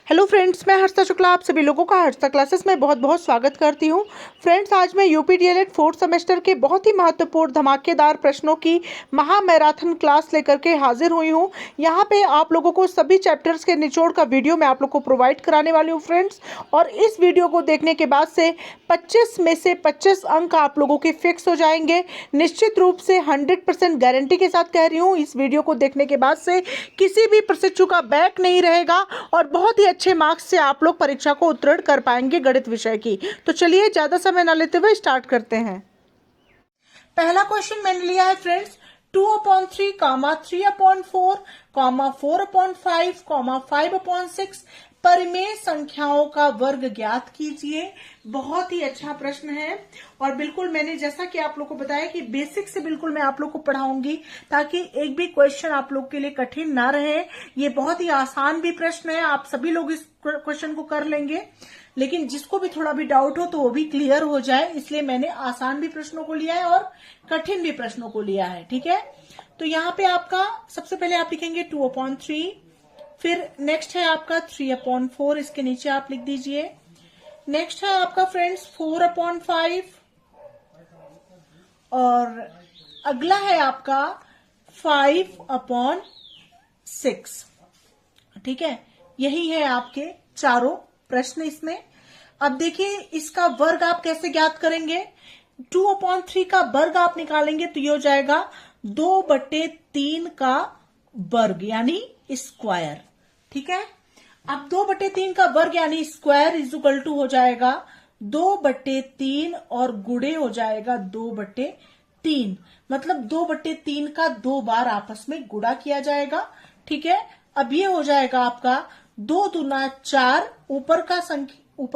Hello friends, मैं हर्षा शुक्ला आप सभी लोगों का हर्षा क्लासेस में बहुत बहुत स्वागत करती हूं। फ्रेंड्स, आज मैं यूपी डीएलएड फोर्थ सेमेस्टर के बहुत ही महत्वपूर्ण धमाकेदार प्रश्नों की महा मैराथन क्लास लेकर के हाजिर हुई हूं। यहां पे आप लोगों को सभी चैप्टर्स के निचोड़ का वीडियो मैं आप लोग को प्रोवाइड कराने वाली हूँ फ्रेंड्स। और इस वीडियो को देखने के बाद से 25 में से 25 अंक आप लोगों के फिक्स हो जाएंगे। निश्चित रूप से 100% गारंटी के साथ कह रही हूँ, इस वीडियो को देखने के बाद से किसी भी प्रशिक्षु का बैक नहीं रहेगा और बहुत ही अच्छे मार्क्स से आप लोग परीक्षा को उत्तीर्ण कर पाएंगे गणित विषय की। तो चलिए ज्यादा समय न लेते हुए स्टार्ट करते हैं। पहला क्वेश्चन मैंने लिया है फ्रेंड्स 2/3, 3/4, 4/5, 5/6 परिमेय संख्याओं का वर्ग ज्ञात कीजिए। बहुत ही अच्छा प्रश्न है और बिल्कुल मैंने जैसा कि आप लोग को बताया कि बेसिक से बिल्कुल मैं आप लोग को पढ़ाऊंगी ताकि एक भी क्वेश्चन आप लोग के लिए कठिन ना रहे। ये बहुत ही आसान भी प्रश्न है, आप सभी लोग इस क्वेश्चन को कर लेंगे, लेकिन जिसको भी थोड़ा भी डाउट हो तो वो भी क्लियर हो जाए, इसलिए मैंने आसान भी प्रश्नों को लिया है और कठिन भी प्रश्नों को लिया है। ठीक है, तो यहाँ पे आपका सबसे पहले आप लिखेंगे 2/3, फिर नेक्स्ट है आपका 3/4, इसके नीचे आप लिख दीजिए। नेक्स्ट है आपका फ्रेंड्स 4/5 और अगला है आपका 5/6। ठीक है, यही है आपके चारों प्रश्न इसमें। अब देखिए इसका वर्ग आप कैसे ज्ञात करेंगे। 2/3 का वर्ग आप निकालेंगे तो ये हो जाएगा 2/3 का वर्ग यानी स्क्वायर। ठीक है, अब 2/3 का वर्ग यानी स्क्वायर इज इक्वल टू हो जाएगा 2/3 और गुणे हो जाएगा 2/3, मतलब 2/3 का 2 बार आपस में गुणा किया जाएगा। ठीक है, अब ये हो जाएगा आपका 2 दूना 4, ऊपर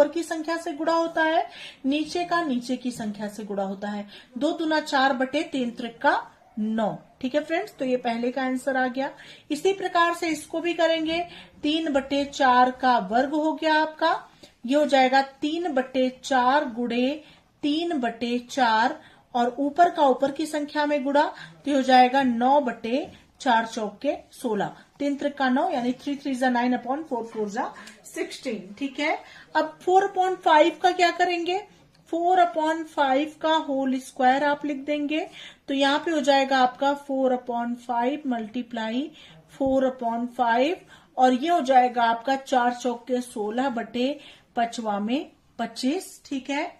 की संख्या से गुणा होता है, नीचे का नीचे की संख्या से गुणा होता है। 2 दूना 4/3 त्रिका 9। ठीक है फ्रेंड्स, तो ये पहले का आंसर आ गया। इसी प्रकार से इसको भी करेंगे। 3/4 का वर्ग हो गया आपका, ये हो जाएगा 3/4 गुणे 3/4 और ऊपर का ऊपर की संख्या में गुणा तो ये हो जाएगा 9/4 चौके 16, 3 त्रिका 9 यानी 3 3 जा 9/4 4 जा 16। ठीक है, अब 4/5 का क्या करेंगे। 4/5 का होल स्क्वायर आप लिख देंगे तो यहाँ पे हो जाएगा आपका 4/5 मल्टीप्लाई 4/5 और ये हो जाएगा आपका 4 चौके 16/5 में 25। ठीक है,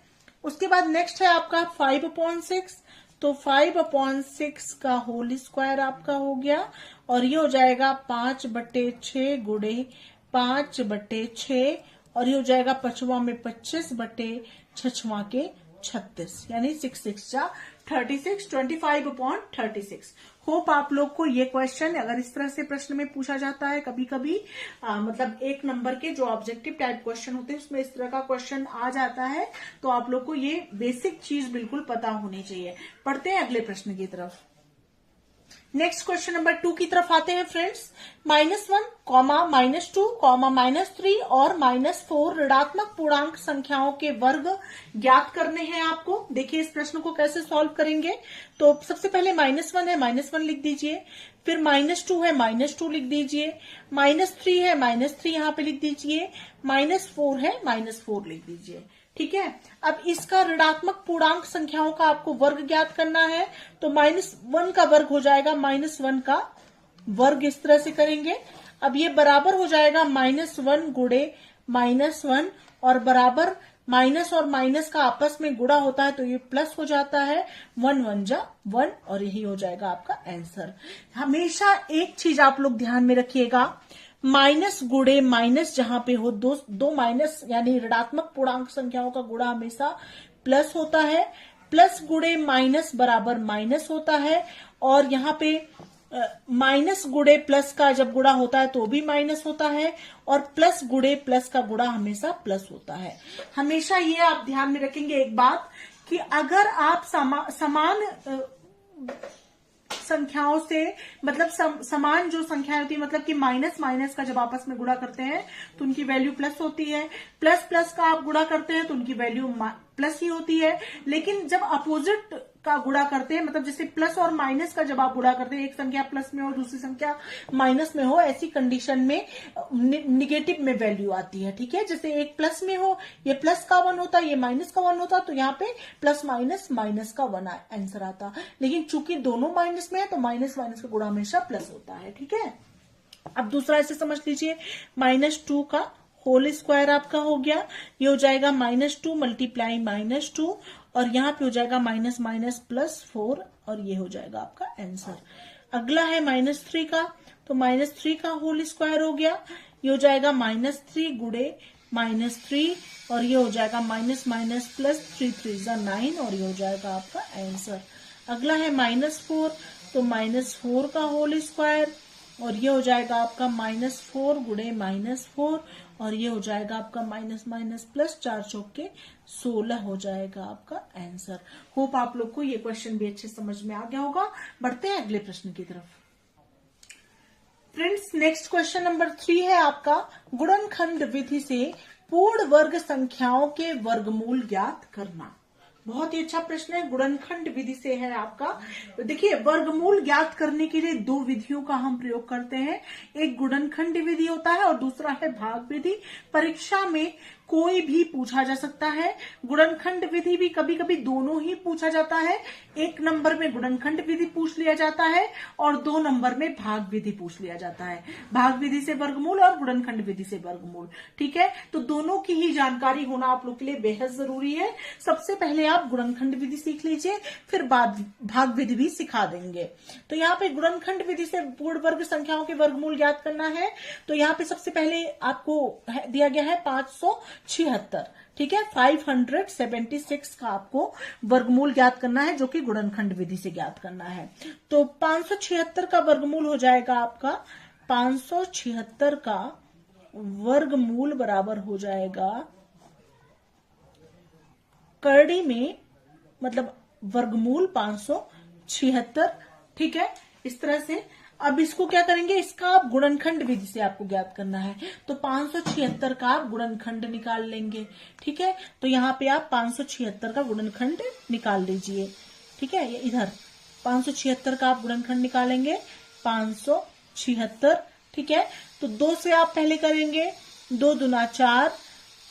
उसके बाद नेक्स्ट है आपका 5/6, तो 5/6 का होल स्क्वायर आपका हो गया और ये हो जाएगा 5/6 गुणे 5/6 और ये हो जाएगा 5 में 25/6 के 36 यानी 6 6 जा 36, 25/36। होप आप लोग को ये क्वेश्चन अगर इस तरह से प्रश्न में पूछा जाता है कभी कभी मतलब 1 नंबर के जो ऑब्जेक्टिव टाइप क्वेश्चन होते हैं उसमें इस तरह का क्वेश्चन आ जाता है तो आप लोग को ये बेसिक चीज बिल्कुल पता होनी चाहिए। पढ़ते हैं अगले प्रश्न की तरफ। नेक्स्ट क्वेश्चन नंबर 2 की तरफ आते हैं फ्रेंड्स। -1, -2, -3 और -4 ऋणात्मक पूर्णांक संख्याओं के वर्ग ज्ञात करने हैं आपको। देखिए इस प्रश्न को कैसे सॉल्व करेंगे। तो सबसे पहले -1 है, -1 लिख दीजिए, फिर -2 है, -2 लिख दीजिए, -3 है, -3 यहाँ पे लिख दीजिए, -4 है, -4 लिख दीजिए। ठीक है, अब इसका ऋणात्मक पूर्णांक संख्याओं का आपको वर्ग ज्ञात करना है तो -1 का वर्ग हो जाएगा, -1 का वर्ग इस तरह से करेंगे। अब ये बराबर हो जाएगा -1 गुणे -1 और बराबर माइनस और माइनस का आपस में गुणा होता है तो ये प्लस हो जाता है, 1 1 जा 1 और यही हो जाएगा आपका आंसर। हमेशा एक चीज आप लोग ध्यान में रखिएगा, माइनस गुणे माइनस जहां पे हो दो माइनस यानी ऋणात्मक पूर्णांक संख्याओं का गुणा हमेशा प्लस होता है, प्लस गुणे माइनस बराबर माइनस होता है और यहाँ पे माइनस गुणे प्लस का जब गुणा होता है तो भी माइनस होता है और प्लस गुणे प्लस का गुणा हमेशा प्लस होता है। हमेशा ये आप ध्यान में रखेंगे एक बात कि अगर आप समान संख्याओं से मतलब समान जो संख्याएं होती है मतलब कि माइनस माइनस का जब आपस में गुणा करते हैं तो उनकी वैल्यू प्लस होती है, प्लस प्लस का आप गुणा करते हैं तो उनकी वैल्यू प्लस ही होती है। लेकिन जब अपोजिट का गुणा करते हैं, मतलब जैसे प्लस और माइनस का जब आप गुणा करते हैं, एक संख्या प्लस में हो दूसरी संख्या माइनस में हो, ऐसी कंडीशन में निगेटिव में वैल्यू आती है। ठीक है, जैसे एक प्लस में हो, ये प्लस का 1 होता, ये माइनस का 1 होता, तो यहाँ पे प्लस माइनस माइनस का 1 आंसर आता। लेकिन चूंकि दोनों माइनस में है तो माइनस माइनस का गुणा हमेशा प्लस होता है। ठीक है, अब दूसरा ऐसे समझ लीजिए, -2 का होल स्क्वायर आपका हो गया, ये हो जाएगा -2 मल्टीप्लाई -2, और यहाँ पे हो जाएगा माइनस माइनस +4, और ये हो जाएगा आपका आंसर। अगला है -3 का, तो -3 का होल स्क्वायर हो गया, ये हो जाएगा -3 गुणे -3, और ये हो जाएगा माइनस माइनस +3 3 9, और ये हो जाएगा आपका आंसर। अगला है -4, तो -4 का होल स्क्वायर, और ये हो जाएगा आपका -4 गुणे -4, और ये हो जाएगा आपका माइनस माइनस प्लस 4 चौके 16 हो जाएगा आपका आंसर। होप आप लोग को ये क्वेश्चन भी अच्छे समझ में आ गया होगा। बढ़ते हैं अगले प्रश्न की तरफ। फ्रेंड्स, नेक्स्ट क्वेश्चन नंबर 3 है आपका, गुणनखंड विधि से पूर्ण वर्ग संख्याओं के वर्गमूल ज्ञात करना। बहुत ही अच्छा प्रश्न है, गुणनखंड विधि से है आपका। देखिए, वर्गमूल ज्ञात करने के लिए 2 विधियों का हम प्रयोग करते हैं, एक गुणनखंड विधि होता है और दूसरा है भाग विधि। परीक्षा में कोई भी पूछा जा सकता है, गुणनखंड विधि भी कभी कभी दोनों ही पूछा जाता है। 1 नंबर में गुणनखंड विधि पूछ लिया जाता है और 2 नंबर में भाग विधि पूछ लिया जाता है, भाग विधि से वर्गमूल और गुणनखंड विधि से वर्गमूल। ठीक है, तो दोनों की ही जानकारी होना आप लोग के लिए बेहद जरूरी है। सबसे पहले आप गुणनखंड विधि सीख लीजिए, फिर बाद भाग विधि भी सिखा देंगे। तो यहाँ पे गुणनखंड विधि से पूर्ण वर्ग संख्याओं के वर्गमूल ज्ञात करना है, तो यहाँ पे सबसे पहले आपको दिया गया है 576। ठीक है, 576 का आपको वर्गमूल ज्ञात करना है, जो कि गुणनखंड विधि से ज्ञात करना है। तो 576 का वर्गमूल हो जाएगा आपका, 576 का वर्गमूल बराबर हो जाएगा करड़ी में, मतलब वर्गमूल 576। ठीक है, इस तरह से। अब इसको क्या करेंगे, इसका आप गुणनखंड विधि से आपको ज्ञात करना है, तो 576 का आप गुणनखंड निकाल लेंगे। ठीक है, तो यहाँ पे आप 576 का गुणनखंड निकाल लीजिए। ठीक है, ये इधर 576 का आप गुणनखंड निकालेंगे, 576। ठीक है, तो 2 से आप पहले करेंगे, 2 दूना 4,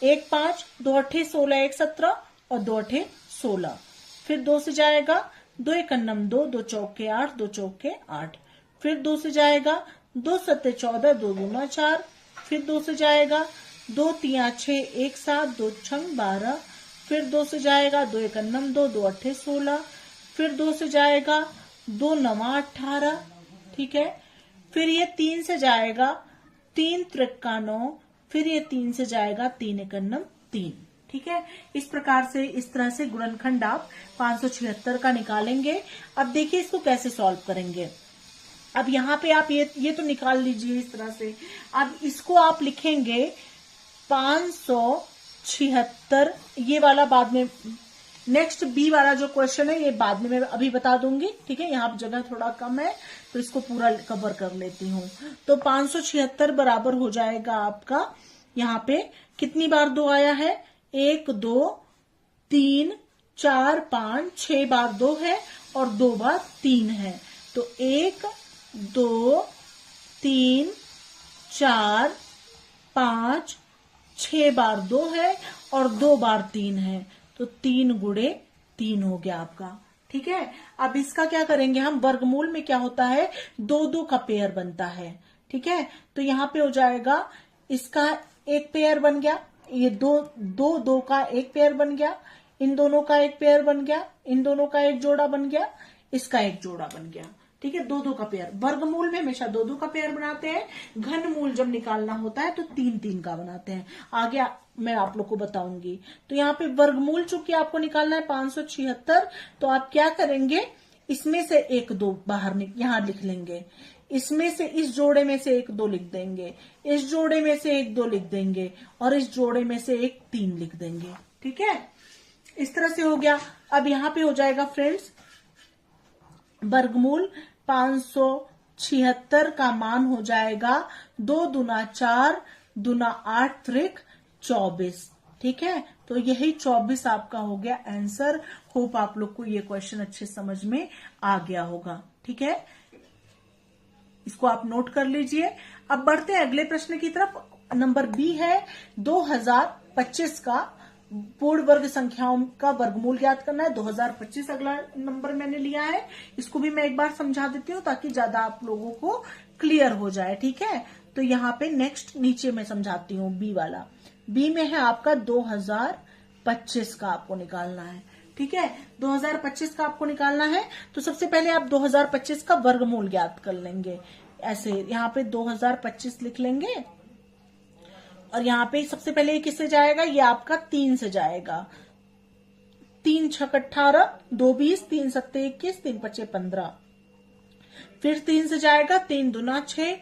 1 5, 2 8 16, 1 17 और 2 8 16। फिर 2 से जाएगा, 2 1 2, 2 चौके 8, 2 चौके 8। फिर 2 से जाएगा, 2 7 14, 2 दूना 4। फिर 2 से जाएगा, 2 3 6, 1 7, 2 6 12। फिर 2 से जाएगा, 2 1 2, 2 8 16। फिर 2 से जाएगा, 2 9 18। ठीक है, फिर ये 3 से जाएगा, 3 3 9। फिर ये 3 से जाएगा, 3 1 3। ठीक है, इस प्रकार से, इस तरह से गुणनखंड आप 576 का निकालेंगे। अब देखिए इसको कैसे सॉल्व करेंगे। अब यहाँ पे आप ये तो निकाल लीजिए इस तरह से। अब इसको आप लिखेंगे 576, ये वाला बाद में, नेक्स्ट बी वाला जो क्वेश्चन है ये बाद में मैं अभी बता दूंगी। ठीक है, यहाँ जगह थोड़ा कम है तो इसको पूरा कवर कर लेती हूँ। तो 576 बराबर हो जाएगा आपका, यहाँ पे कितनी बार 2 आया है, 1 2 3 4 5, 6 बार 2 है और 2 बार 3 है। तो 1 2 3 4 5, 6 बार 2 है और 2 बार 3 है, तो 3 गुणे 3 हो गया आपका। ठीक है, अब इसका क्या करेंगे हम, वर्गमूल में क्या होता है, 2 2 का पेयर बनता है। ठीक है, तो यहाँ पे हो जाएगा, इसका एक पेयर बन गया, ये 2 का एक पेयर बन गया, इन दोनों का एक पेयर बन गया, इन दोनों का एक जोड़ा बन गया, इसका एक जोड़ा बन गया। ठीक है, 2 2 का पेयर। वर्गमूल में हमेशा 2 2 का पेयर बनाते हैं, घनमूल जब निकालना होता है तो 3 3 का बनाते हैं। आगे मैं आप लोग को बताऊंगी। तो यहाँ पे वर्गमूल चूंकि आपको निकालना है 576, तो आप क्या करेंगे, इसमें से 1 2 बाहर यहाँ लिख लेंगे, इसमें से इस जोड़े में से 1 2 लिख देंगे, इस जोड़े में से 1 2 लिख देंगे और इस जोड़े में से 1 3 लिख देंगे। ठीक है, इस तरह से हो गया। अब यहाँ पे हो जाएगा फ्रेंड्स, वर्गमूल 576 का मान हो जाएगा 2 दूना 4, दूना 8 त्रिक 24। ठीक है, तो यही 24 आपका हो गया आंसर। होप आप लोग को ये क्वेश्चन अच्छे समझ में आ गया होगा। ठीक है, इसको आप नोट कर लीजिए। अब बढ़ते हैं अगले प्रश्न की तरफ। नंबर बी है 2025 का पूर्ण वर्ग संख्याओं का वर्गमूल ज्ञात करना है। 2025 अगला नंबर मैंने लिया है। इसको भी मैं एक बार समझा देती हूँ ताकि ज्यादा आप लोगों को क्लियर हो जाए। ठीक है, तो यहाँ पे नेक्स्ट नीचे मैं समझाती हूँ। बी वाला, बी में है आपका 2025 का आपको निकालना है। ठीक है, 2025 का आपको निकालना है। तो सबसे पहले आप 2025 का वर्गमूल ज्ञात कर लेंगे। ऐसे यहाँ पे 2025 लिख लेंगे और यहाँ पे सबसे पहले ये किससे जाएगा, ये आपका 3 से जाएगा। 3 छक 18, 2 20, 3 सत्ते 21, 3 पचे 15। फिर 3 से जाएगा, 3 दूना 6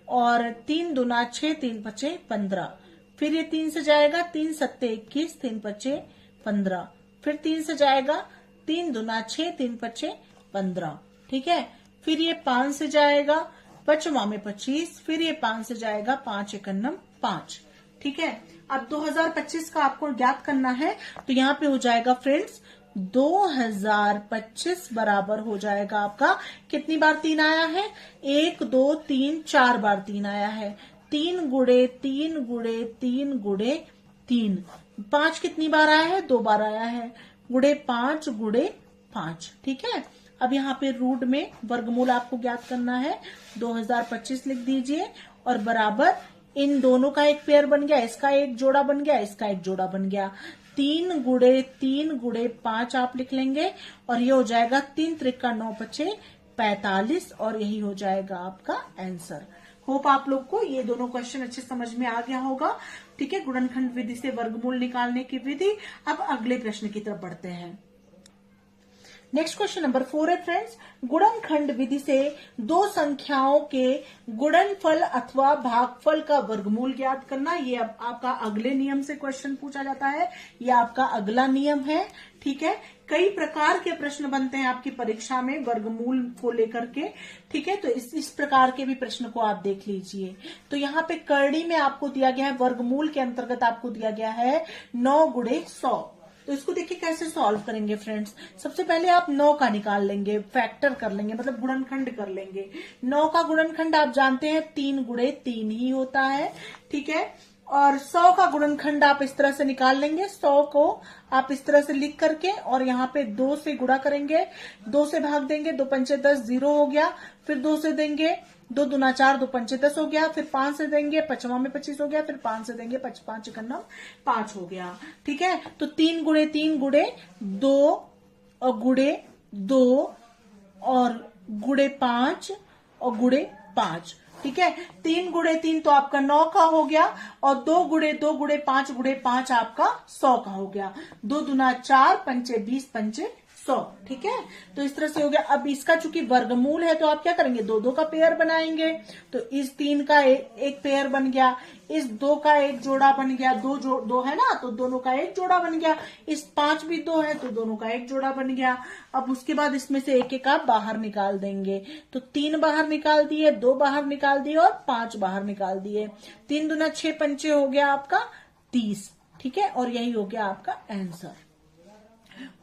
और 3 दूना 6, 3 पचे 15। फिर ये 3 से जाएगा, 3 सत्ते 21, 3 पचे 15। फिर 3 से जाएगा, 3 दूना 6, 3 पचे 15। ठीक है, फिर ये 5 से जाएगा, 5वां में 25। फिर ये 5 से जाएगा, 5 एकन्नम 5। ठीक है, अब 2025 का आपको ज्ञात करना है। तो यहाँ पे हो जाएगा फ्रेंड्स 2025 बराबर हो जाएगा आपका, कितनी बार 3 आया है, 1 2 3 4 बार 3 आया है। 3 गुणे 3 गुणे 3 गुणे 3। 5 कितनी बार आया है, 2 बार आया है। गुणे 5 गुणे 5। ठीक है, अब यहाँ पे रूट में वर्गमूल आपको ज्ञात करना है। 2025 लिख दीजिए और बराबर इन दोनों का एक पेयर बन गया, इसका एक जोड़ा बन गया, इसका एक जोड़ा बन गया। 3 गुणे 3 गुणे 5 आप लिख लेंगे और ये हो जाएगा 3 त्रिका 9 पचे 45 और यही हो जाएगा आपका आंसर। होप आप लोग को ये दोनों क्वेश्चन अच्छे समझ में आ गया होगा। ठीक है, गुणनखंड विधि से वर्गमूल निकालने की विधि। अब अगले प्रश्न की तरफ बढ़ते हैं। नेक्स्ट क्वेश्चन नंबर 4 है फ्रेंड्स, गुणनखंड विधि से दो संख्याओं के गुणनफल अथवा भागफल का वर्गमूल ज्ञात करना। ये अब आपका अगले नियम से क्वेश्चन पूछा जाता है, ये आपका अगला नियम है। ठीक है, कई प्रकार के प्रश्न बनते हैं आपकी परीक्षा में वर्गमूल को लेकर के। ठीक है, तो इस प्रकार के भी प्रश्न को आप देख लीजिए। तो यहाँ पे करड़ी में आपको दिया गया है, वर्गमूल के अंतर्गत आपको दिया गया है 9 गुणे 100। तो इसको देखिए कैसे सॉल्व करेंगे फ्रेंड्स। सबसे पहले आप 9 का निकाल लेंगे, फैक्टर कर लेंगे, मतलब गुणनखंड कर लेंगे। 9 का गुणनखंड आप जानते हैं 3 गुणे 3 ही होता है। ठीक है, और 100 का गुणनखंड आप इस तरह से निकाल लेंगे। 100 को आप इस तरह से लिख करके और यहाँ पे 2 से गुणा करेंगे, 2 से भाग देंगे, 2 पंचे 10, 0 हो गया। फिर 2 से देंगे, 2 दूना 4, 2 पंचे 10 हो गया। फिर 5 से देंगे, 5वां में 25 हो गया। फिर 5 से देंगे, 5 एकन्नम 5 हो गया। ठीक है, तो 3 गुणे 3 गुणे 2 और गुणे 2 और गुणे 5 और गुणे 5। ठीक है, 3 गुणे 3 तो आपका 9 का हो गया और 2 गुणे 2 गुणे 5 गुणे 5 आपका 100 का हो गया। 2 दूना 4, पंचे 20, पंचे 100। ठीक है, तो इस तरह से हो गया। अब इसका चूंकि वर्गमूल है तो आप क्या करेंगे, 2 का पेयर बनाएंगे। तो इस 3 का एक पेयर बन गया, इस 2 का एक जोड़ा बन गया। 2 है ना, तो दोनों का एक जोड़ा बन गया। इस 5 भी 2 है तो दोनों का एक जोड़ा बन गया। अब उसके बाद इसमें से एक एक आप बाहर निकाल देंगे। तो 3 बाहर निकाल दिए, 2 बाहर निकाल दिए और 5 बाहर निकाल दिए। 3 दूना 6 पंचे हो गया आपका 30। ठीक है, और यही हो गया आपका आंसर।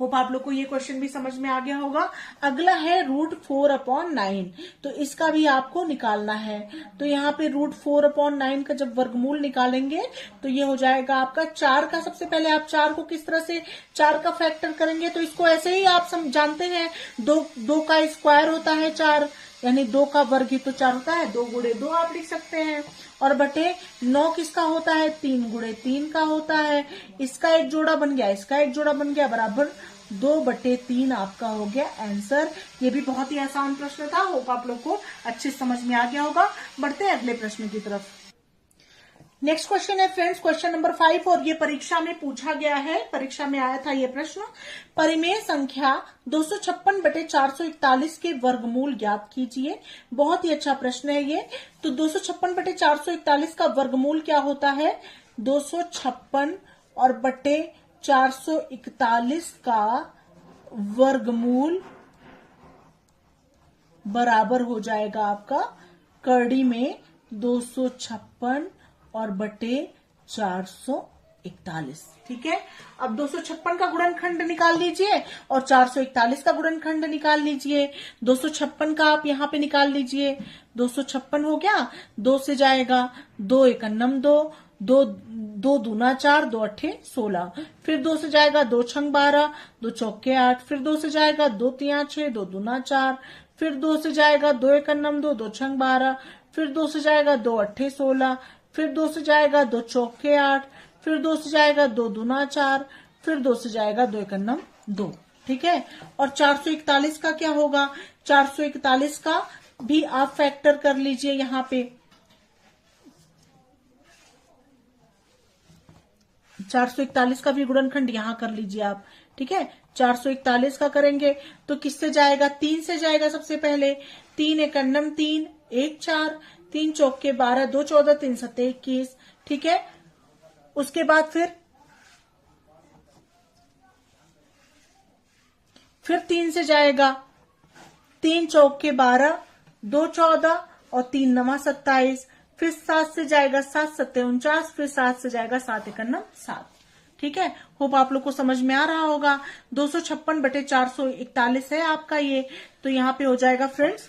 होप आप लोग को ये क्वेश्चन भी समझ में आ गया होगा। अगला है √4/9। तो इसका भी आपको निकालना है। तो यहाँ पे √4/9 का जब वर्गमूल निकालेंगे तो ये हो जाएगा आपका 4 का। सबसे पहले आप 4 को किस तरह से 4 का फैक्टर करेंगे, तो इसको ऐसे ही आप जानते हैं 2 का स्क्वायर होता है 4, यानी 2 का वर्ग ही तो 4 होता है। 2 गुणे 2 आप लिख सकते हैं और बटे 9 किसका होता है, 3 गुणे 3 का होता है। इसका एक जोड़ा बन गया, इसका एक जोड़ा बन गया, बराबर 2/3 आपका हो गया आंसर। ये भी बहुत ही आसान प्रश्न था। होप आप लोग को अच्छे समझ में आ गया होगा। बढ़ते हैं अगले प्रश्न की तरफ। नेक्स्ट क्वेश्चन है फ्रेंड्स, क्वेश्चन नंबर 5 और ये परीक्षा में पूछा गया है, परीक्षा में आया था ये प्रश्न। परिमेय संख्या 256/441 के वर्गमूल ज्ञात कीजिए। बहुत ही अच्छा प्रश्न है ये। तो 256/441 का वर्गमूल क्या होता है, 256 और बटे 441 का वर्गमूल बराबर हो जाएगा आपका करड़ी में 256 और बटे 441। 441। ठीक है, अब 256 का गुणनखंड निकाल लीजिए और 441 का गुणनखंड निकाल लीजिए। 256 का आप यहाँ पे निकाल लीजिए, 256 हो गया, 2 से जाएगा 2 एकन्नम 2, 2 2 दूना 4, 2 अट्ठे 16, फिर 2 से जाएगा 2 छंग 12, 2 चौके 8, फिर 2 से जाएगा 2 तिया 6, 2 दूना 4, फिर 2 से जाएगा 2 एकन्नम 2, 2 छंग 12, फिर 2 से जाएगा 2 अट्ठे 16, फिर 2 से जाएगा 2 चौके 8, फिर 2 से जाएगा 2 दूना 4, फिर 2 से जाएगा 2 एकन्नम 2। ठीक है, और 441 का क्या होगा? 441 का भी आप फैक्टर कर लीजिए यहाँ पे। 441 का भी गुणनखंड यहां कर लीजिए आप। ठीक है, 441 का करेंगे तो किससे जाएगा? 3 से जाएगा सबसे पहले। 3 एकन्नम 3, 1 4, 3 चौके 12, 2 14, 3 सत्ते 21। ठीक है, उसके बाद फिर 3 से जाएगा 3 चौके 12, 2 14 और 3 नवा 27, फिर 7 से जाएगा 7 सत्ते 49, फिर 7 से जाएगा 7 एकन्नम 7। ठीक है, होप आप लोग को समझ में आ रहा होगा। 256 बटे 441 है आपका ये, तो यहाँ पे हो जाएगा फ्रेंड्स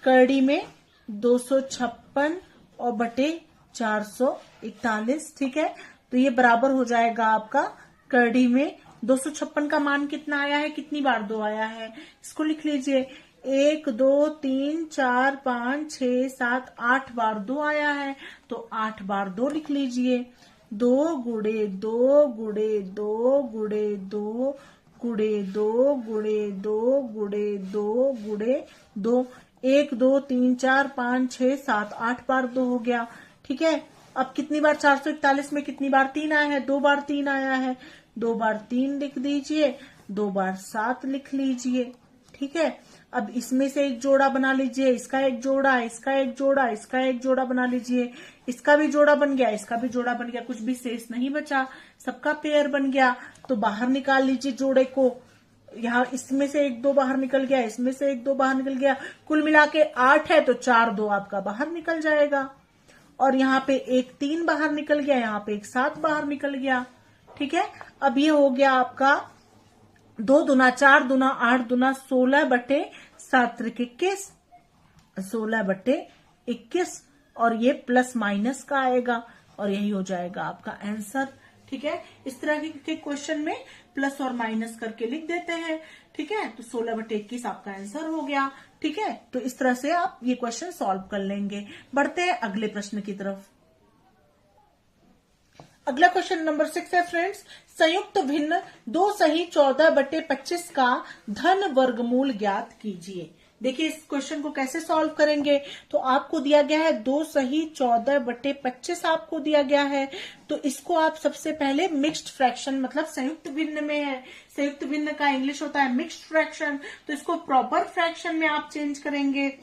करड़ी में 256 और बटे 441। ठीक है, तो ये बराबर हो जाएगा आपका करड़ी में 256 का मान कितना आया है, कितनी बार 2 आया है, इसको लिख लीजिए। 1 2 3 4 5 6 7 8 बार 2 आया है, तो 8 बार 2 लिख लीजिए। 2 गुड़े 2 गुड़े 2 गुड़े 2 गुड़े 2 गुड़े 2 गुड़े 2 गुड़े 2, 1 2 3 4 5 6 7 8 बार 2 हो गया। ठीक है, अब कितनी बार 441 में कितनी बार 3 आया है? 2 बार 3 आया है, 2 बार 3 लिख दीजिए, 2 बार 7 लिख लीजिए। ठीक है, अब इसमें से एक जोड़ा बना लीजिए, इसका एक जोड़ा, इसका एक जोड़ा, इसका एक जोड़ा बना लीजिए, इसका भी जोड़ा बन गया, इसका भी जोड़ा बन गया, कुछ भी शेष नहीं बचा, सबका पेयर बन गया। तो बाहर निकाल लीजिए जोड़े को, यहाँ इसमें से 1 2 बाहर निकल गया, इसमें से 1 2 बाहर निकल गया, कुल मिला के 8 है, तो 4 2 आपका बाहर निकल जाएगा। और यहाँ पे 1 3 बाहर निकल गया, यहाँ पे 1 7 बाहर निकल गया। ठीक है, अब ये हो गया आपका 2 दूना 4 दूना 8 दूना 16 बटे 7 21, 16 बटे 21, और ये प्लस माइनस का आएगा और यही हो जाएगा आपका आंसर। ठीक है, इस तरह के क्वेश्चन में प्लस और माइनस करके लिख देते हैं। ठीक है, तो 16 बटे 21 आपका आंसर हो गया। ठीक है, तो इस तरह से आप ये क्वेश्चन सॉल्व कर लेंगे। बढ़ते हैं अगले प्रश्न की तरफ। अगला क्वेश्चन नंबर 6 है फ्रेंड्स, संयुक्त भिन्न 2 सही 14 बटे 25 का धन वर्गमूल ज्ञात कीजिए। देखिए इस क्वेश्चन को कैसे सॉल्व करेंगे, तो आपको दिया गया है 2 सही 14 बटे 25 आपको दिया गया है, तो इसको आप सबसे पहले मिक्स्ड फ्रैक्शन मतलब संयुक्त भिन्न में है, संयुक्त भिन्न का इंग्लिश होता है मिक्स्ड फ्रैक्शन, तो इसको प्रॉपर फ्रैक्शन में आप चेंज करेंगे।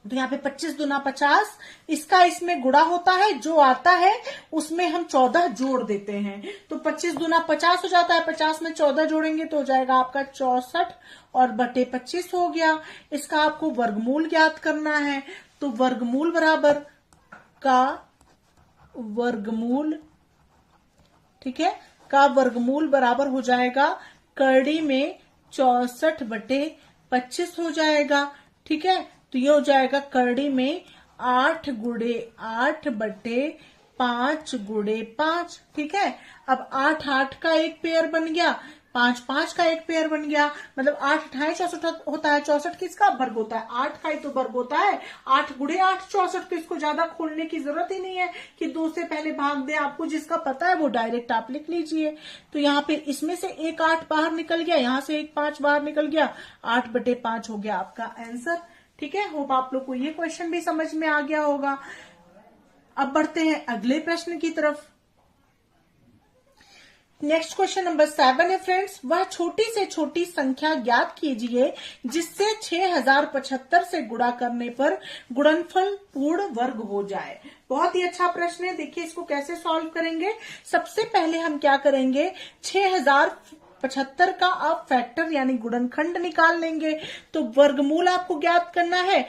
तो यहाँ पे 25 दूना 50, इसका इसमें गुणा होता है, जो आता है उसमें हम 14 जोड़ देते हैं, तो 25 दूना 50 हो जाता है, 50 में 14 जोड़ेंगे तो हो जाएगा आपका 64 और बटे 25 हो गया। इसका आपको वर्गमूल ज्ञात करना है, तो वर्गमूल बराबर का वर्गमूल, ठीक है, का वर्गमूल बराबर हो जाएगा करड़ी में 64 बटे 25 हो जाएगा। ठीक है, तो ये हो जाएगा करड़ी में 8 गुड़े 8 बटे 5 गुड़े 5। ठीक है, अब 8 8 का एक पेयर बन गया, 5 5 का एक पेयर बन गया, मतलब 8 8 64 होता है। 64 किसका वर्ग होता है? 8 का ही तो वर्ग होता है। 8 गुड़े 8 64, तो इसको ज्यादा खोलने की जरूरत ही नहीं है कि 2 से पहले भाग दे, आपको जिसका पता है वो डायरेक्ट आप लिख लीजिए। तो यहाँ पे इसमें से एक 8 बाहर निकल गया, यहाँ से एक 5 बाहर निकल गया, 8 बटे 5 हो गया आपका आंसर। ठीक है, होप आप लोग को ये क्वेश्चन भी समझ में आ गया होगा। अब बढ़ते हैं अगले प्रश्न की तरफ। नेक्स्ट क्वेश्चन नंबर 7 है फ्रेंड्स, वह छोटी से छोटी संख्या ज्ञात कीजिए जिससे 6075 से गुणा करने पर गुणनफल पूर्ण वर्ग हो जाए। बहुत ही अच्छा प्रश्न है, देखिए इसको कैसे सॉल्व करेंगे। सबसे पहले हम क्या करेंगे, 6000 75 का आप फैक्टर यानी गुणनखंड निकाल लेंगे। तो वर्गमूल आपको ज्ञात करना है,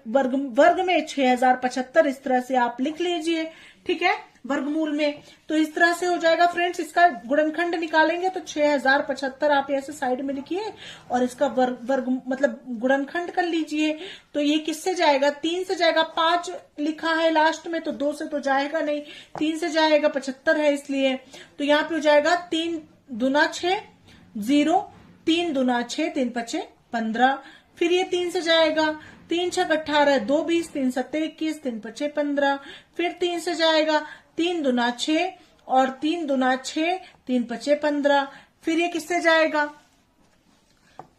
वर्ग में 6075 इस तरह से आप लिख लीजिए, ठीक है, वर्गमूल में। तो इस तरह से हो जाएगा फ्रेंड्स, इसका गुणनखंड निकालेंगे तो 6075 आप ऐसे साइड में लिखिए और इसका वर्ग मतलब गुणनखंड कर लीजिए। तो ये किससे जाएगा, 3 से जाएगा, 5 लिखा है लास्ट में तो 2 से तो जाएगा नहीं, 3 से जाएगा, 75 है इसलिए। तो यहाँ पे हो जाएगा 3 दूना 6 0, 3 दूना 6, 3 5 15। फिर ये 3 से जाएगा, 3 6 18, 2 20, 3 7 21, 3 5 15। फिर 3 से जाएगा, 3 दूना 6 और 3 दूना 6, 3 5 15। फिर ये किससे जाएगा,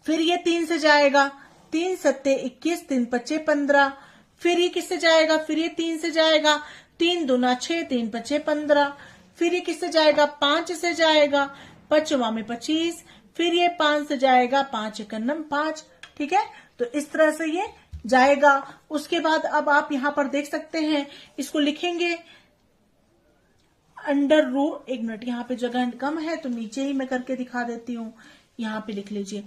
फिर ये 3 से जाएगा, 3 7 21, 3 5 15। फिर ये किससे जाएगा, फिर ये 3 से जाएगा, 3 दूना 6, 3 5 15। फिर ये किससे जाएगा, 5 से जाएगा, 5वां में 25। फिर ये 5 से जाएगा, 5 1 5, ठीक है। तो इस तरह से ये जाएगा। उसके बाद अब आप यहां पर देख सकते हैं, इसको लिखेंगे अंडर रूट, एक मिनट यहाँ पे जगह कम है तो नीचे ही मैं करके दिखा देती हूँ। यहाँ पे लिख लीजिए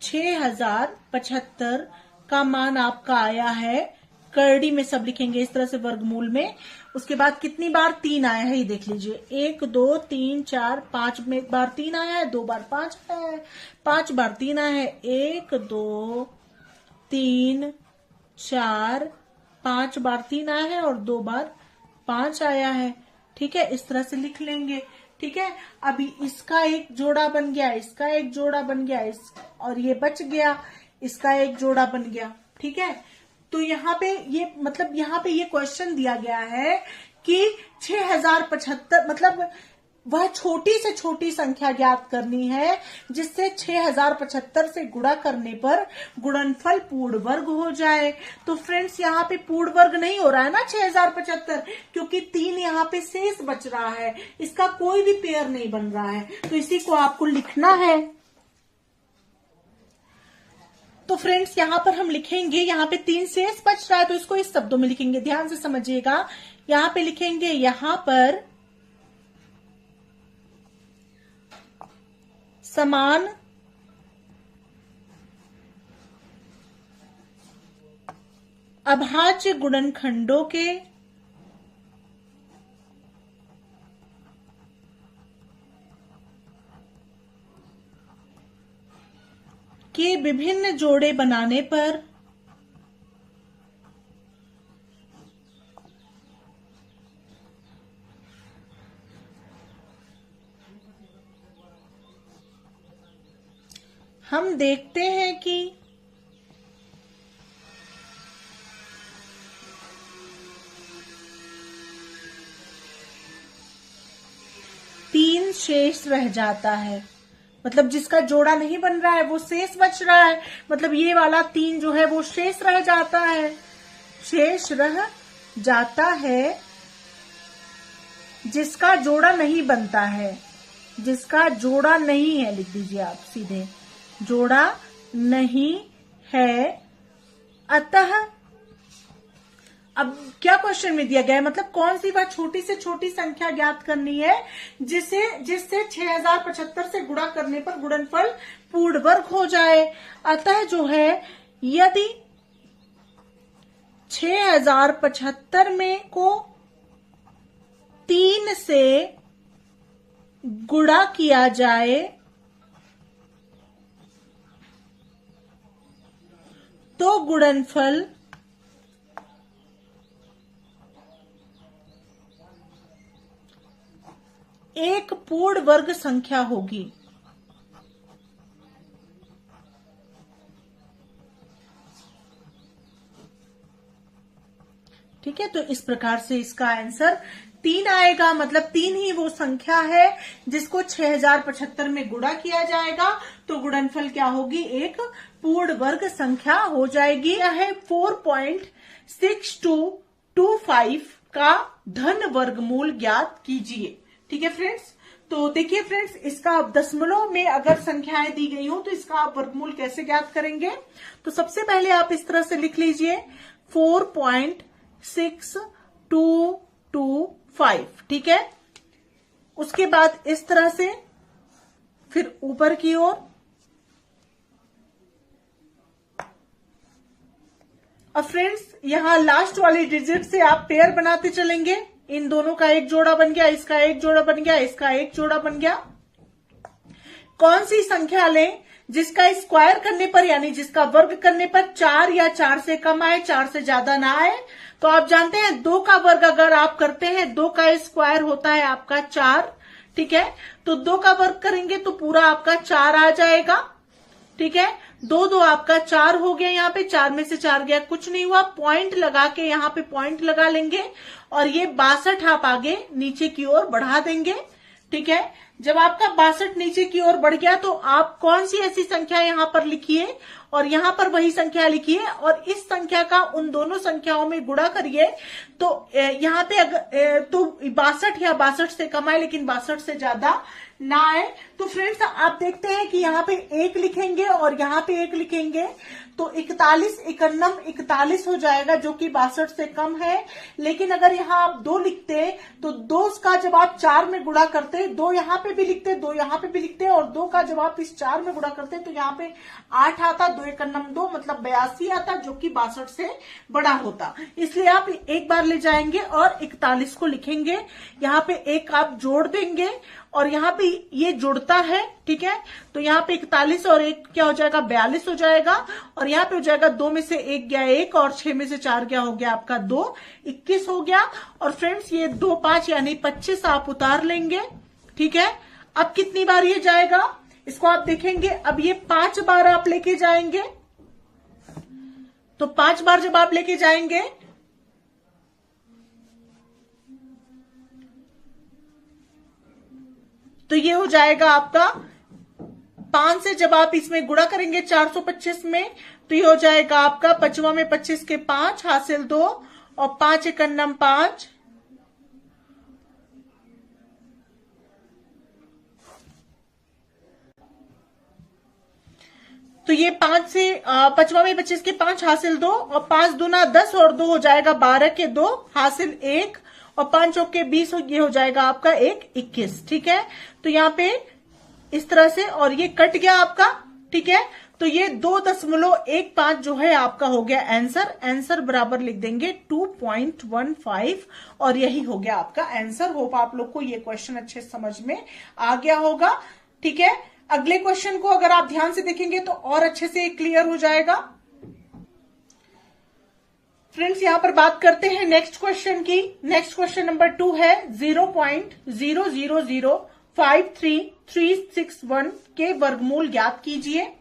6075 का मान आपका आया है, करड़ी में सब लिखेंगे इस तरह से वर्गमूल में। उसके बाद कितनी बार 3 आया है ये देख लीजिए, 1 2 3 4 5 में एक बार 3 आया है, 2 बार 5 आया है, 5 बार 3 आया है, 1 2 3 4 5 बार 3 आया है और 2 बार 5 आया है, ठीक है। इस तरह से लिख लेंगे, ठीक है। अभी इसका एक जोड़ा बन गया, इसका एक जोड़ा बन गया, और ये बच गया, इसका एक जोड़ा बन गया, ठीक है। तो यहाँ पे ये मतलब यहाँ पे ये क्वेश्चन दिया गया है कि 6075 मतलब वह छोटी से छोटी संख्या ज्ञात करनी है जिससे 6075 से गुणा करने पर गुणनफल पूर्ण वर्ग हो जाए। तो फ्रेंड्स यहाँ पे पूर्ण वर्ग नहीं हो रहा है ना 6075, क्योंकि 3 यहाँ पे शेष बच रहा है, इसका कोई भी पेयर नहीं बन रहा है, तो इसी को आपको लिखना है। तो फ्रेंड्स यहाँ पर हम लिखेंगे, यहाँ पे 3 शेष बच रहा है तो इसको इस शब्दों में लिखेंगे, ध्यान से समझिएगा। यहाँ पे लिखेंगे, यहाँ पर समान अभाज्य गुणनखंडों के विभिन्न जोड़े बनाने पर हम देखते हैं कि तीन शेष रह जाता है, मतलब जिसका जोड़ा नहीं बन रहा है वो शेष बच रहा है, मतलब ये वाला 3 जो है वो शेष रह जाता है, शेष रह जाता है जिसका जोड़ा नहीं बनता है, जिसका जोड़ा नहीं है, लिख दीजिए आप सीधे, जोड़ा नहीं है। अतः अब क्या क्वेश्चन में दिया गया है, मतलब कौन सी वह छोटी से छोटी संख्या ज्ञात करनी है जिससे 6075 से गुणा करने पर गुणनफल पूर्ण वर्ग हो जाए। अतः जो है, यदि 6075 में को 3 से गुणा किया जाए तो गुणनफल एक पूर्ण वर्ग संख्या होगी। ठीक है, तो इस प्रकार से इसका आंसर 3 आएगा, मतलब 3 ही वो संख्या है जिसको 6075 में गुणा किया जाएगा तो गुणनफल क्या होगी, एक पूर्ण वर्ग संख्या हो जाएगी। यह है 4.6225 का धन वर्गमूल ज्ञात कीजिए। ठीक है फ्रेंड्स, तो देखिए फ्रेंड्स, इसका दशमलव में अगर संख्याएं दी गई हो तो इसका आप वर्गमूल कैसे ज्ञात करेंगे। तो सबसे पहले आप इस तरह से लिख लीजिए 4.6225, ठीक है। उसके बाद इस तरह से फिर ऊपर की ओर, अब फ्रेंड्स यहां लास्ट वाली डिजिट से आप पेयर बनाते चलेंगे। इन दोनों का एक जोड़ा बन गया, इसका एक जोड़ा बन गया, इसका एक जोड़ा बन गया। कौन सी संख्या लें जिसका स्क्वायर करने पर यानी जिसका वर्ग करने पर 4 या 4 से कम आए, 4 से ज्यादा ना आए? तो आप जानते हैं 2 का वर्ग अगर आप करते हैं, 2 का स्क्वायर होता है आपका 4, ठीक है। तो 2 का वर्ग करेंगे तो पूरा आपका 4 आ जाएगा, ठीक है। 2 2 आपका 4 हो गया, यहाँ पे 4 में से 4 गया, कुछ नहीं हुआ। पॉइंट लगा के यहाँ पे पॉइंट लगा लेंगे और ये 62 आप आगे नीचे की ओर बढ़ा देंगे, ठीक है। जब आपका 62 नीचे की ओर बढ़ गया तो आप कौन सी ऐसी संख्या यहां पर लिखिए और यहां पर वही संख्या लिखिए और इस संख्या का उन दोनों संख्याओं में गुणा करिए। तो यहाँ पे अगर तो 62 या 62 से कम आए लेकिन 62 से ज्यादा ना आए। तो फ्रेंड्स आप देखते हैं कि यहाँ पे 1 लिखेंगे और यहाँ पे 1 लिखेंगे तो 41 51 41 हो जाएगा, जो कि 62 से कम है। लेकिन अगर यहाँ आप 2 लिखते तो 2 का जब आप 4 में गुणा करते, 2 यहाँ पे भी लिखते, 2 यहाँ पे भी लिखते और 2 का जब आप इस 4 में गुणा करते तो यहाँ पे 8 आता, 2 51 2 मतलब 82 आता, जो कि 62 से बड़ा होता। इसलिए आप एक बार ले जाएंगे और 41 को लिखेंगे, यहाँ पे 1 आप जोड़ देंगे और यहाँ पे ये जुड़ता है, ठीक है। तो यहाँ पे 41 और 1 क्या हो जाएगा, 42 हो जाएगा और यहाँ पे हो जाएगा 2 में से 1 गया 1 और 6 में से 4 गया, हो गया आपका 2, 21 हो गया। और फ्रेंड्स ये 2 5 यानी 25 आप उतार लेंगे, ठीक है। अब कितनी बार ये जाएगा इसको आप देखेंगे। अब ये 5 बार आप लेके जाएंगे, तो 5 बार जब आप लेके जाएंगे तो ये हो जाएगा आपका 5 से जब आप इसमें गुणा करेंगे 425 में तो ये हो जाएगा आपका 5वां में 25 के 5 हासिल 2 और 5 51 5, तो ये 5 से 5वां में 25 के 5 हासिल 2 और 5 दूना 10 और 2 हो जाएगा 12 के 2 हासिल 1 और 5 के 20, ये हो जाएगा आपका 1 21, ठीक है। तो यहाँ पे इस तरह से और ये कट गया आपका, ठीक है। तो ये 2.15 जो है आपका हो गया आंसर। आंसर बराबर लिख देंगे 2.15 और यही हो गया आपका आंसर। होप आप लोग को ये क्वेश्चन अच्छे समझ में आ गया होगा, ठीक है। अगले क्वेश्चन को अगर आप ध्यान से देखेंगे तो और अच्छे से क्लियर हो जाएगा। फ्रेंड्स यहां पर बात करते हैं नेक्स्ट क्वेश्चन की। नेक्स्ट क्वेश्चन नंबर 2 है 0.00053361 के वर्गमूल ज्ञात कीजिए।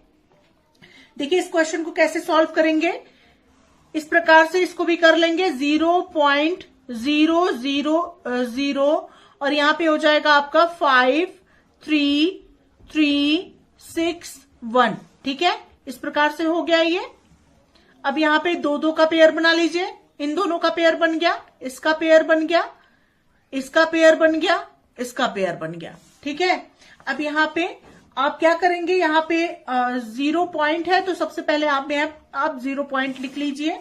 देखिए इस क्वेश्चन को कैसे सॉल्व करेंगे, इस प्रकार से इसको भी कर लेंगे 0.000 और यहां पे हो जाएगा आपका 53361, ठीक है। इस प्रकार से हो गया ये। अब यहां पे 2 2 का पेयर बना लीजिए, इन दोनों का पेयर बन गया, इसका पेयर बन गया, इसका पेयर बन गया, इसका पेयर बन गया, ठीक है। अब यहां पे आप क्या करेंगे, यहां पे 0 पॉइंट है तो सबसे पहले आप 0 पॉइंट लिख लीजिए,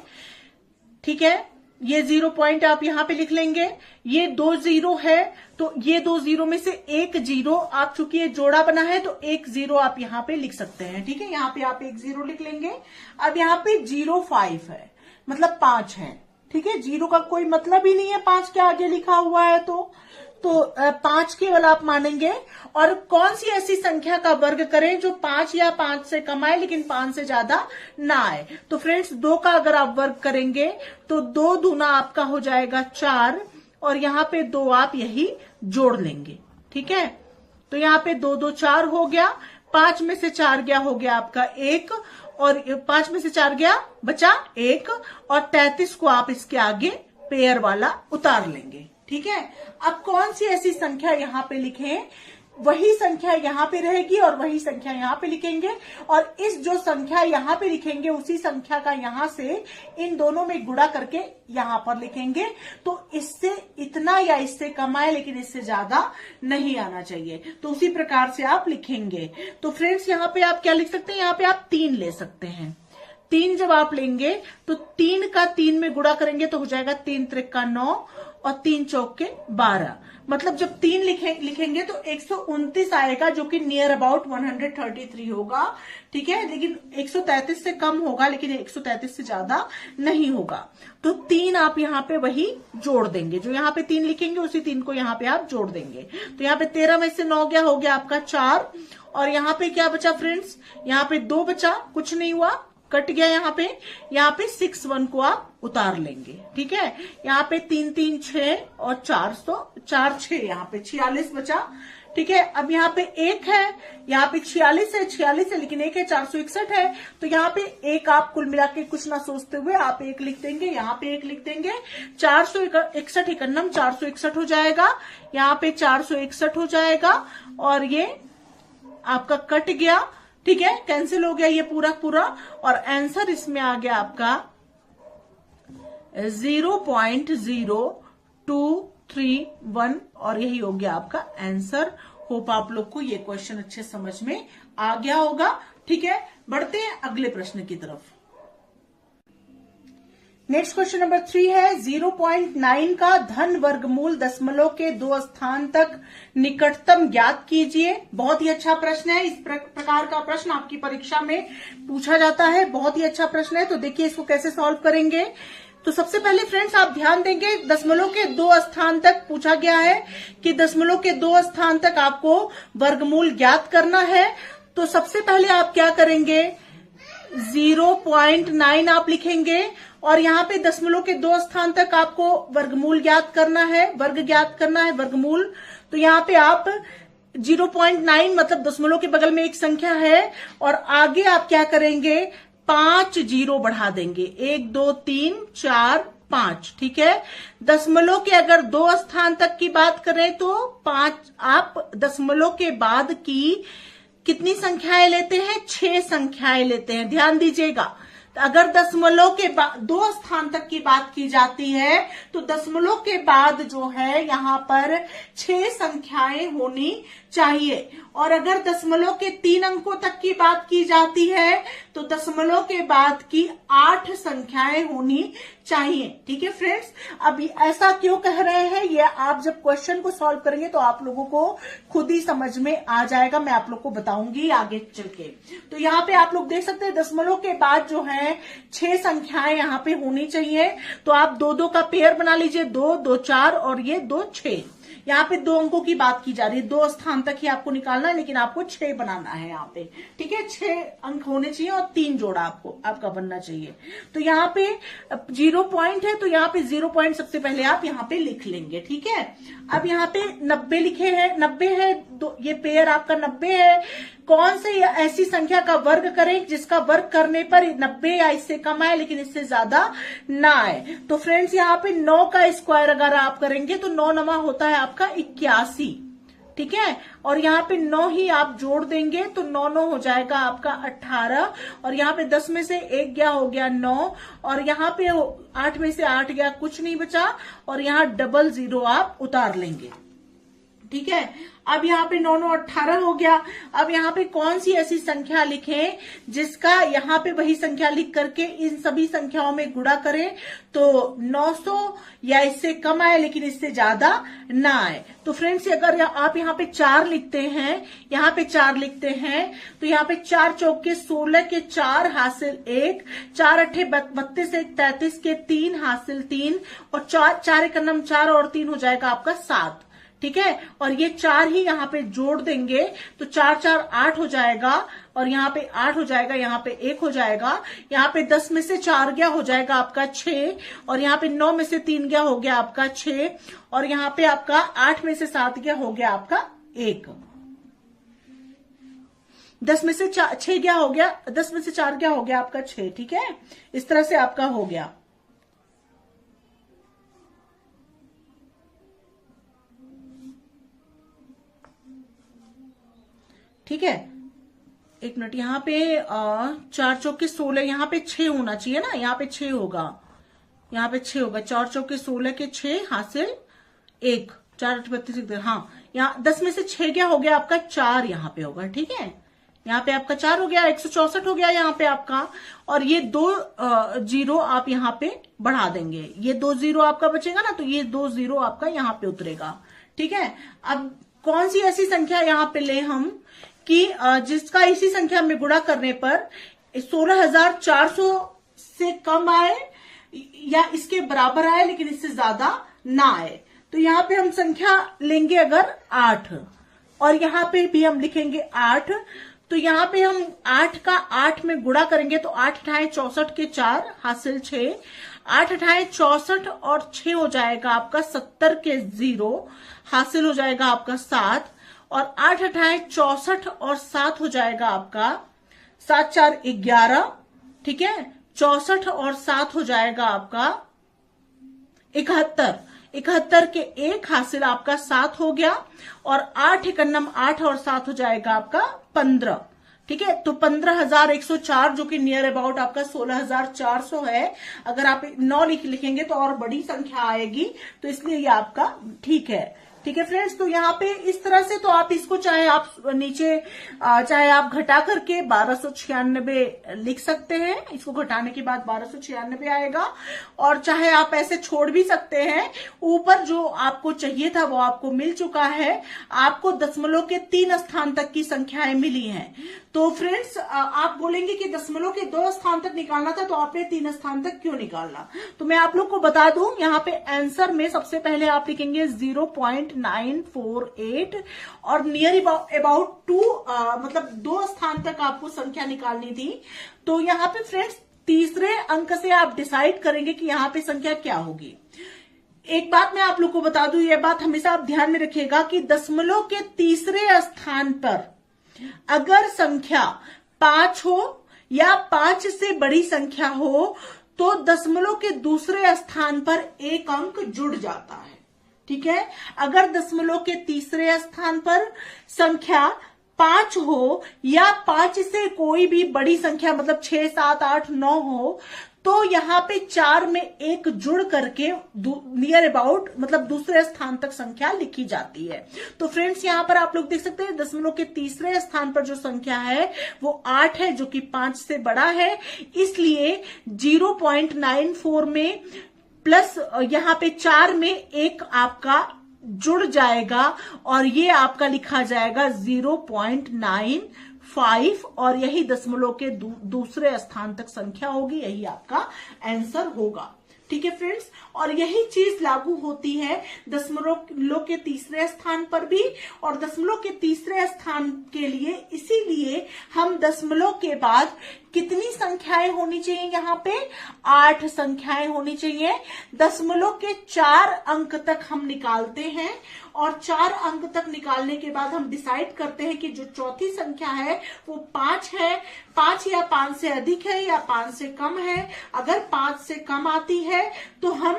ठीक है। ये 0 पॉइंट आप यहां पे लिख लेंगे। ये 2 0 है तो ये 2 0 में से 1 0 आप, चूंकि ये जोड़ा बना है तो 1 0 आप यहां पे लिख सकते हैं, ठीक है। यहां पे आप 1 0 लिख लेंगे। अब यहां पे 05 है मतलब 5 है, ठीक है। 0 का कोई मतलब ही नहीं है 5 के आगे लिखा हुआ है तो 5 केवल आप मानेंगे। और कौन सी ऐसी संख्या का वर्ग करें जो 5 या 5 से कम आए लेकिन 5 से ज्यादा ना आए। तो फ्रेंड्स 2 का अगर आप वर्ग करेंगे तो 2 दूना आपका हो जाएगा 4 और यहां पे 2 आप यही जोड़ लेंगे, ठीक है। तो यहां पे 2 2 4 हो गया, 5 में से 4 गया हो गया आपका 1 और 5 में से 4 गया बचा 1 और 33 को आप इसके आगे पेयर वाला उतार लेंगे, ठीक है। अब कौन सी ऐसी संख्या यहां पे लिखें, वही संख्या यहां पे रहेगी और वही संख्या यहां पे लिखेंगे और इस जो संख्या यहां पे लिखेंगे उसी संख्या का यहां से इन दोनों में गुणा करके यहां पर लिखेंगे। तो इससे इतना या इससे कम आए लेकिन इससे ज्यादा नहीं आना चाहिए, तो उसी प्रकार से आप लिखेंगे। तो फ्रेंड्स यहां पे आप क्या लिख सकते हैं, यहां पे आप 3 ले सकते हैं। 3 जब आप लेंगे तो 3 का 3 में गुणा करेंगे तो हो जाएगा 3 त्रिक का 9 और 3 चौक के 12, मतलब जब 3 लिखेंगे तो 129 आएगा, जो कि नियर अबाउट 133 होगा। ठीक है, लेकिन 133 से कम होगा, लेकिन 133 से ज्यादा नहीं होगा। तो 3 आप यहाँ पे वही जोड़ देंगे, जो यहाँ पे 3 लिखेंगे उसी 3 को यहाँ पे आप जोड़ देंगे। तो यहाँ पे 13 में से 9 गया, हो गया आपका 4, और यहाँ पे क्या बचा फ्रेंड्स, यहाँ पे 2 बचा, कुछ नहीं हुआ, कट गया। यहाँ पे 6 1 को आप उतार लेंगे। ठीक है, यहाँ पे 3 3 6 और 4 4 6, यहाँ पे 46 बचा। ठीक है, अब यहाँ पे 1 है, यहाँ पे 46 है, लेकिन 1 है, 461 है। तो यहाँ पे 1 आप कुल मिला के कुछ ना सोचते हुए आप 1 लिख देंगे, यहाँ पे 1 लिख देंगे। 461 एकन्नम 461 हो जाएगा, यहाँ पे 461 हो जाएगा, और ये आपका कट गया। ठीक है, कैंसिल हो गया ये पूरा, और आंसर इसमें आ गया आपका 0.0231, और यही हो गया आपका आंसर। होप आप लोग को ये क्वेश्चन अच्छे समझ में आ गया होगा। ठीक है, बढ़ते हैं अगले प्रश्न की तरफ। नेक्स्ट क्वेश्चन नंबर 3 है, 0.9 का धन वर्गमूल दशमलव के 2 स्थान तक निकटतम ज्ञात कीजिए। बहुत ही अच्छा प्रश्न है, इस प्रकार का प्रश्न आपकी परीक्षा में पूछा जाता है, बहुत ही अच्छा प्रश्न है। तो देखिए इसको कैसे सॉल्व करेंगे। तो सबसे पहले फ्रेंड्स आप ध्यान देंगे, दशमलव के 2 स्थान तक पूछा गया है कि दशमलव के 2 स्थान तक आपको वर्गमूल ज्ञात करना है। तो सबसे पहले आप क्या करेंगे, 0.9 आप लिखेंगे, और यहाँ पे दशमलव के 2 स्थान तक आपको वर्गमूल ज्ञात करना है, वर्ग ज्ञात करना है, वर्गमूल। तो यहाँ पे आप 0.9 मतलब दशमलव के बगल में एक संख्या है, और आगे आप क्या करेंगे, 5 0 बढ़ा देंगे, 1 2 3 4 5। ठीक है, दशमलव के अगर 2 स्थान तक की बात करें तो 5, आप दशमलव के बाद की कितनी संख्याएं लेते हैं, 6 संख्याएं लेते हैं। ध्यान दीजिएगा, अगर दशमलव के बाद 2 स्थान तक की बात की जाती है तो दशमलव के बाद जो है यहाँ पर 6 संख्याएं होनी चाहिए, और अगर दशमलव के 3 अंकों तक की बात की जाती है तो दशमलव के बाद की 8 संख्याएं होनी चाहिए। ठीक है फ्रेंड्स, अब ऐसा क्यों कह रहे हैं, ये आप जब क्वेश्चन को सॉल्व करेंगे तो आप लोगों को खुद ही समझ में आ जाएगा, मैं आप लोग को बताऊंगी आगे चल के। तो यहाँ पे आप लोग देख सकते हैं दशमलव के बाद जो है 6 संख्याएं यहाँ पे होनी चाहिए। तो आप 2 2 का पेयर बना लीजिए, 2 2 4 और ये 2 6। यहाँ पे 2 अंकों की बात की जा रही है, 2 स्थान तक ही आपको निकालना है, लेकिन आपको 6 बनाना है यहाँ पे। ठीक है, 6 अंक होने चाहिए और 3 जोड़ा आपका बनना चाहिए। तो यहाँ पे 0 पॉइंट है, तो यहाँ पे 0 पॉइंट सबसे पहले आप यहाँ पे लिख लेंगे। ठीक है, अब यहाँ पे 90 लिखे हैं, 90 है, ये पेयर आपका 90 है। कौन से ऐसी संख्या का वर्ग करें जिसका वर्ग करने पर 90 या इससे कम आए लेकिन इससे ज्यादा ना आए। तो फ्रेंड्स यहाँ पे 9 का स्क्वायर अगर आप करेंगे तो 9 9 होता है आपका 81। ठीक है, और यहाँ पे 9 ही आप जोड़ देंगे तो 9 9 हो जाएगा आपका 18, और यहाँ पे 10 में से 1 गया, हो गया 9, और यहाँ पे 8 में से 8 गया, कुछ नहीं बचा, और यहाँ 00 आप उतार लेंगे। ठीक है, अब यहाँ पे 9 9 18 हो गया। अब यहाँ पे कौन सी ऐसी संख्या लिखें जिसका यहाँ पे वही संख्या लिख करके इन सभी संख्याओं में गुणा करें तो 900 या इससे कम आए लेकिन इससे ज्यादा ना आए। तो फ्रेंड्स अगर आप यहाँ पे 4 लिखते हैं, यहाँ पे 4 लिखते हैं, तो यहाँ पे 4 चौक के 16 के 4 हासिल 1, 4 अट्ठे 32 1 33 के 3 हासिल 3, और 4 एकन्नम 4 और 3 हो जाएगा आपका 7। ठीक है, और ये 4 ही यहाँ पे जोड़ देंगे तो 4 4 8 हो जाएगा, और यहाँ पे 8 हो जाएगा, यहाँ पे 1 हो जाएगा, यहाँ पे 10 में से 4 गया, हो जाएगा आपका 6, और यहाँ पे 9 में से 3 गया, हो गया आपका 6, और यहाँ पे आपका 8 में से 7 गया, हो गया आपका 1। 10 में से 6 गया, हो गया 10 में से 4 गया, हो गया आपका 6। ठीक है, इस तरह से आपका हो गया। ठीक है, एक मिनट, यहाँ पे 4 चौक के 16, यहाँ पे 6 होना चाहिए ना, यहाँ पे 6 होगा, यहाँ पे 6 होगा, 4 चौक के 16 के 6 हासिल 1, 4 8 32, हाँ, यहाँ 10 में से 6 क्या हो गया आपका 4 यहाँ पे होगा। ठीक है, यहाँ पे आपका 4 हो गया, 164 हो गया यहाँ पे आपका, और ये 2 जीरो आप यहाँ पे बढ़ा देंगे, ये 2 जीरो आपका बचेगा ना, तो ये 2 जीरो आपका यहाँ पे उतरेगा। ठीक है, अब कौन सी ऐसी संख्या यहाँ पे ले हम कि जिसका इसी संख्या में गुणा करने पर 16,400 से कम आए या इसके बराबर आए लेकिन इससे ज्यादा ना आए। तो यहाँ पे हम संख्या लेंगे अगर 8, और यहाँ पे भी हम लिखेंगे 8, तो यहाँ पे हम 8 का 8 में गुणा करेंगे तो 8 × 64 के 4 हासिल 6, 8 × 64 और 6 हो जाएगा आपका 70 के 0 हासिल हो जाएगा आपका 7, और 8 × 64 और 7 हो जाएगा आपका 7 4 11। ठीक है, 64 और 7 हो जाएगा आपका 71, 71 के 1 हासिल आपका 7 हो गया, और 8 × 8 और 7 हो जाएगा आपका 15। ठीक है, तो 15,104 जो कि नियर अबाउट आपका 16,400 है। अगर आप 9 लिखेंगे तो और बड़ी संख्या आएगी, तो इसलिए ये आपका ठीक है। ठीक है फ्रेंड्स, तो यहाँ पे इस तरह से तो आप इसको चाहे आप नीचे चाहे आप घटा करके 1296 लिख सकते हैं, इसको घटाने के बाद 1296 आएगा, और चाहे आप ऐसे छोड़ भी सकते हैं। ऊपर जो आपको चाहिए था वो आपको मिल चुका है, आपको दशमलव के 3 स्थान तक की संख्याएं मिली हैं। तो फ्रेंड्स आप बोलेंगे कि दशमलव के 2 स्थान तक निकालना था तो आपने 3 स्थान तक क्यों निकाला, तो मैं आप लोग को बता दूं, यहाँ पे आंसर में सबसे पहले आप लिखेंगे 0.948 और नियर अबाउट 2 मतलब 2 स्थान तक आपको संख्या निकालनी थी। तो यहाँ पे फ्रेंड्स तीसरे अंक से आप डिसाइड करेंगे कि यहाँ पे संख्या क्या होगी। एक बात मैं आप लोग को बता दूं, यह बात हमेशा आप ध्यान में रखिएगा कि दशमलव के तीसरे स्थान पर अगर संख्या 5 हो या 5 से बड़ी संख्या हो तो दशमलव के दूसरे स्थान पर 1 अंक जुड़ जाता है। ठीक है, अगर दशमलव के तीसरे स्थान पर संख्या 5 हो या 5 से कोई भी बड़ी संख्या मतलब 6 7 8 9 हो तो यहाँ पे 4 में 1 जुड़ करके नियर अबाउट मतलब दूसरे स्थान तक संख्या लिखी जाती है। तो फ्रेंड्स यहाँ पर आप लोग देख सकते हैं दशमलव के तीसरे स्थान पर जो संख्या है वो 8 है, जो कि 5 से बड़ा है, इसलिए 0.94 में प्लस यहाँ पे 4 में 1 आपका जुड़ जाएगा और ये आपका लिखा जाएगा 0.95 और यही दशमलव के दूसरे स्थान तक संख्या होगी, यही आपका आंसर होगा। ठीक है फ्रेंड्स, और यही चीज लागू होती है दशमलव के तीसरे स्थान पर भी और दशमलव के तीसरे स्थान के लिए। इसीलिए हम दशमलव के बाद कितनी संख्याएं होनी चाहिए, यहाँ पे 8 संख्याएं होनी चाहिए। दशमलव के 4 अंक तक हम निकालते हैं और 4 अंक तक निकालने के बाद हम डिसाइड करते हैं कि जो चौथी संख्या है वो 5 है, 5 या 5 से अधिक है या 5 से कम है। अगर 5 से कम आती है तो हम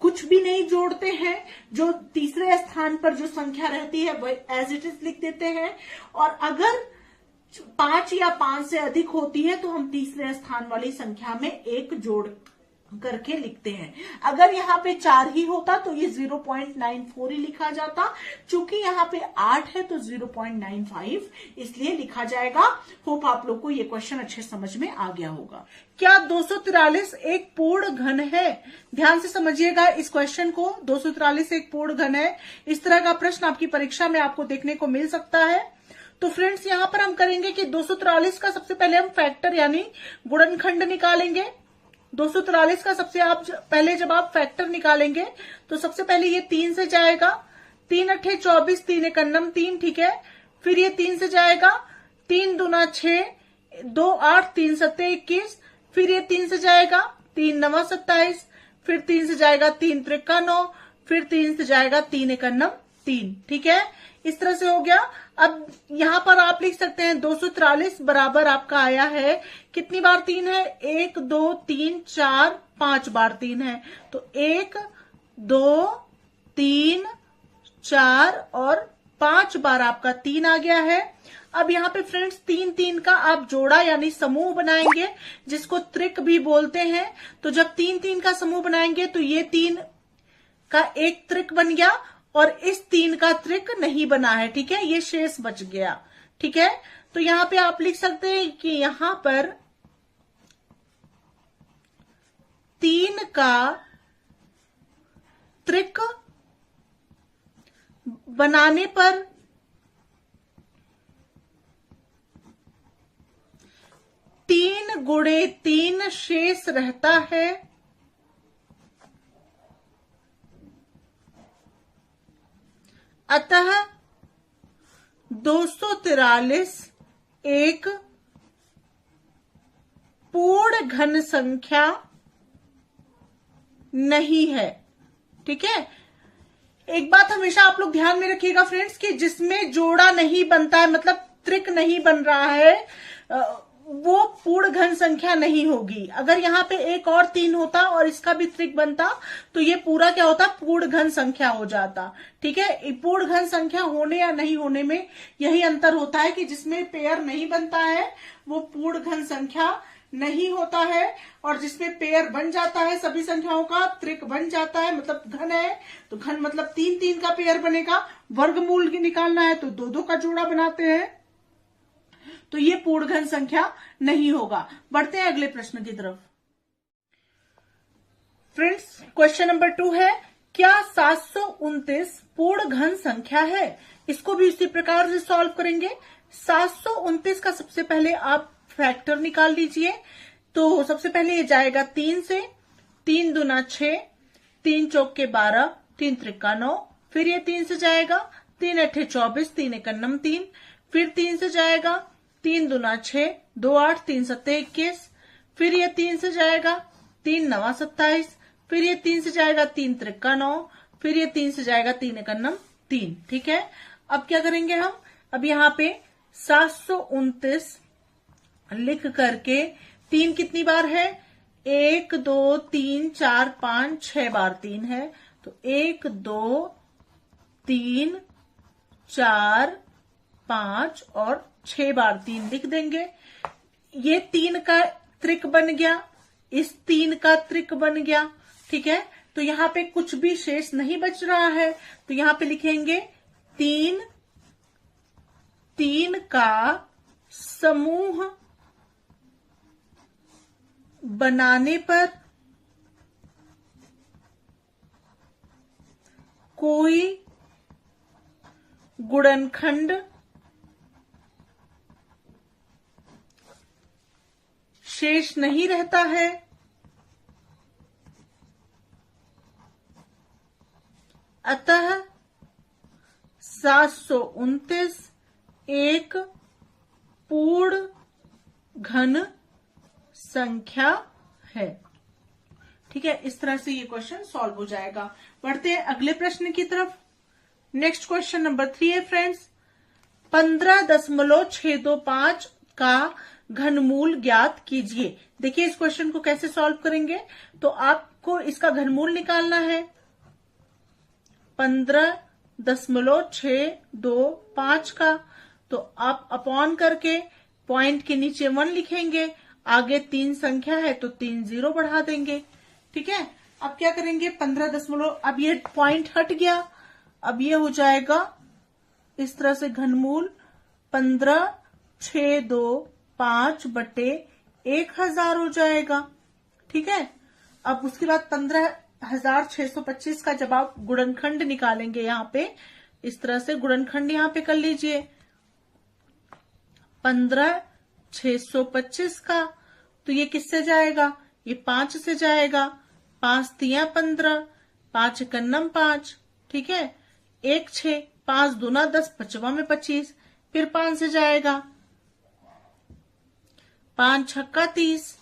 कुछ भी नहीं जोड़ते हैं, जो तीसरे स्थान पर जो संख्या रहती है वह एज इट इज लिख देते हैं, और अगर 5 या 5 से अधिक होती है तो हम तीसरे स्थान वाली संख्या में 1 जोड़ करके लिखते हैं। अगर यहाँ पे 4 ही होता तो ये 0.94 ही लिखा जाता, चूंकि यहाँ पे 8 है तो 0.95 इसलिए लिखा जाएगा। होप आप लोग को ये क्वेश्चन अच्छे समझ में आ गया होगा। क्या 243 एक पूर्ण घन है? ध्यान से समझिएगा इस क्वेश्चन को। 243 एक पूर्ण घन है, इस तरह का प्रश्न आपकी परीक्षा में आपको देखने को मिल सकता है। तो फ्रेंड्स यहाँ पर हम करेंगे कि 243 का सबसे पहले हम फैक्टर यानी गुणनखंड निकालेंगे। 243 का सबसे पहले जब आप फैक्टर निकालेंगे तो सबसे पहले ये 3 से जाएगा, 3 अट्ठे 24, 3 एकन्नम 3, ठीक है। फिर ये 3 से जाएगा, 3 दूना 6, 2 8, 3 सत्ते 21, फिर ये 3 से जाएगा, 3 नवा 27, फिर 3 से जाएगा, 3 त्रिका 9, फिर 3 से जाएगा, 3 एकन्नम 3, ठीक है। इस तरह से हो गया। अब यहां पर आप लिख सकते हैं 243 बराबर आपका आया है, कितनी बार 3 है, 1 2 3 4 5 बार 3 है, तो 1 2 3 4 और 5 बार आपका 3 आ गया है। अब यहाँ पे फ्रेंड्स 3 3 का आप जोड़ा यानी समूह बनाएंगे, जिसको त्रिक भी बोलते हैं। तो जब 3 3 का समूह बनाएंगे तो ये 3 का एक त्रिक बन गया और इस 3 का त्रिक नहीं बना है, ठीक है, ये शेष बच गया, ठीक है। तो यहां पे आप लिख सकते हैं कि यहां पर 3 का त्रिक बनाने पर 3 गुणे 3 शेष रहता है, अतः 243 एक पूर्ण घन संख्या नहीं है। ठीक है, एक बात हमेशा आप लोग ध्यान में रखिएगा फ्रेंड्स कि जिसमें जोड़ा नहीं बनता है, मतलब त्रिक नहीं बन रहा है, वो पूर्ण घन संख्या नहीं होगी। अगर यहाँ पे एक और 3 होता और इसका भी त्रिक बनता तो ये पूरा क्या होता, पूर्ण घन संख्या हो जाता। ठीक है, पूर्ण घन संख्या होने या नहीं होने में यही अंतर होता है कि जिसमें पेयर नहीं बनता है वो पूर्ण घन संख्या नहीं होता है, और जिसमें पेयर बन जाता है सभी संख्याओं का, त्रिक बन जाता है, मतलब घन है तो घन मतलब 3-3 का पेयर बनेगा। वर्गमूल निकालना है तो 2-2 का जोड़ा बनाते हैं, तो ये पूर्ण घन संख्या नहीं होगा। बढ़ते हैं अगले प्रश्न की तरफ। फ्रेंड्स, क्वेश्चन नंबर 2 है, क्या 729 पूर्ण घन संख्या है? इसको भी उसी प्रकार से सॉल्व करेंगे। 729 का सबसे पहले आप फैक्टर निकाल लीजिए। तो सबसे पहले ये जाएगा 3 से, 3 दूना 6, 3 चौके 12, 3 त्रिका 9, फिर ये 3 से जाएगा, 3 अठे 24, 3 एकन्नम 3, फिर 3 से जाएगा, 3 दूना 6, 2 8, 3 सत्ते 21, फिर ये 3 से जाएगा, 3 नवा 27, फिर ये 3 से जाएगा, 3 त्रिका 9, फिर ये 3 से जाएगा, 3 एकन्नम 3। ठीक है, अब क्या करेंगे हम, अब यहाँ पे 729 लिख करके 3 कितनी बार है, 1 2 3 4 5 6 बार 3 है, तो 1 2 3 4 5 और 6 बार 3 लिख देंगे। ये 3 का त्रिक बन गया, इस 3 का त्रिक बन गया। ठीक है, तो यहाँ पे कुछ भी शेष नहीं बच रहा है, तो यहाँ पे लिखेंगे 3 का समूह बनाने पर कोई गुणनखंड शेष नहीं रहता है, अतः 729 एक पूर्ण घन संख्या है। ठीक है, इस तरह से ये क्वेश्चन सॉल्व हो जाएगा। बढ़ते हैं अगले प्रश्न की तरफ। नेक्स्ट क्वेश्चन नंबर 3 है फ्रेंड्स, 15.625 का घनमूल ज्ञात कीजिए। देखिए इस क्वेश्चन को कैसे सॉल्व करेंगे, तो आपको इसका घनमूल निकालना है। 15.625 का, तो आप अपॉन करके पॉइंट के नीचे 1 लिखेंगे, आगे 3 संख्या है तो 3 0 बढ़ा देंगे। ठीक है, अब क्या करेंगे, 15 अब ये पॉइंट हट गया, अब ये हो जाएगा इस तरह से घनमूल 15,625 बटे 1000 हो जाएगा। ठीक है, अब उसके बाद 15,625 का जब आप गुणनखंड निकालेंगे, यहाँ पे इस तरह से गुणनखंड यहाँ पे कर लीजिए। 15,625 का, तो ये किससे जाएगा, ये 5 से जाएगा, 5 तिया 15, 5 एकन्नम 5। ठीक है, 1 6, 5 दूना 10, 5वां में 25, फिर 5 से जाएगा, 5 छक्का 30।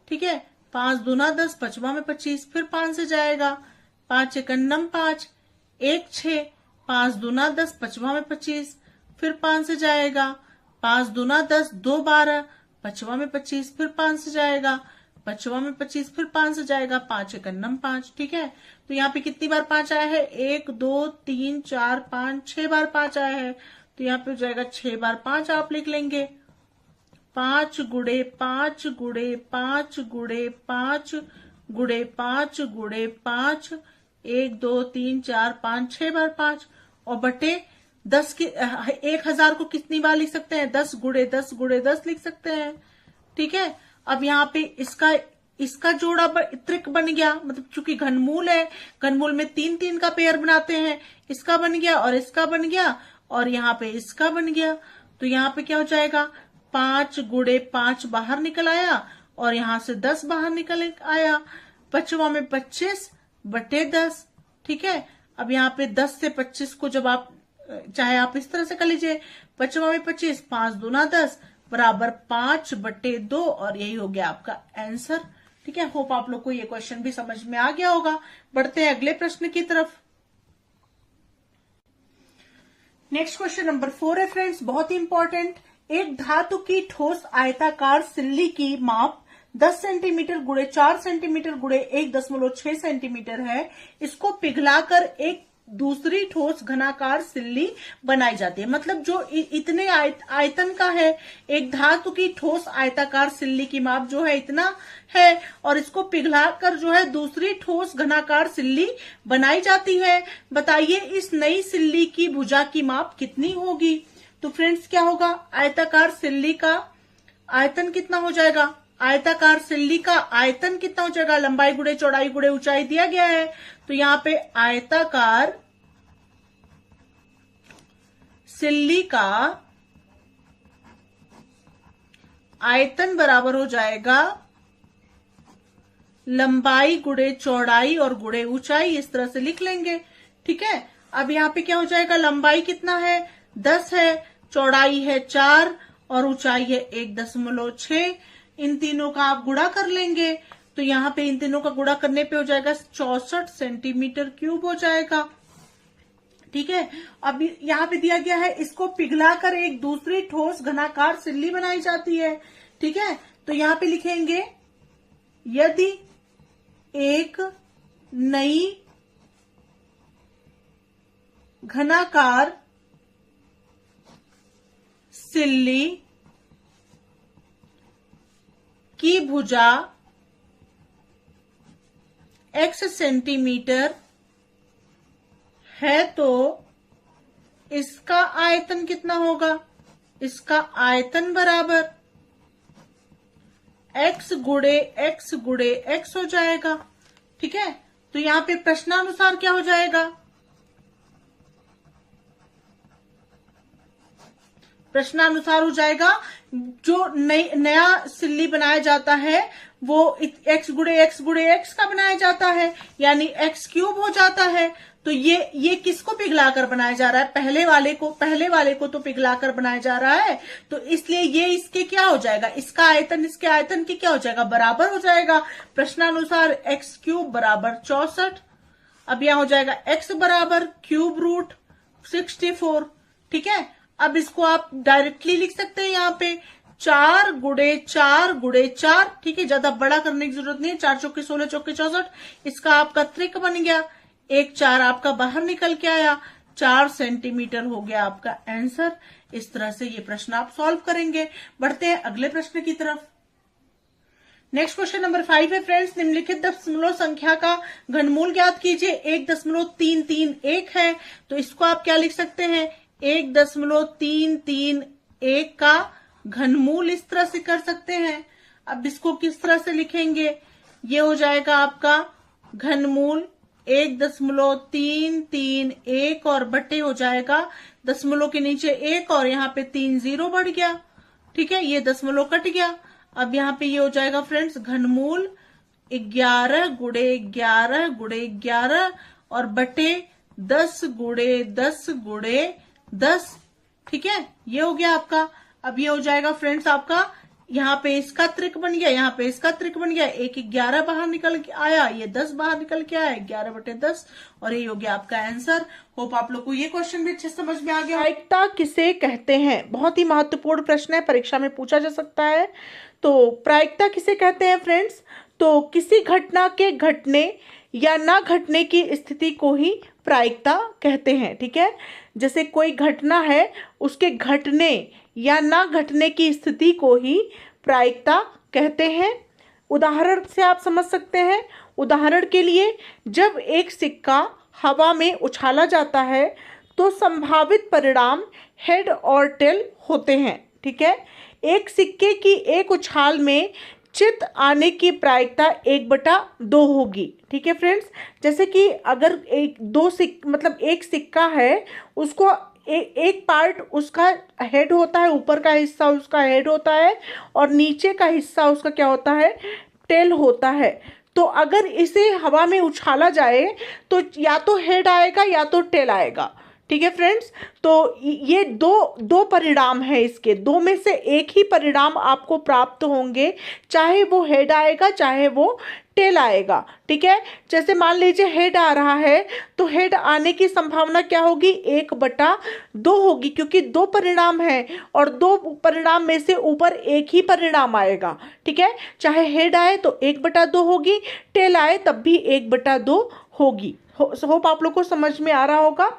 ठीक है, 5 दूना 10, 5वां में 25, फिर 5 से जाएगा, 5 एकन्नम 5, 1 6, 5 दूना 10, 5वां में 25, फिर 5 से जाएगा, 5 दूना 10, 2 12, 5वां में 25, फिर 5 से जाएगा, 5वां में 25, फिर 5 से जाएगा, 5 एकन्नम 5। ठीक है, तो यहाँ पे कितनी बार 5 आया है, 1 2 3 4 5 6 बार 5 आया है, तो यहाँ पे हो जाएगा 6 बार 5 आप लिख लेंगे। 5 गुणे 5 गुणे 5 गुणे 5 गुणे 5 गुणे 5, 1 2 3 4 5 6 बार 5, और बटे 10 की 1000 को कितनी बार लिख सकते हैं? 10 गुणे 10 गुणे 10 लिख सकते हैं। ठीक है, अब यहाँ पे इसका जोड़ा त्रिक बन गया, मतलब चूंकि घनमूल है, घनमूल में 3 3 का पेयर बनाते हैं, इसका बन गया और इसका बन गया और यहाँ पे इसका बन गया। तो यहाँ पे क्या हो जाएगा? 5 गुणे 5 बाहर निकल आया और यहाँ से 10 बाहर निकल आया। पांचवा में 25 बटे 10। ठीक है, अब यहाँ पे 10 से 25 को जब आप चाहे आप इस तरह से कर लीजिए, पांचवा में 25, 5 दूना 10 बराबर 5 बटे 2 और यही हो गया आपका आंसर। ठीक है, होप आप लोग को ये क्वेश्चन भी समझ में आ गया होगा। बढ़ते हैं अगले प्रश्न की तरफ। नेक्स्ट क्वेश्चन नंबर 4 है फ्रेंड्स, बहुत ही इंपॉर्टेंट। एक धातु की ठोस आयताकार सिल्ली की माप 10 सेंटीमीटर गुणे 4 सेंटीमीटर गुणे 1.6 सेंटीमीटर है। इसको पिघलाकर एक दूसरी ठोस घनाकार सिल्ली बनाई जाती है। मतलब जो इतने आयतन का है, एक धातु की ठोस आयताकार सिल्ली की माप जो है इतना है और इसको पिघलाकर जो है दूसरी ठोस घनाकार सिल्ली बनाई जाती है। बताइए इस नई सिल्ली की भुजा की माप कितनी होगी? तो फ्रेंड्स क्या होगा? आयताकार सिल्ली का आयतन कितना हो जाएगा? आयताकार सिल्ली का आयतन कितना हो जाएगा? लंबाई गुणे चौड़ाई गुणे ऊंचाई दिया गया है, तो यहाँ पे आयताकार सिल्ली का आयतन बराबर हो जाएगा लंबाई गुणे चौड़ाई और गुणे ऊंचाई, इस तरह से लिख लेंगे। ठीक है, अब यहाँ पे क्या हो जाएगा? लंबाई कितना है? 10 है, चौड़ाई है 4 और ऊंचाई है 1.6। इन तीनों का आप गुणा कर लेंगे तो यहाँ पे इन तीनों का गुणा करने पे हो जाएगा 64 सेंटीमीटर क्यूब हो जाएगा। ठीक है, अब यहाँ पे दिया गया है इसको पिघलाकर एक दूसरी ठोस घनाकार सिल्ली बनाई जाती है। ठीक है, तो यहाँ पे लिखेंगे यदि एक नई घनाकार सिल्ली की भुजा x सेंटीमीटर है तो इसका आयतन कितना होगा? इसका आयतन बराबर x गुणे x गुणे x हो जाएगा। ठीक है, तो यहाँ पे प्रश्नानुसार क्या हो जाएगा? प्रश्नानुसार हो जाएगा जो नया सिल्ली बनाया जाता है वो x गुणे x गुणे x का बनाया जाता है, यानी x क्यूब हो जाता है। तो ये किसको पिघलाकर बनाया जा रहा है? पहले वाले को तो पिघलाकर बनाया जा रहा है, तो इसलिए ये इसके क्या हो जाएगा? इसका आयतन इसके आयतन के क्या हो जाएगा? बराबर हो जाएगा। प्रश्नानुसार x क्यूब बराबर 64। अब यहां हो जाएगा x बराबर क्यूब रूट 64। ठीक है, अब इसको आप डायरेक्टली लिख सकते हैं यहाँ पे 4 गुणे 4 गुणे 4। ठीक है, ज्यादा बड़ा करने की जरूरत नहीं है। 4 चौके 16 चौके 64, इसका आपका त्रिक बन गया। 1 4 आपका बाहर निकल के आया, 4 सेंटीमीटर हो गया आपका आंसर। इस तरह से ये प्रश्न आप सॉल्व करेंगे। बढ़ते हैं अगले प्रश्न की तरफ। नेक्स्ट क्वेश्चन नंबर 5 है फ्रेंड्स, निम्नलिखित दशमलव संख्या का घनमूल ज्ञात कीजिए। 1.331 है, तो इसको आप क्या लिख सकते हैं? 1.331 का घनमूल इस तरह से कर सकते हैं। अब इसको किस तरह से लिखेंगे? ये हो जाएगा आपका घनमूल 1.331 और बटे हो जाएगा दशमलव के नीचे 1 और यहाँ पे 3 0 बढ़ गया। ठीक है, ये दशमलव कट गया। अब यहाँ पे ये हो जाएगा फ्रेंड्स घनमूल 11 गुणे 11 गुणे 11 और बटे 10 गुणे 10 गुणे 10। ठीक है, ये हो गया आपका। अब ये हो जाएगा फ्रेंड्स आपका, यहाँ पे इसका त्रिक बन गया, यहाँ पे इसका त्रिक बन गया। 1 11 बाहर निकल के आया, ये 10 बाहर निकल के आया, 11 बटे 10 और ये हो गया आपका आंसर। होप आप लोग को ये क्वेश्चन भी अच्छे समझ में आ गया। प्रायिकता किसे कहते हैं? बहुत ही महत्वपूर्ण प्रश्न है, परीक्षा में पूछा जा सकता है। तो प्रायिकता किसे कहते हैं फ्रेंड्स? तो किसी घटना के घटने या ना घटने की स्थिति को ही प्रायिकता कहते हैं। ठीक है, जैसे कोई घटना है, उसके घटने या ना घटने की स्थिति को ही प्रायिकता कहते हैं। उदाहरण से आप समझ सकते हैं। उदाहरण के लिए, जब एक सिक्का हवा में उछाला जाता है तो संभावित परिणाम हेड और टेल होते हैं। ठीक है, एक सिक्के की एक उछाल में चित आने की प्रायिकता 1/2 होगी। ठीक है फ्रेंड्स, जैसे कि अगर एक सिक्का है, उसको एक पार्ट उसका हेड होता है, ऊपर का हिस्सा उसका हेड होता है और नीचे का हिस्सा उसका क्या होता है, टेल होता है। तो अगर इसे हवा में उछाला जाए तो या तो हेड आएगा या तो टेल आएगा। ठीक है फ्रेंड्स, तो ये दो परिणाम है, इसके दो में से एक ही परिणाम आपको प्राप्त होंगे, चाहे वो हेड आएगा चाहे वो टेल आएगा। ठीक है, जैसे मान लीजिए हेड आ रहा है तो हेड आने की संभावना क्या होगी, 1/2 होगी, क्योंकि 2 परिणाम हैं और 2 परिणाम में से ऊपर एक ही परिणाम आएगा। ठीक है, चाहे हेड आए तो 1/2 होगी, टेल आए तब भी 1/2 होगी। होप आप लोग को समझ में आ रहा होगा।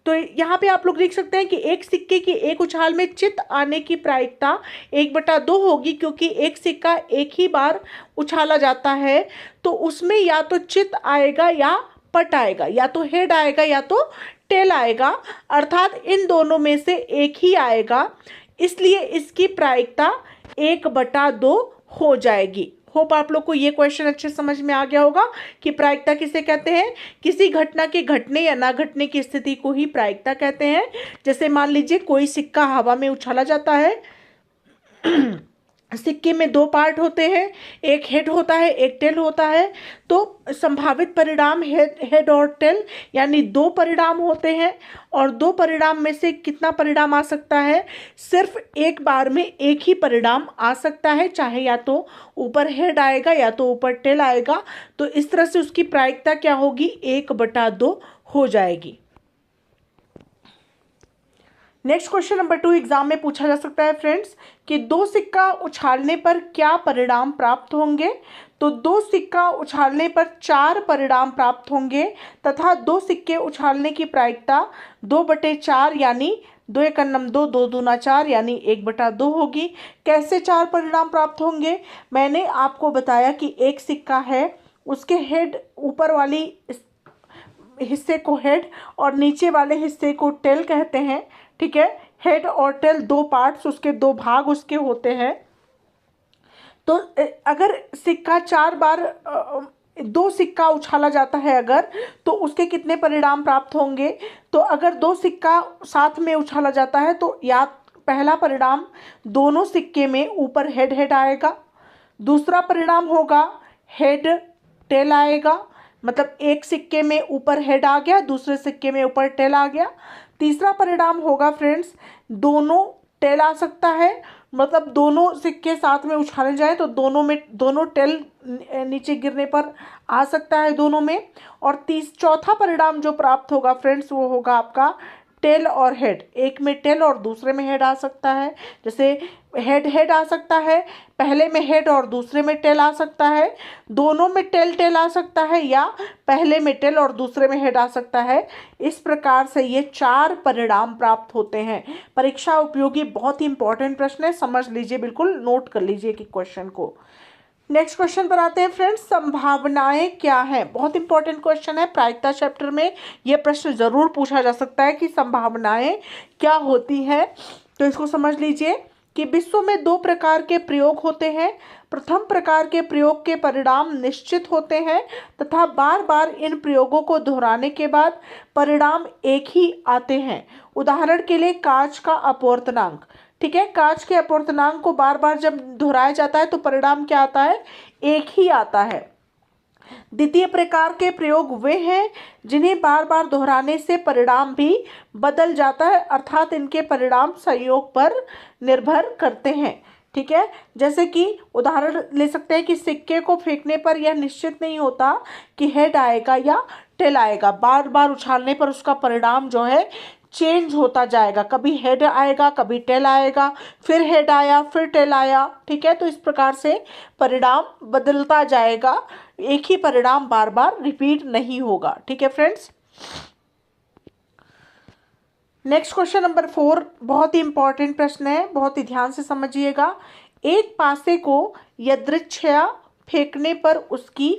तो यहाँ पे आप लोग देख सकते हैं कि एक सिक्के की एक उछाल में चित आने की प्रायिकता 1/2 होगी, क्योंकि एक सिक्का एक ही बार उछाला जाता है, तो उसमें या तो चित आएगा या पट आएगा, या तो हेड आएगा या तो टेल आएगा, अर्थात इन दोनों में से एक ही आएगा, इसलिए इसकी प्रायिकता 1/2 हो जाएगी। होप आप लोग को ये क्वेश्चन अच्छे समझ में आ गया होगा कि प्रायिकता किसे कहते हैं। किसी घटना के घटने या ना घटने की स्थिति को ही प्रायिकता कहते हैं। जैसे मान लीजिए कोई सिक्का हवा में उछाला जाता है, सिक्के में 2 पार्ट होते हैं, एक हेड होता है एक टेल होता है, तो संभावित परिणाम हेड और टेल यानी 2 परिणाम होते हैं, और 2 परिणाम में से कितना परिणाम आ सकता है, सिर्फ एक बार में एक ही परिणाम आ सकता है, चाहे या तो ऊपर हेड आएगा या तो ऊपर टेल आएगा। तो इस तरह से उसकी प्रायिकता क्या होगी, 1/2 हो जाएगी। नेक्स्ट क्वेश्चन नंबर 2 एग्जाम में पूछा जा सकता है फ्रेंड्स कि 2 सिक्का उछालने पर क्या परिणाम प्राप्त होंगे। तो 2 सिक्का उछालने पर 4 परिणाम प्राप्त होंगे तथा 2 सिक्के उछालने की प्रायिकता 2/4 यानी 2 × 2 2 दूना 4 यानी 1/2 होगी। कैसे 4 परिणाम प्राप्त होंगे, मैंने आपको बताया कि एक सिक्का है, उसके हेड ऊपर वाली हिस्से को हेड और नीचे वाले हिस्से को टेल कहते हैं। ठीक है, हेड और टेल 2 पार्ट्स, उसके 2 भाग उसके होते हैं। तो अगर सिक्का 4 बार 2 सिक्का उछाला जाता है अगर, तो उसके कितने परिणाम प्राप्त होंगे। तो अगर 2 सिक्का साथ में उछाला जाता है तो या पहला परिणाम दोनों सिक्के में ऊपर हेड आएगा, दूसरा परिणाम होगा हेड टेल आएगा, मतलब एक सिक्के में ऊपर हेड आ गया, दूसरे सिक्के में ऊपर टेल आ गया। तीसरा परिणाम होगा फ्रेंड्स, दोनों टेल आ सकता है, मतलब दोनों सिक्के साथ में उछाले जाए तो दोनों टेल नीचे गिरने पर आ सकता है दोनों में। और चौथा परिणाम जो प्राप्त होगा फ्रेंड्स, वो होगा आपका टेल और हेड, एक में टेल और दूसरे में हेड आ सकता है। जैसे हेड आ सकता है, पहले में हेड और दूसरे में टेल आ सकता है, दोनों में टेल आ सकता है, या पहले में टेल और दूसरे में हेड आ सकता है। इस प्रकार से ये 4 परिणाम प्राप्त होते हैं। परीक्षा उपयोगी बहुत ही इंपॉर्टेंट प्रश्न है, समझ लीजिए, बिल्कुल नोट कर लीजिए कि क्वेश्चन को। नेक्स्ट क्वेश्चन पर आते हैं फ्रेंड्स, संभावनाएं क्या है। बहुत इंपॉर्टेंट क्वेश्चन है, प्रायिकता चैप्टर में यह प्रश्न जरूर पूछा जा सकता है कि संभावनाएं क्या होती है। तो इसको समझ लीजिए कि विश्व में 2 प्रकार के प्रयोग होते हैं। प्रथम प्रकार के प्रयोग के परिणाम निश्चित होते हैं तथा बार बार इन प्रयोगों को दोहराने के बाद परिणाम एक ही आते हैं। उदाहरण के लिए कांच का अपवर्तनांक। ठीक है, कांच के अपवर्तनांक को बार बार जब दोहराया जाता है तो परिणाम क्या आता है, एक ही आता है। द्वितीय प्रकार के प्रयोग वे हैं जिन्हें बार बार दोहराने से परिणाम भी बदल जाता है, अर्थात इनके परिणाम संयोग पर निर्भर करते हैं। ठीक है, जैसे कि उदाहरण ले सकते हैं कि सिक्के को फेंकने पर यह निश्चित नहीं होता कि हेड आएगा या टेल आएगा, बार बार उछालने पर उसका परिणाम जो है चेंज होता जाएगा, कभी हेड आएगा कभी टेल आएगा, फिर हेड आया फिर टेल आया। ठीक है, तो इस प्रकार से परिणाम बदलता जाएगा, एक ही परिणाम बार बार रिपीट नहीं होगा। ठीक है फ्रेंड्स, नेक्स्ट क्वेश्चन नंबर 4 बहुत ही इंपॉर्टेंट प्रश्न है, बहुत ही ध्यान से समझिएगा। एक पासे को यदृच्छया फेंकने पर उसकी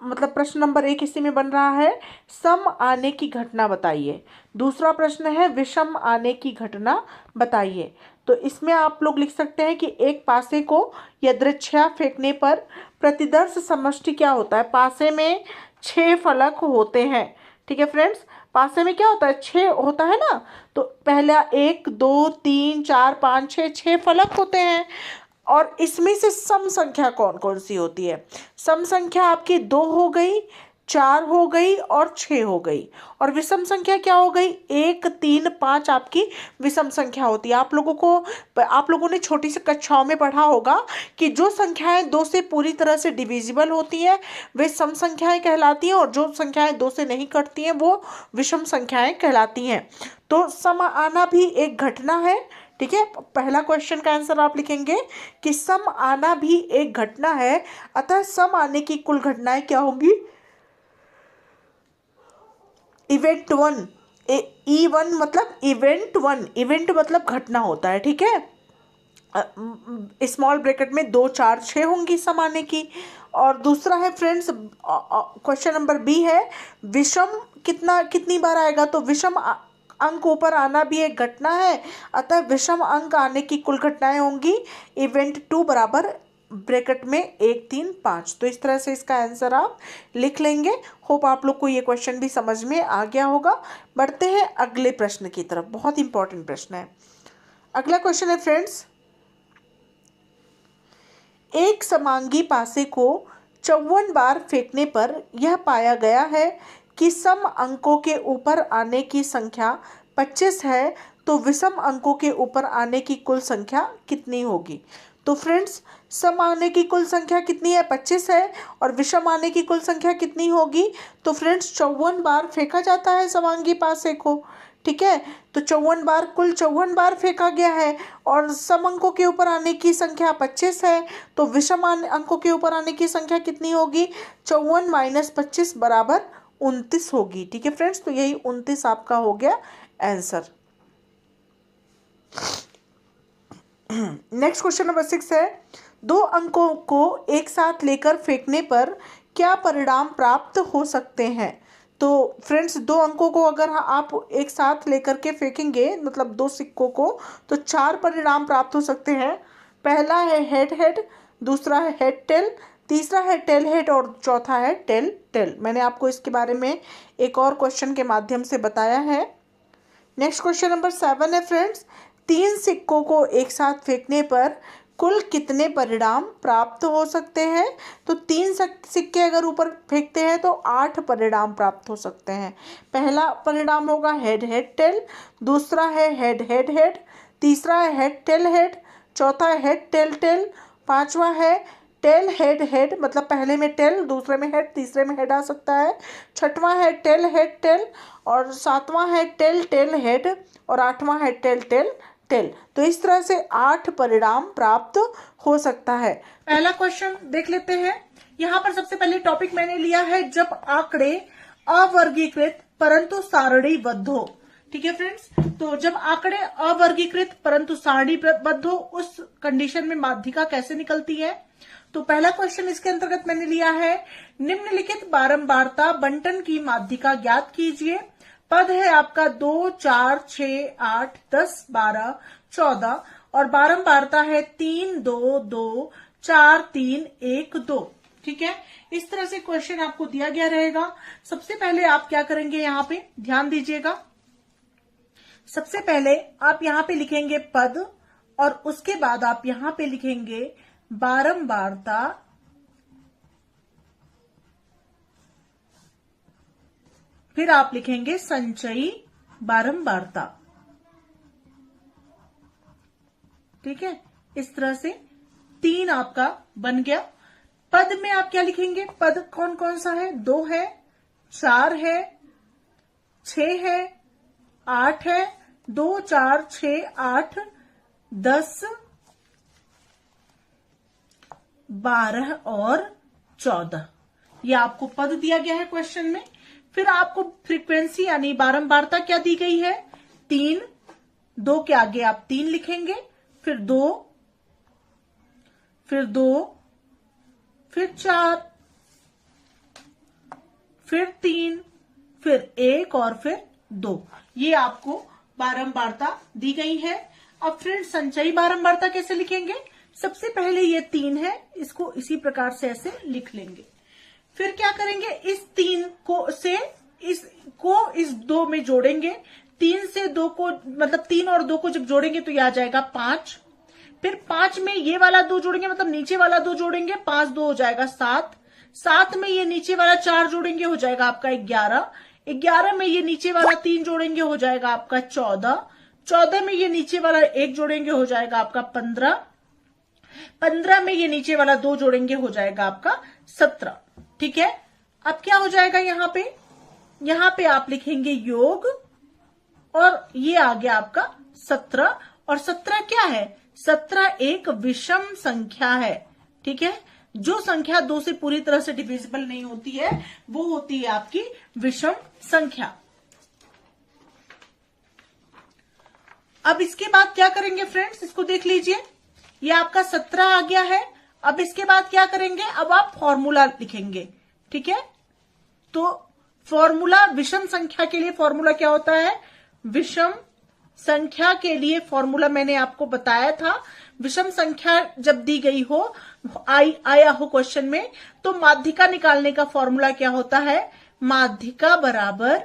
मतलब प्रश्न नंबर 1 इसी में बन रहा है, सम आने की घटना बताइए। दूसरा प्रश्न है विषम आने की घटना बताइए। तो इसमें आप लोग लिख सकते हैं कि एक पासे को यदृच्छया फेंकने पर प्रतिदर्श समष्टि क्या होता है। पासे में 6 फलक होते हैं, ठीक है फ्रेंड्स। पासे में क्या होता है, 6 होता है ना। तो पहला 1 2 3 4 5 6, 6 फलक होते हैं। और इसमें से सम संख्या कौन कौन सी होती है। सम संख्या आपकी 2 हो गई, 4 हो गई और 6 हो गई। और विषम संख्या क्या हो गई, 1 3 5 आपकी विषम संख्या होती है। आप लोगों ने छोटी सी कक्षाओं में पढ़ा होगा कि जो संख्याएं 2 से पूरी तरह से डिविजिबल होती हैं वे सम संख्याएं कहलाती हैं, और जो संख्याएं 2 से नहीं कटती हैं वो विषम संख्याएं कहलाती हैं। तो सम आना भी एक घटना है, ठीक है। पहला क्वेश्चन का आंसर आप लिखेंगे कि सम आना भी एक घटना है, अतः सम आने की कुल घटनाएं क्या होंगी, इवेंट 1। E1 मतलब इवेंट 1, इवेंट मतलब घटना होता है, ठीक है। स्मॉल ब्रैकेट में 2 4 6 होंगी सम आने की। और दूसरा है फ्रेंड्स, क्वेश्चन नंबर बी है विषम कितनी बार आएगा। तो विषम अंक ऊपर आना भी एक घटना है, अतः विषम अंक आने की कुल घटनाएं होंगी इवेंट 2 बराबर ब्रैकेट में 1 3 5। तो इस तरह से इसका आंसर आप लिख लेंगे। होप आप लोग को ये क्वेश्चन भी समझ में आ गया होगा। बढ़ते हैं अगले प्रश्न की तरफ, बहुत इंपॉर्टेंट प्रश्न है। अगला क्वेश्चन है फ्रेंड्स, एक समांगी पासे को 54 बार फेंकने पर यह पाया गया है कि सम अंकों के ऊपर आने की संख्या 25 है, तो विषम अंकों के ऊपर आने की कुल संख्या कितनी होगी। तो फ्रेंड्स सम आने की कुल संख्या कितनी है, 25 है, और विषम आने की कुल संख्या कितनी होगी। तो फ्रेंड्स 54 बार फेंका जाता है समांगी पासे को, ठीक है। तो 54 बार, कुल 54 बार फेंका गया है, और सम अंकों के ऊपर आने की संख्या 25 है, तो विषम अंकों के ऊपर आने की संख्या कितनी होगी, 54 माइनस 25 बराबर 29 होगी, ठीक है फ्रेंड्स। तो यही 29 आपका हो गया आंसर। नेक्स्ट क्वेश्चन नंबर 6 है, 2 अंकों को एक साथ लेकर फेंकने पर क्या परिणाम प्राप्त हो सकते हैं। तो फ्रेंड्स 2 अंकों को अगर आप एक साथ लेकर के फेंकेंगे, मतलब 2 सिक्कों को, तो 4 परिणाम प्राप्त हो सकते हैं। पहला है हेड हेड, दूसरा है हेड टेल, तीसरा है टेल हेड और चौथा है टेल टेल। मैंने आपको इसके बारे में एक और क्वेश्चन के माध्यम से बताया है। नेक्स्ट क्वेश्चन नंबर 7 है फ्रेंड्स, 3 सिक्कों को एक साथ फेंकने पर कुल कितने परिणाम प्राप्त हो सकते हैं। तो 3 सिक्के अगर ऊपर फेंकते हैं तो 8 परिणाम प्राप्त हो सकते हैं। पहला परिणाम होगा हेड हेड टेल, दूसरा है हेड हेड हेड, तीसरा है हेड टेल हेड, चौथा है हेड टेल टेल, पांचवा है टेल हेड हेड, मतलब पहले में टेल दूसरे में हेड तीसरे में हेड आ सकता है, छठवां है टेल हेड टेल, और सातवां है टेल टेल हेड, और आठवां है टेल टेल टेल। तो इस तरह से 8 परिणाम प्राप्त हो सकता है। पहला क्वेश्चन देख लेते हैं। यहाँ पर सबसे पहले टॉपिक मैंने लिया है जब आंकड़े अवर्गीकृत परंतु सारणीबद्ध हो, ठीक है फ्रेंड्स। तो जब आंकड़े अवर्गीकृत परंतु सारणीबद्ध हो, उस कंडीशन में माध्यिका कैसे निकलती है। तो पहला क्वेश्चन इसके अंतर्गत मैंने लिया है, निम्नलिखित बारंबारता बंटन की माध्यिका ज्ञात कीजिए। पद है आपका 2 4 6 8 10 12 14, और बारंबारता है 3 2 2 4 3 1 2, ठीक है। इस तरह से क्वेश्चन आपको दिया गया रहेगा। सबसे पहले आप क्या करेंगे, यहाँ पे ध्यान दीजिएगा। सबसे पहले आप यहाँ पे लिखेंगे पद, और उसके बाद आप यहाँ पे लिखेंगे बारंबारता, फिर आप लिखेंगे संचयी बारंबारता, ठीक है। इस तरह से 3 आपका बन गया। पद में आप क्या लिखेंगे, पद कौन कौन सा है, 2 है, 4 है, 6 है, 8 है, 2 4 6 8 10 12 और 14, ये आपको पद दिया गया है क्वेश्चन में। फिर आपको फ्रीक्वेंसी यानी बारंबारता क्या दी गई है, 3, 2 के आगे आप 3 लिखेंगे, फिर 2, फिर 2, फिर 4, फिर 3, फिर 1 और फिर 2। ये आपको बारंबारता दी गई है। अब फ्रेंड्स संचयी बारंबारता कैसे लिखेंगे? सबसे पहले ये 3 है, इसको इसी प्रकार से ऐसे लिख लेंगे। फिर क्या करेंगे, इस 3 को से इस 2 में जोड़ेंगे। 3 से 2 को मतलब 3 और 2 को जब जोड़ेंगे तो ये आ जाएगा 5। फिर 5 में ये वाला 2 जोड़ेंगे, मतलब नीचे वाला 2 जोड़ेंगे, 5 2 हो जाएगा 7। 7 में ये नीचे वाला 4 जोड़ेंगे, हो जाएगा आपका 11। 11 में ये नीचे वाला 3 जोड़ेंगे, हो जाएगा आपका 14। 14 में ये नीचे वाला 1 जोड़ेंगे, हो जाएगा आपका 15। 15 में ये नीचे वाला 2 जोड़ेंगे, हो जाएगा आपका 17। ठीक है, अब क्या हो जाएगा यहाँ पे आप लिखेंगे योग, और ये आ गया आपका 17। और 17 क्या है? 17 एक विषम संख्या है। ठीक है, जो संख्या 2 से पूरी तरह से डिविजिबल नहीं होती है वो होती है आपकी विषम संख्या। अब इसके बाद क्या करेंगे फ्रेंड्स, इसको देख लीजिए, ये आपका 17 आ गया है। अब इसके बाद क्या करेंगे, अब आप फॉर्मूला लिखेंगे। ठीक है, तो फॉर्मूला विषम संख्या के लिए फॉर्मूला क्या होता है? विषम संख्या के लिए फॉर्मूला मैंने आपको बताया था। विषम संख्या जब दी गई हो, आया हो क्वेश्चन में, तो माध्यिका निकालने का फॉर्मूला क्या होता है? माध्यिका बराबर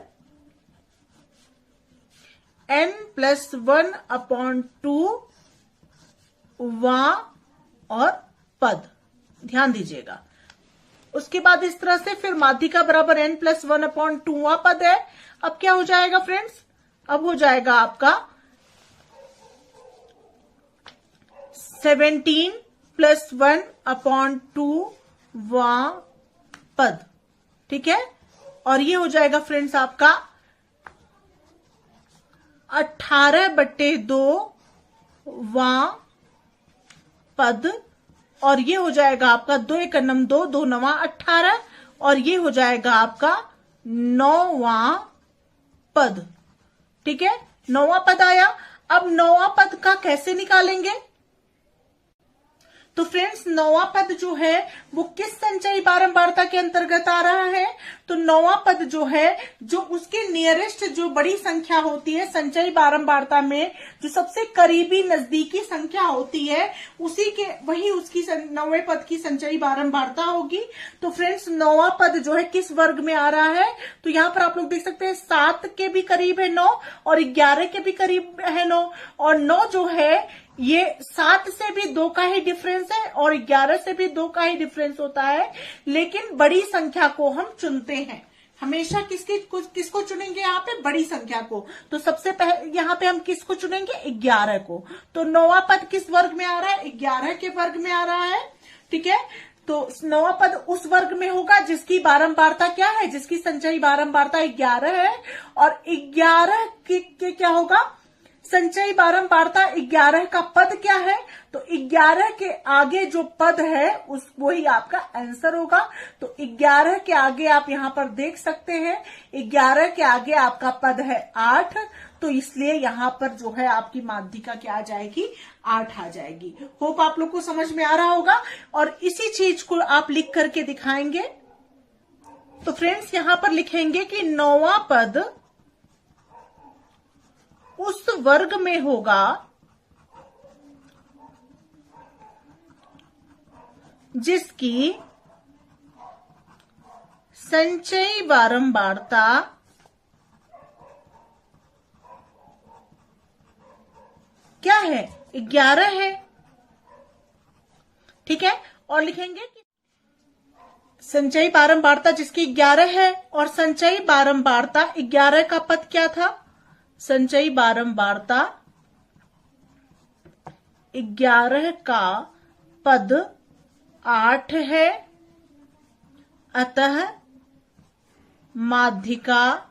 n+1/2 वा और पद। ध्यान दीजिएगा। उसके बाद इस तरह से फिर माध्यिका बराबर n+1/2 वा पद है। अब क्या हो जाएगा फ्रेंड्स? अब हो जाएगा आपका 17+1/2 वा पद। ठीक है, और ये हो जाएगा फ्रेंड्स आपका 18/2 वा पद, और ये हो जाएगा आपका 2 × 2 2 9 18, और ये हो जाएगा आपका 9वां पद। ठीक है, 9वां पद आया। अब 9वां पद का कैसे निकालेंगे? तो फ्रेंड्स 9वां पद जो है वो किस संचयी बारंबारता के अंतर्गत आ रहा है? तो 9वां पद जो है, जो उसके नियरेस्ट जो बड़ी संख्या होती है संचयी बारंबारता में, जो सबसे करीबी नजदीकी संख्या होती है, वही उसकी 9वें पद की संचयी बारंबारता होगी। तो फ्रेंड्स 9वां पद जो है किस वर्ग में आ रहा है? तो यहाँ पर आप लोग देख सकते हैं 7 के भी करीब है 9, और 11 के भी करीब है 9, और 9 जो है ये 7 से भी 2 का ही डिफरेंस है, और 11 से भी 2 का ही डिफरेंस होता है। लेकिन बड़ी संख्या को हम चुनते हैं हमेशा। किसको चुनेंगे यहाँ पे? बड़ी संख्या को। तो सबसे पहले यहाँ पे हम किसको चुनेंगे? 11 को। तो 9वां पद किस वर्ग में आ रहा है? 11 के वर्ग में आ रहा है। ठीक है, तो 9वां पद उस वर्ग में होगा जिसकी बारंबारता क्या है? जिसकी संचयी बारंबारता 11 है, और 11 के क्या होगा? संचयी बारंबारता 11 का पद क्या है? तो 11 के आगे जो पद है वही आपका आंसर होगा। तो 11 के आगे आप यहां पर देख सकते हैं 11 के आगे आपका पद है 8, तो इसलिए यहां पर जो है आपकी माध्यिका क्या आ जाएगी? 8 आ जाएगी। होप आप लोग को समझ में आ रहा होगा, और इसी चीज को आप लिख करके दिखाएंगे। तो फ्रेंड्स यहां पर लिखेंगे कि 9वां पद उस वर्ग में होगा जिसकी संचयी बारंबारता क्या है? 11 है। ठीक है, और लिखेंगे कि संचयी बारंबारता जिसकी 11 है, और संचयी बारंबारता 11 का पद क्या था? संचयी बारंबारता 11 का पद 8 है, अतः माध्यिका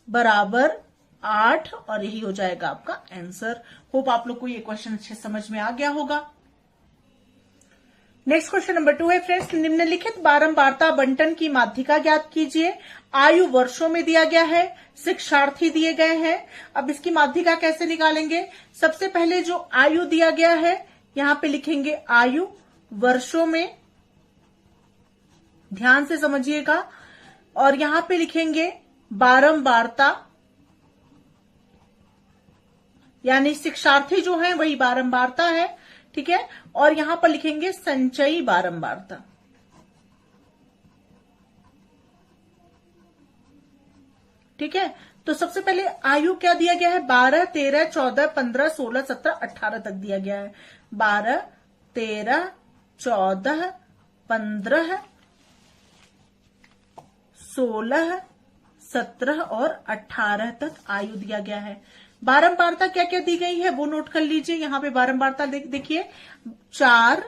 बराबर 8, और यही हो जाएगा आपका आंसर। होप आप लोग को ये क्वेश्चन अच्छे समझ में आ गया होगा। नेक्स्ट क्वेश्चन नंबर 2 है फ्रेंड्स, निम्नलिखित बारंबारता बंटन की माध्यिका ज्ञात कीजिए। आयु वर्षों में दिया गया है, शिक्षार्थी दिए गए हैं। अब इसकी माध्यिका कैसे निकालेंगे? सबसे पहले जो आयु दिया गया है यहां पे लिखेंगे आयु वर्षों में, ध्यान से समझिएगा। और यहां पे लिखेंगे बारंबारता, यानी शिक्षार्थी जो है वही बारंबारता है, ठीक है। और यहां पर लिखेंगे संचयी बारंबारता, ठीक है। तो सबसे पहले आयु क्या दिया गया है, 12, 13, 14, 15, 16, 17, 18 तक दिया गया है। 12, 13, 14, 15, 16, 17 और 18 तक आयु दिया गया है। बारंबारता क्या क्या दी गई है वो नोट कर लीजिए। यहां पे बारंबारता देखिए 4,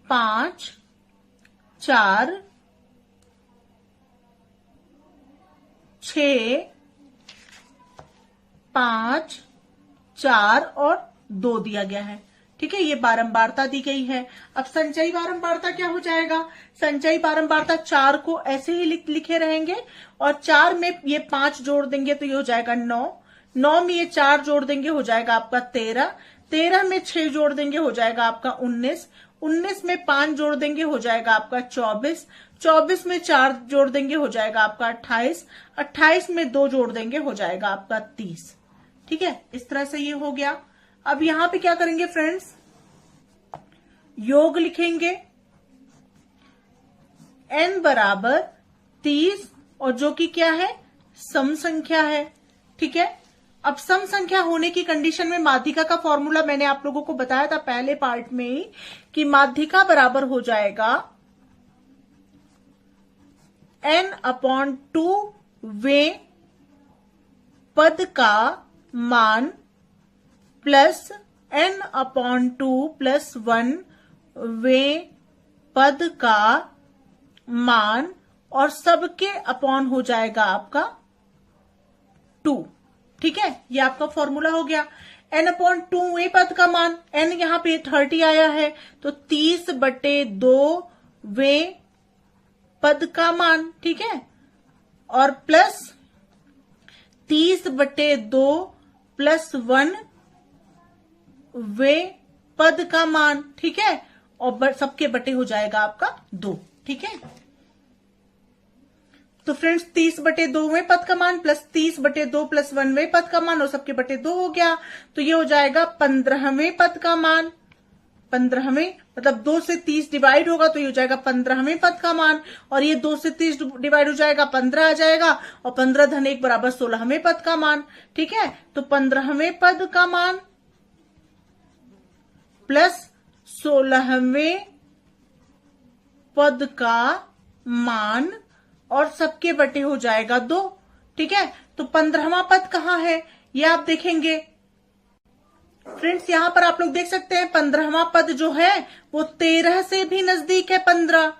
5, 4, 6, 5, 4 और 2 दिया गया है, ठीक है। ये बारंबारता दी गई है। अब संचयी बारंबारता क्या हो जाएगा, संचयी बारंबारता 4 को ऐसे ही लिखे रहेंगे और 4 में ये 5 जोड़ देंगे तो ये हो जाएगा 9, 9 में ये 4 जोड़ देंगे हो जाएगा आपका 13, 13 में 6 जोड़ देंगे हो जाएगा आपका 19, 19 में 5 जोड़ देंगे हो जाएगा आपका 24, 24 में 4 जोड़ देंगे हो जाएगा आपका 28, 28 में 2 जोड़ देंगे हो जाएगा आपका 30, ठीक है। इस तरह से ये हो गया। अब यहां पे क्या करेंगे फ्रेंड्स, योग लिखेंगे n बराबर 30 और जो कि क्या है, सम संख्या है, ठीक है। अब सम संख्या होने की कंडीशन में माध्यिका का फॉर्मूला मैंने आप लोगों को बताया था पहले पार्ट में ही कि माध्यिका बराबर हो जाएगा n/2 वे पद का मान प्लस n/2 + 1 वे पद का मान और सबके अपॉन हो जाएगा आपका 2, ठीक है। ये आपका फॉर्मूला हो गया। n/2 वे पद का मान, n यहां पे 30 आया है तो 30/2 वे पद का मान, ठीक है। और प्लस 30/2 + 1 वे पद का मान, ठीक है। और सबके बटे हो जाएगा आपका 2, ठीक है। तो फ्रेंड्स 30/2 वे पद का मान प्लस 30/2 + 1 वे पद का मान और सबके बटे 2 हो गया तो ये हो जाएगा 15वें पद का मान। 15वें मतलब 2 से 30 डिवाइड होगा तो ये हो जाएगा 15वें पद का मान और ये 2 से 30 डिवाइड हो जाएगा 15 आ जाएगा और 15 + 1 = 16वें पद का मान, ठीक है। तो 15वें पद का मान प्लस 16वें पद का मान और सबके बटे हो जाएगा 2, ठीक है। तो 15वां पद कहां है ये आप देखेंगे फ्रेंड्स, यहां पर आप लोग देख सकते हैं 15वां पद जो है वो 13 से भी नजदीक है 15,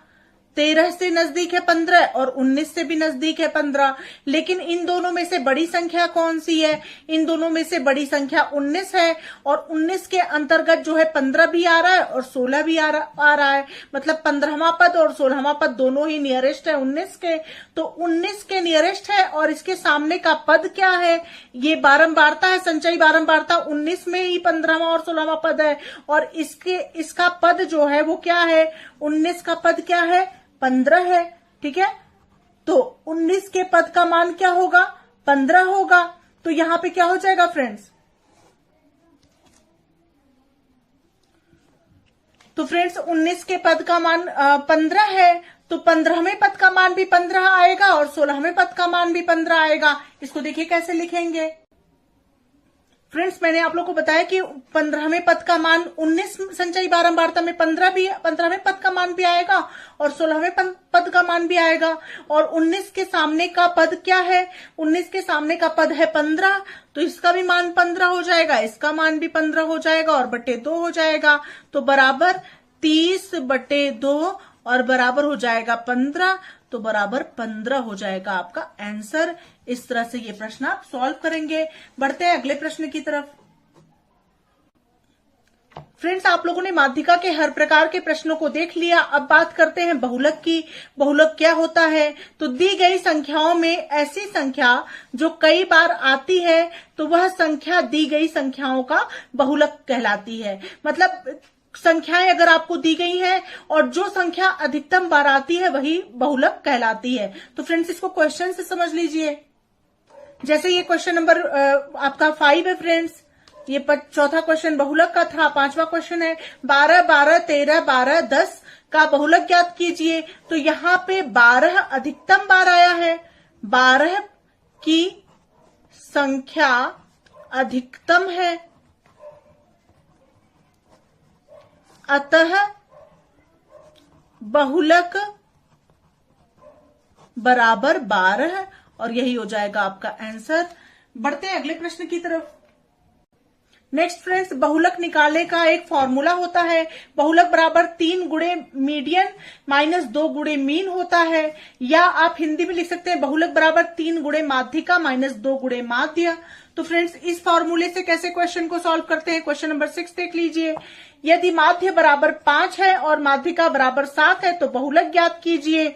13 से नजदीक है 15 और 19 से भी नजदीक है 15। लेकिन इन दोनों में से बड़ी संख्या कौन सी है, इन दोनों में से बड़ी संख्या 19 है और 19 के अंतर्गत जो है 15 भी आ रहा है और 16 भी आ रहा है। मतलब 15वां पद और 16वां पद दोनों ही नियरेस्ट है 19 के, तो 19 के नियरेस्ट है और इसके सामने का पद क्या है, ये बारंबारता है, संचयी बारंबारता 19 में ही 15वां और 16वां पद है और इसका पद जो है वो क्या है, 19 का पद क्या है, 15 है, ठीक है। तो 19 के पद का मान क्या होगा, 15 होगा। तो यहां पे क्या हो जाएगा फ्रेंड्स, तो फ्रेंड्स 19 के पद का मान 15 है तो 15वें पद का मान भी 15 आएगा और 16वें पद का मान भी 15 आएगा। इसको देखिए कैसे लिखेंगे फ्रेंड्स, मैंने आप लोगों को बताया कि 15वें पद का मान 19 संचयी बारंबारता में 15वें पद का मान भी आएगा और 16वें पद का मान भी आएगा और 19 के सामने का पद क्या है, 19 के सामने का पद है 15 तो इसका भी मान 15 हो जाएगा, इसका मान भी 15 हो जाएगा और बटे 2 हो जाएगा। तो बराबर 30/2 और बराबर हो जाएगा 15, तो बराबर 15 हो जाएगा आपका आंसर। इस तरह से ये प्रश्न आप सॉल्व करेंगे। बढ़ते हैं अगले प्रश्न की तरफ। फ्रेंड्स, आप लोगों ने माध्यिका के हर प्रकार के प्रश्नों को देख लिया। अब बात करते हैं बहुलक की। बहुलक क्या होता है, तो दी गई संख्याओं में ऐसी संख्या जो कई बार आती है तो वह संख्या दी गई संख्याओं का बहुलक कहलाती है। मतलब संख्याएं अगर आपको दी गई हैं और जो संख्या अधिकतम बार आती है वही बहुलक कहलाती है। तो फ्रेंड्स इसको क्वेश्चन से समझ लीजिए। जैसे ये क्वेश्चन नंबर आपका 5 है फ्रेंड्स, ये चौथा क्वेश्चन बहुलक का था। 5वां क्वेश्चन है 12, 12, 13, 12, 10 का बहुलक ज्ञात कीजिए। तो यहाँ पे 12 अधिकतम बार आया है, 12 की संख्या अधिकतम है, अतः बहुलक बराबर 12 और यही हो जाएगा आपका आंसर। बढ़ते हैं अगले प्रश्न की तरफ। नेक्स्ट फ्रेंड्स, बहुलक निकालने का एक फॉर्मूला होता है। बहुलक बराबर 3 गुणे मीडियन माइनस 2 गुणे मीन होता है, या आप हिंदी में लिख सकते हैं बहुलक बराबर 3 गुणे माध्यिका माइनस 2 गुणे माध्य। तो फ्रेंड्स इस फॉर्मूले से कैसे क्वेश्चन को सॉल्व करते हैं, क्वेश्चन नंबर 6 देख लीजिए। यदि माध्य बराबर 5 है और माध्यिका बराबर 7 है तो बहुलक ज्ञात कीजिए।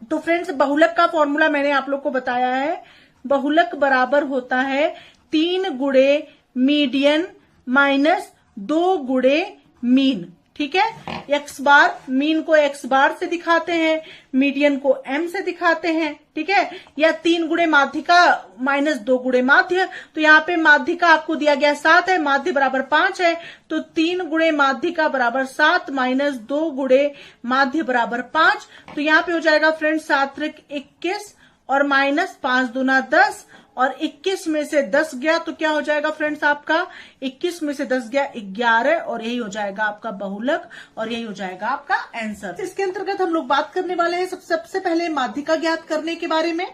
तो फ्रेंड्स बहुलक का फॉर्मूला मैंने आप लोग को बताया है। बहुलक बराबर होता है 3 गुणे मीडियन माइनस 2 गुणे मीन। ठीक है, एक्स बार, मीन को एक्स बार से दिखाते हैं, मीडियन को एम से दिखाते हैं। ठीक है, या 3 गुणे माध्यिका माइनस 2 गुणे माध्य। तो यहाँ पे माध्यिका आपको दिया गया 7 है, माध्य बराबर 5 है, तो 3 गुणे माध्यिका बराबर 7 माइनस 2 गुणे माध्य बराबर 5। तो यहाँ पे हो जाएगा फ्रेंड्स 7 21 और माइनस 5 दूना 10 और 21 में से 10 गया तो क्या हो जाएगा फ्रेंड्स आपका 21 में से 10 गया 11 और यही हो जाएगा आपका बहुलक और यही हो जाएगा आपका आंसर। इसके अंतर्गत हम लोग बात करने वाले हैं सबसे पहले माध्यिका ज्ञात करने के बारे में।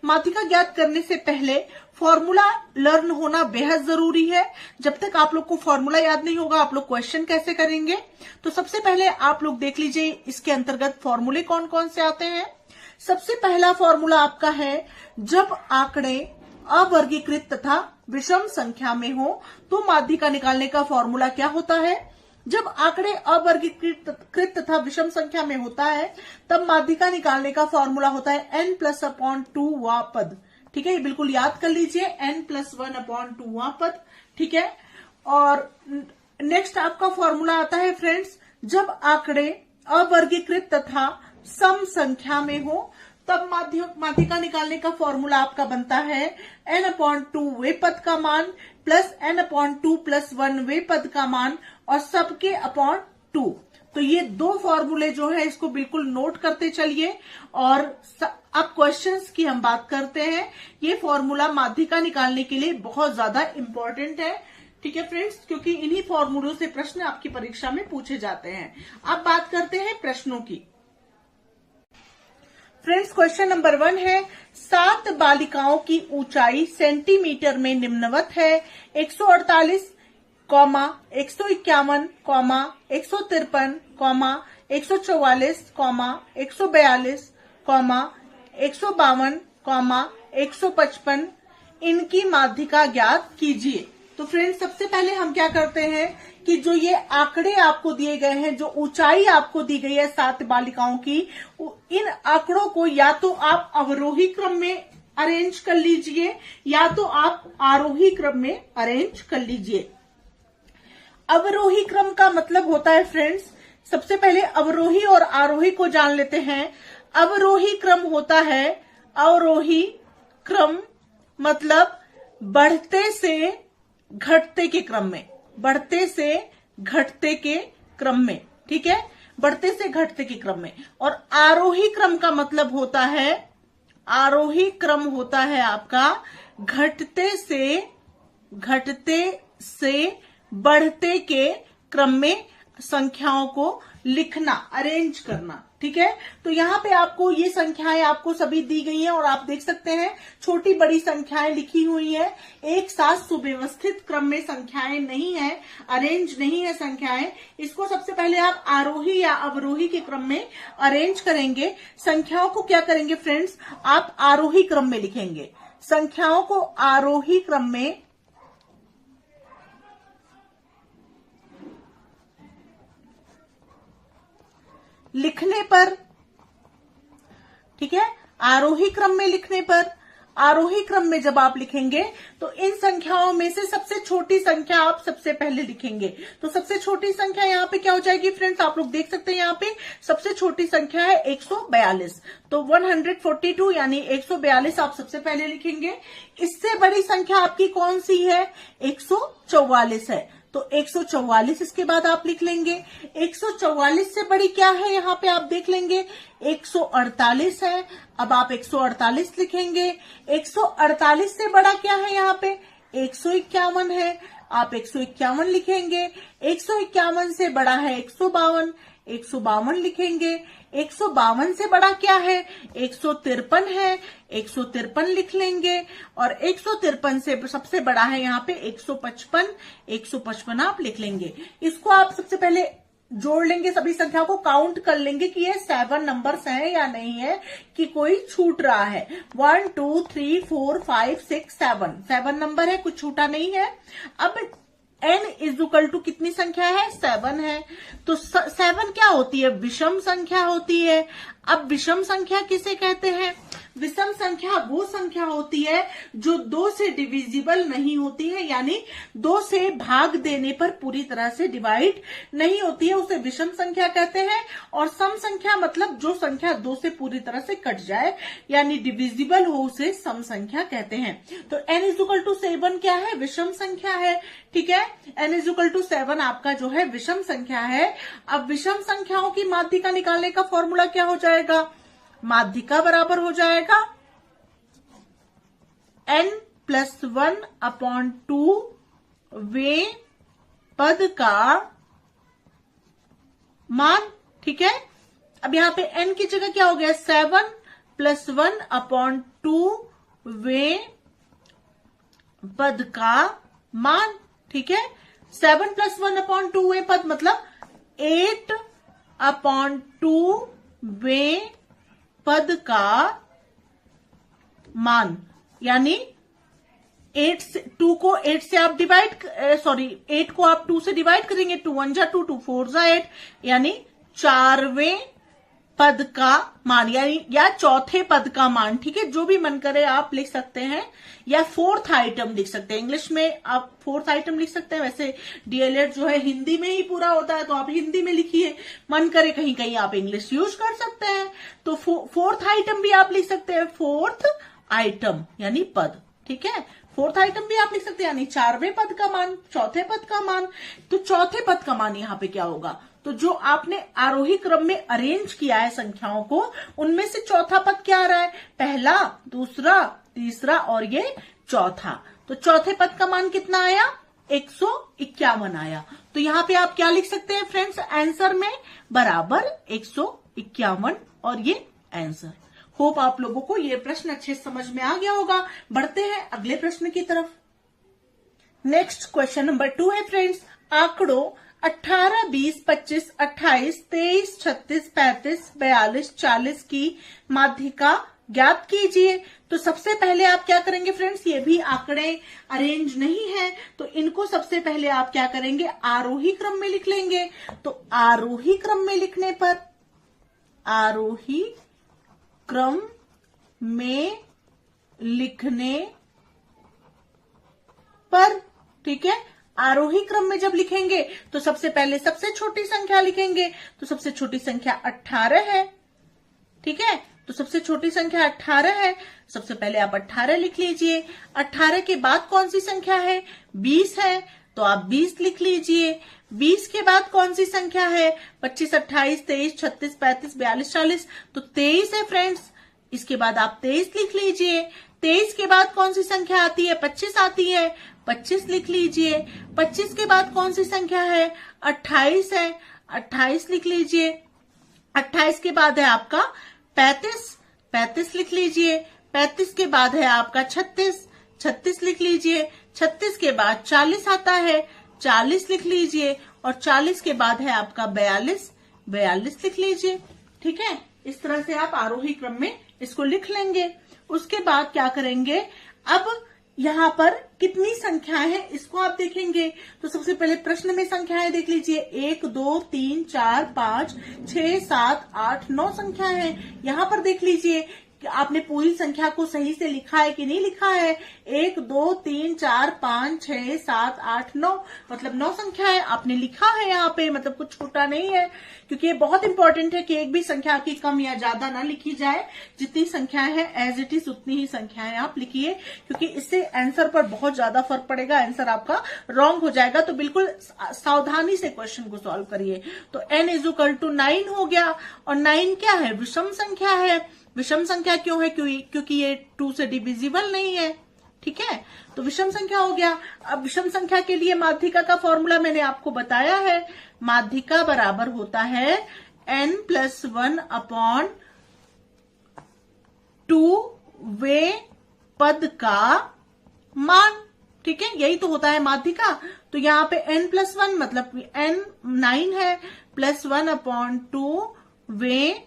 माध्यिका ज्ञात करने से पहले फॉर्मूला लर्न होना बेहद जरूरी है। जब तक आप लोग को फॉर्मूला याद नहीं होगा आप लोग क्वेश्चन कैसे करेंगे। तो सबसे पहले आप लोग देख लीजिए इसके अंतर्गत फॉर्मूले कौन कौन से आते हैं। सबसे पहला फॉर्मूला आपका है जब आंकड़े अवर्गीकृत तथा विषम संख्या में हो तो माध्यिका निकालने का फॉर्मूला क्या होता है। जब आंकड़े अवर्गीकृत तथा विषम संख्या में होता है तब माध्यिका निकालने का फॉर्मूला होता है n+1/2वां पद। ठीक है, ये बिल्कुल याद कर लीजिए n+1/2वां पद। ठीक है, और नेक्स्ट आपका फॉर्मूला आता है फ्रेंड्स जब आंकड़े अवर्गीकृत तथा सम संख्या में हो तब माध्यिका निकालने का फॉर्मूला आपका बनता है n/2 वे पद का मान प्लस n/2 + 1 वे पद का मान और सबके अपॉन 2। तो ये दो फॉर्मूले जो है इसको बिल्कुल नोट करते चलिए। और अब क्वेश्चंस की हम बात करते हैं। ये फॉर्मूला माध्यिका निकालने के लिए बहुत ज्यादा इंपॉर्टेंट है। ठीक है फ्रेंड्स, क्योंकि इन्हीं फॉर्मूलों से प्रश्न आपकी परीक्षा में पूछे जाते हैं। अब बात करते हैं प्रश्नों की। फ्रेंड्स क्वेश्चन नंबर 1 है 7 बालिकाओं की ऊंचाई सेंटीमीटर में निम्नवत है 148, 151, 153, 144, 142, 152, 155 इनकी माध्यिका ज्ञात कीजिए। तो फ्रेंड्स सबसे पहले हम क्या करते हैं कि जो ये आंकड़े आपको दिए गए हैं, जो ऊंचाई आपको दी गई है 7 बालिकाओं की, इन आंकड़ों को या तो आप अवरोही क्रम में अरेंज कर लीजिए या तो आप आरोही क्रम में अरेंज कर लीजिए। अवरोही क्रम का मतलब होता है फ्रेंड्स, सबसे पहले अवरोही और आरोही को जान लेते हैं। अवरोही क्रम होता है, अवरोही क्रम मतलब बढ़ते से घटते के क्रम में, बढ़ते से घटते के क्रम में। ठीक है, बढ़ते से घटते के क्रम में। और आरोही क्रम का मतलब होता है, आरोही क्रम होता है आपका घटते से बढ़ते के क्रम में संख्याओं को लिखना, अरेंज करना। ठीक है, तो यहाँ पे आपको ये संख्याएं आपको सभी दी गई हैं और आप देख सकते हैं छोटी बड़ी संख्याएं लिखी हुई हैं। एक साथ सुव्यवस्थित क्रम में संख्याएं नहीं है, अरेंज नहीं है संख्याएं। इसको सबसे पहले आप आरोही या अवरोही के क्रम में अरेंज करेंगे। संख्याओं को क्या करेंगे फ्रेंड्स, आप आरोही क्रम में लिखेंगे। संख्याओं को आरोही क्रम में लिखने पर, ठीक है, आरोही क्रम में लिखने पर आरोही क्रम में जब आप लिखेंगे तो इन संख्याओं में से सबसे छोटी संख्या आप सबसे पहले लिखेंगे। तो सबसे छोटी संख्या यहाँ पे क्या हो जाएगी फ्रेंड्स, आप लोग देख सकते हैं यहाँ पे सबसे छोटी संख्या है 142, तो 142 यानी 142 आप सबसे पहले लिखेंगे। इससे बड़ी संख्या आपकी कौन सी है, 144 है, तो 144 इसके बाद आप लिख लेंगे। 144 से बड़ी क्या है यहाँ पे आप देख लेंगे, 148 है, अब आप 148 लिखेंगे। 148 से बड़ा क्या है यहाँ पे, 151 है, आप 151 लिखेंगे। 151 से बड़ा है 152, 152 लिखेंगे। 152 से बड़ा क्या है, 153 है, 153 लिख लेंगे। और 153 से सबसे बड़ा है यहाँ पे 155, 155 आप लिख लेंगे। इसको आप सबसे पहले जोड़ लेंगे, सभी संख्या को काउंट कर लेंगे कि ये 7 नंबर्स हैं या नहीं है, कि कोई छूट रहा है। 1 2 3 4 5 6 7 नंबर है, कुछ छूटा नहीं है। अब n इज इक्वल टू कितनी संख्या है, 7 है, तो 7 क्या होती है, विषम संख्या होती है। अब विषम संख्या किसे कहते हैं, विषम संख्या वो संख्या होती है जो 2 से डिविजिबल नहीं होती है, यानी 2 से भाग देने पर पूरी तरह से डिवाइड नहीं होती है, उसे विषम संख्या कहते हैं। और सम संख्या मतलब जो संख्या 2 से पूरी तरह से कट जाए यानी डिविजिबल हो, उसे सम संख्या कहते हैं। तो n इज इक्वल टू 7 क्या है, विषम संख्या है, ठीक है। n इज इक्वल टू 7 आपका जो है विषम संख्या है। अब विषम संख्याओं की माध्यिका निकालने का फॉर्मूला क्या हो जाएगा, माध्यिका बराबर हो जाएगा n+1/2 वे पद का मान, ठीक है। अब यहां पे n की जगह क्या हो गया, 7+1/2 वे पद का मान, ठीक है। 7+1/2 वे पद मतलब 8/2 वे पद का मान, यानी 2 को 8 से आप डिवाइड, 8 को आप 2 से डिवाइड करेंगे, 2 1 जा 2, 2 4 जा 8, यानी 4वें पद का मान, यानी या चौथे पद का मान, ठीक है। जो भी मन करे आप लिख सकते हैं, या 4th आइटम लिख सकते हैं, इंग्लिश में आप 4th आइटम लिख सकते हैं। वैसे डीएलएड जो है हिंदी में ही पूरा होता है, तो आप हिंदी में लिखिए, मन करे कहीं कहीं आप इंग्लिश यूज कर सकते हैं। तो 4th आइटम भी आप लिख सकते हैं, 4th आइटम यानी पद, ठीक है। 4th आइटम भी आप लिख सकते हैं, यानी 4वें पद का मान, चौथे पद का मान। तो चौथे पद का मान यहाँ पे क्या होगा, तो जो आपने आरोही क्रम में अरेंज किया है संख्याओं को, उनमें से चौथा पद क्या आ रहा है, पहला, दूसरा, तीसरा और ये चौथा। तो चौथे पद का मान कितना आया, 151 आया। तो यहाँ पे आप क्या लिख सकते हैं फ्रेंड्स, आंसर में बराबर 151 और ये आंसर। होप आप लोगों को ये प्रश्न अच्छे समझ में आ गया होगा। बढ़ते हैं अगले प्रश्न की तरफ। नेक्स्ट क्वेश्चन नंबर 2 है फ्रेंड्स, आंकड़ों 18, 20, 25, 28, 23, 36, 35, 42, 40 की माध्यिका ज्ञात कीजिए। तो सबसे पहले आप क्या करेंगे फ्रेंड्स, ये भी आंकड़े अरेंज नहीं है, तो इनको सबसे पहले आप क्या करेंगे, आरोही क्रम में लिख लेंगे। तो आरोही क्रम में लिखने पर, आरोही क्रम में लिखने पर, ठीक है, आरोही क्रम में जब लिखेंगे तो सबसे पहले सबसे छोटी संख्या लिखेंगे। तो सबसे छोटी संख्या 18 है, ठीक है। तो सबसे छोटी संख्या 18 है, सबसे पहले आप 18 लिख लीजिए। 18 के बाद कौन सी संख्या है, 20 है, तो आप 20 लिख लीजिए। 20 के बाद कौन सी संख्या है, 25, 28, 23, 36, 35, 42, 40, तो 23 है फ्रेंड्स। इसके बाद आप 23 लिख लीजिए। 23 के बाद कौन सी संख्या आती है, 25 आती है, 25 लिख लीजिए। 25 के बाद कौन सी संख्या है, 28 है, 28 लिख लीजिए। 28 के बाद है आपका 35, 35 लिख लीजिए। 35 के बाद है आपका 36, 36 लिख लीजिए। 36 के बाद 40 आता है, 40 लिख लीजिए। और 40 के बाद है आपका 42, 42 लिख लीजिए, ठीक है। इस तरह से आप आरोही क्रम में इसको लिख लेंगे। उसके बाद क्या करेंगे, अब यहाँ पर कितनी संख्याएं हैं इसको आप देखेंगे। तो सबसे पहले प्रश्न में संख्याएं देख लीजिए, 1 2 3 4 5 6 7 8 9 संख्याएं हैं। यहाँ पर देख लीजिए कि आपने पूरी संख्या को सही से लिखा है कि नहीं लिखा है। 1 2 3 4 5 6 7 8 9 मतलब 9 संख्या है, आपने लिखा है यहाँ पे, मतलब कुछ छूटा नहीं है। क्योंकि ये बहुत इंपॉर्टेंट है कि एक भी संख्या की कम या ज्यादा ना लिखी जाए, जितनी संख्याएं हैं एज इट इज उतनी ही संख्याएं आप लिखिए, क्योंकि इससे आंसर पर बहुत ज्यादा फर्क पड़ेगा, आंसर आपका रॉन्ग हो जाएगा। तो बिल्कुल सावधानी से क्वेश्चन को सॉल्व करिए। तो n = 9 हो गया, और 9 क्या है, विषम संख्या है। विषम संख्या क्यों है, क्योंकि ये 2 से डिविजिबल नहीं है, ठीक है, तो विषम संख्या हो गया। अब विषम संख्या के लिए माध्यिका का फॉर्मूला मैंने आपको बताया है। माध्यिका बराबर होता है n+1/2 वे पद का मान, ठीक है, यही तो होता है माध्यिका। तो यहाँ पे n+1 मतलब n 9 है, +1/2 वे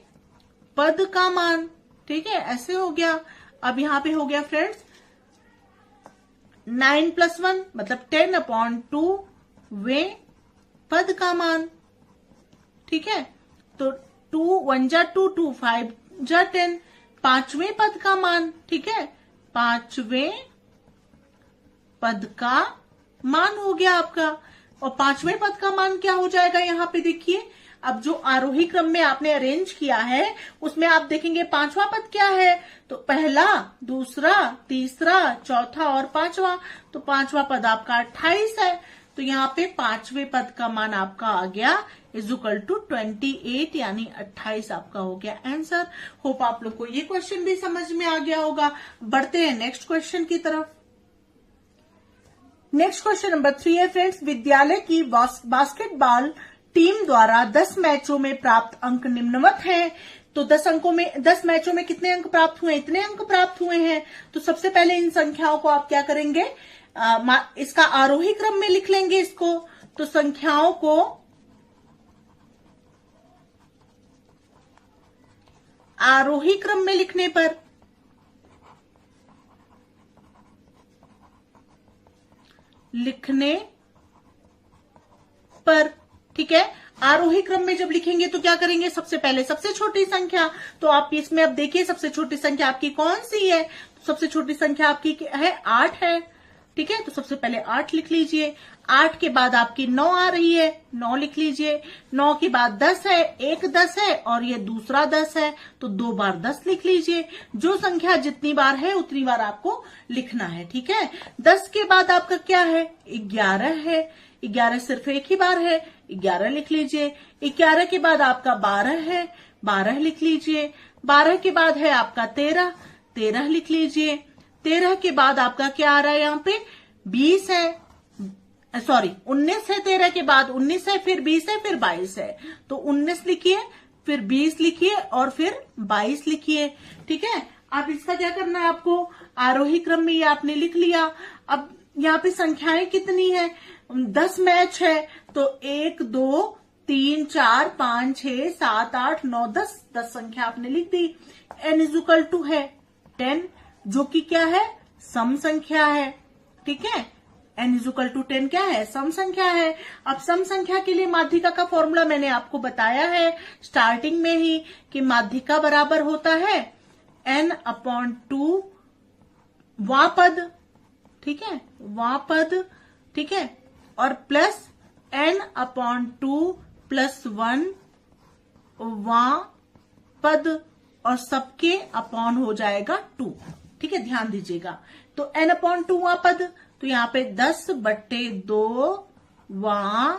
पद का मान, ठीक है, ऐसे हो गया। अब यहाँ पे हो गया फ्रेंड्स 9+1 मतलब 10/2 वे पद का मान, ठीक है। तो 2 1 जा 2 2 5 जा 10 पांचवें पद का मान, ठीक है, पांचवें पद का मान हो गया आपका। और पांचवें पद का मान क्या हो जाएगा, यहाँ पे देखिए, अब जो आरोही क्रम में आपने अरेंज किया है उसमें आप देखेंगे पांचवा पद क्या है, तो पहला, दूसरा, तीसरा, चौथा और पांचवा। तो पांचवा पद आपका 28 है। तो यहाँ पे पांचवें पद का मान आपका आ गया =28, यानी 28 आपका हो गया आंसर। होप आप लोग को ये क्वेश्चन भी समझ में आ गया होगा। बढ़ते हैं नेक्स्ट क्वेश्चन की तरफ। नेक्स्ट क्वेश्चन नंबर 3 है फ्रेंड्स, विद्यालय की बास्केटबॉल टीम द्वारा 10 मैचों में प्राप्त अंक निम्नवत हैं। तो 10 मैचों में कितने अंक प्राप्त हुए, इतने अंक प्राप्त हुए हैं। तो सबसे पहले इन संख्याओं को आप क्या करेंगे, इसका आरोही क्रम में लिख लेंगे इसको। तो संख्याओं को आरोही क्रम में लिखने पर ठीक है, आरोही क्रम में जब लिखेंगे तो क्या करेंगे, सबसे पहले सबसे छोटी संख्या। तो आप इसमें अब देखिए सबसे छोटी संख्या आपकी कौन सी है, तो सबसे छोटी संख्या आपकी है 8 है, ठीक है। तो सबसे पहले 8 लिख लीजिए। 8 के बाद आपकी 9 आ रही है, 9 लिख लीजिए। 9 के बाद 10 है, एक 10 है और ये दूसरा 10 है, तो 2 बार 10 लिख लीजिए। जो संख्या जितनी बार है उतनी बार आपको लिखना है, ठीक है। 10 के बाद आपका क्या है, 11 है। 11 सिर्फ एक ही बार है, 11 लिख लीजिए। 11 के बाद आपका 12 है, 12 लिख लीजिए। 12 के बाद है आपका 13, 13 लिख लीजिए। 13 के बाद आपका क्या आ रहा है, यहाँ पे 20 है, सॉरी 19 है। 13 के बाद 19 है, फिर 20 है, फिर 22 है। तो 19 लिखिए, फिर 20 लिखिए और फिर 22 लिखिए, ठीक है। अब इसका क्या करना है आपको, आरोही क्रम में ये आपने लिख लिया। अब यहाँ पे संख्याएं कितनी है, 10 मैच है, तो 1 2 3 4 5 6 7 8 9 10 संख्या आपने लिख दी। n = है 10, जो कि क्या है, सम संख्या है, ठीक है। n = 10 क्या है, सम संख्या है। अब सम संख्या के लिए माध्यिका का फॉर्मूला मैंने आपको बताया है स्टार्टिंग में ही, कि माध्यिका बराबर होता है n/2 वां पद, ठीक है, वां पद, ठीक है, और प्लस n/2 + 1 वां पद, और सबके अपॉन हो जाएगा 2, ठीक है, ध्यान दीजिएगा। तो n/2 वां पद, तो यहाँ पे 10/2 वां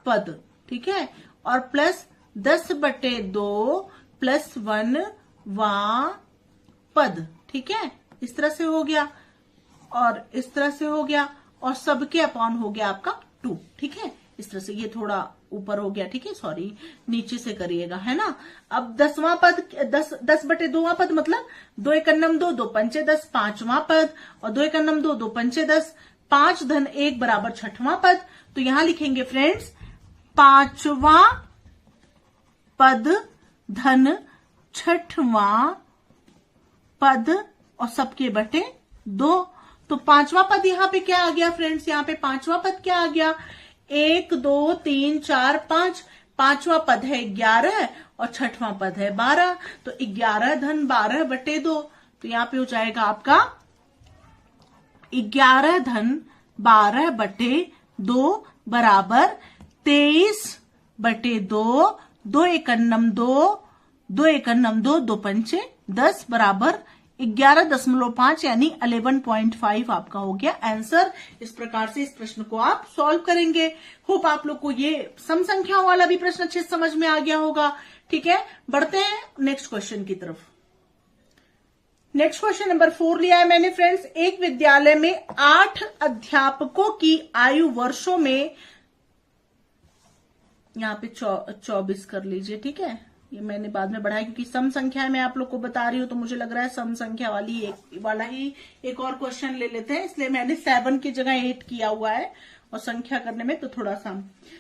पद, ठीक है, और प्लस 10/2 + 1 वां पद, ठीक है। इस तरह से हो गया और इस तरह से हो गया, और सबके अपॉन हो गया आपका 2, ठीक है। इस तरह से ये थोड़ा ऊपर हो गया, ठीक है, सॉरी नीचे से करिएगा, है ना। अब 10वां पद 10/2वां पद मतलब 2 × 2 2 2 पंचे 10 5वां पद, और 2 × 2 2 पंचे 10 5 धन 1 बराबर 6वां पद। तो यहां लिखेंगे फ्रेंड्स 5वां पद धन 6वां पद और सबके बटे 2। तो 5वां पद यहाँ पे क्या आ गया फ्रेंड्स, यहाँ पे 5वां पद क्या आ गया, 1 2 3 4 5, पांचवा पद है 11 और छठवां पद है 12, तो 11 धन 12 बटे 2, तो यहां पे हो जाएगा आपका 11 धन 12 बटे 2 बराबर 23 बटे 2, 2 एकन्नम 2, 2 एकन्नम 2, 2 पंचे 10 बराबर 11.5 यानी 11.5 आपका हो गया आंसर। इस प्रकार से इस प्रश्न को आप सॉल्व करेंगे। होप आप लोग को ये सम संख्याओं वाला भी प्रश्न अच्छे से समझ में आ गया होगा। ठीक है, बढ़ते हैं नेक्स्ट क्वेश्चन की तरफ। नेक्स्ट क्वेश्चन नंबर 4 लिया है मैंने फ्रेंड्स। एक विद्यालय में 8 अध्यापकों की आयु वर्षों में, यहां पे 24 कर लीजिए। ठीक है, ये मैंने बाद में बढ़ाया क्योंकि सम संख्या मैं आप लोग को बता रही हूं, तो मुझे लग रहा है सम संख्या वाला ही एक और क्वेश्चन ले लेते हैं, इसलिए मैंने 7 की जगह 8 किया हुआ है और संख्या करने में तो थोड़ा सा।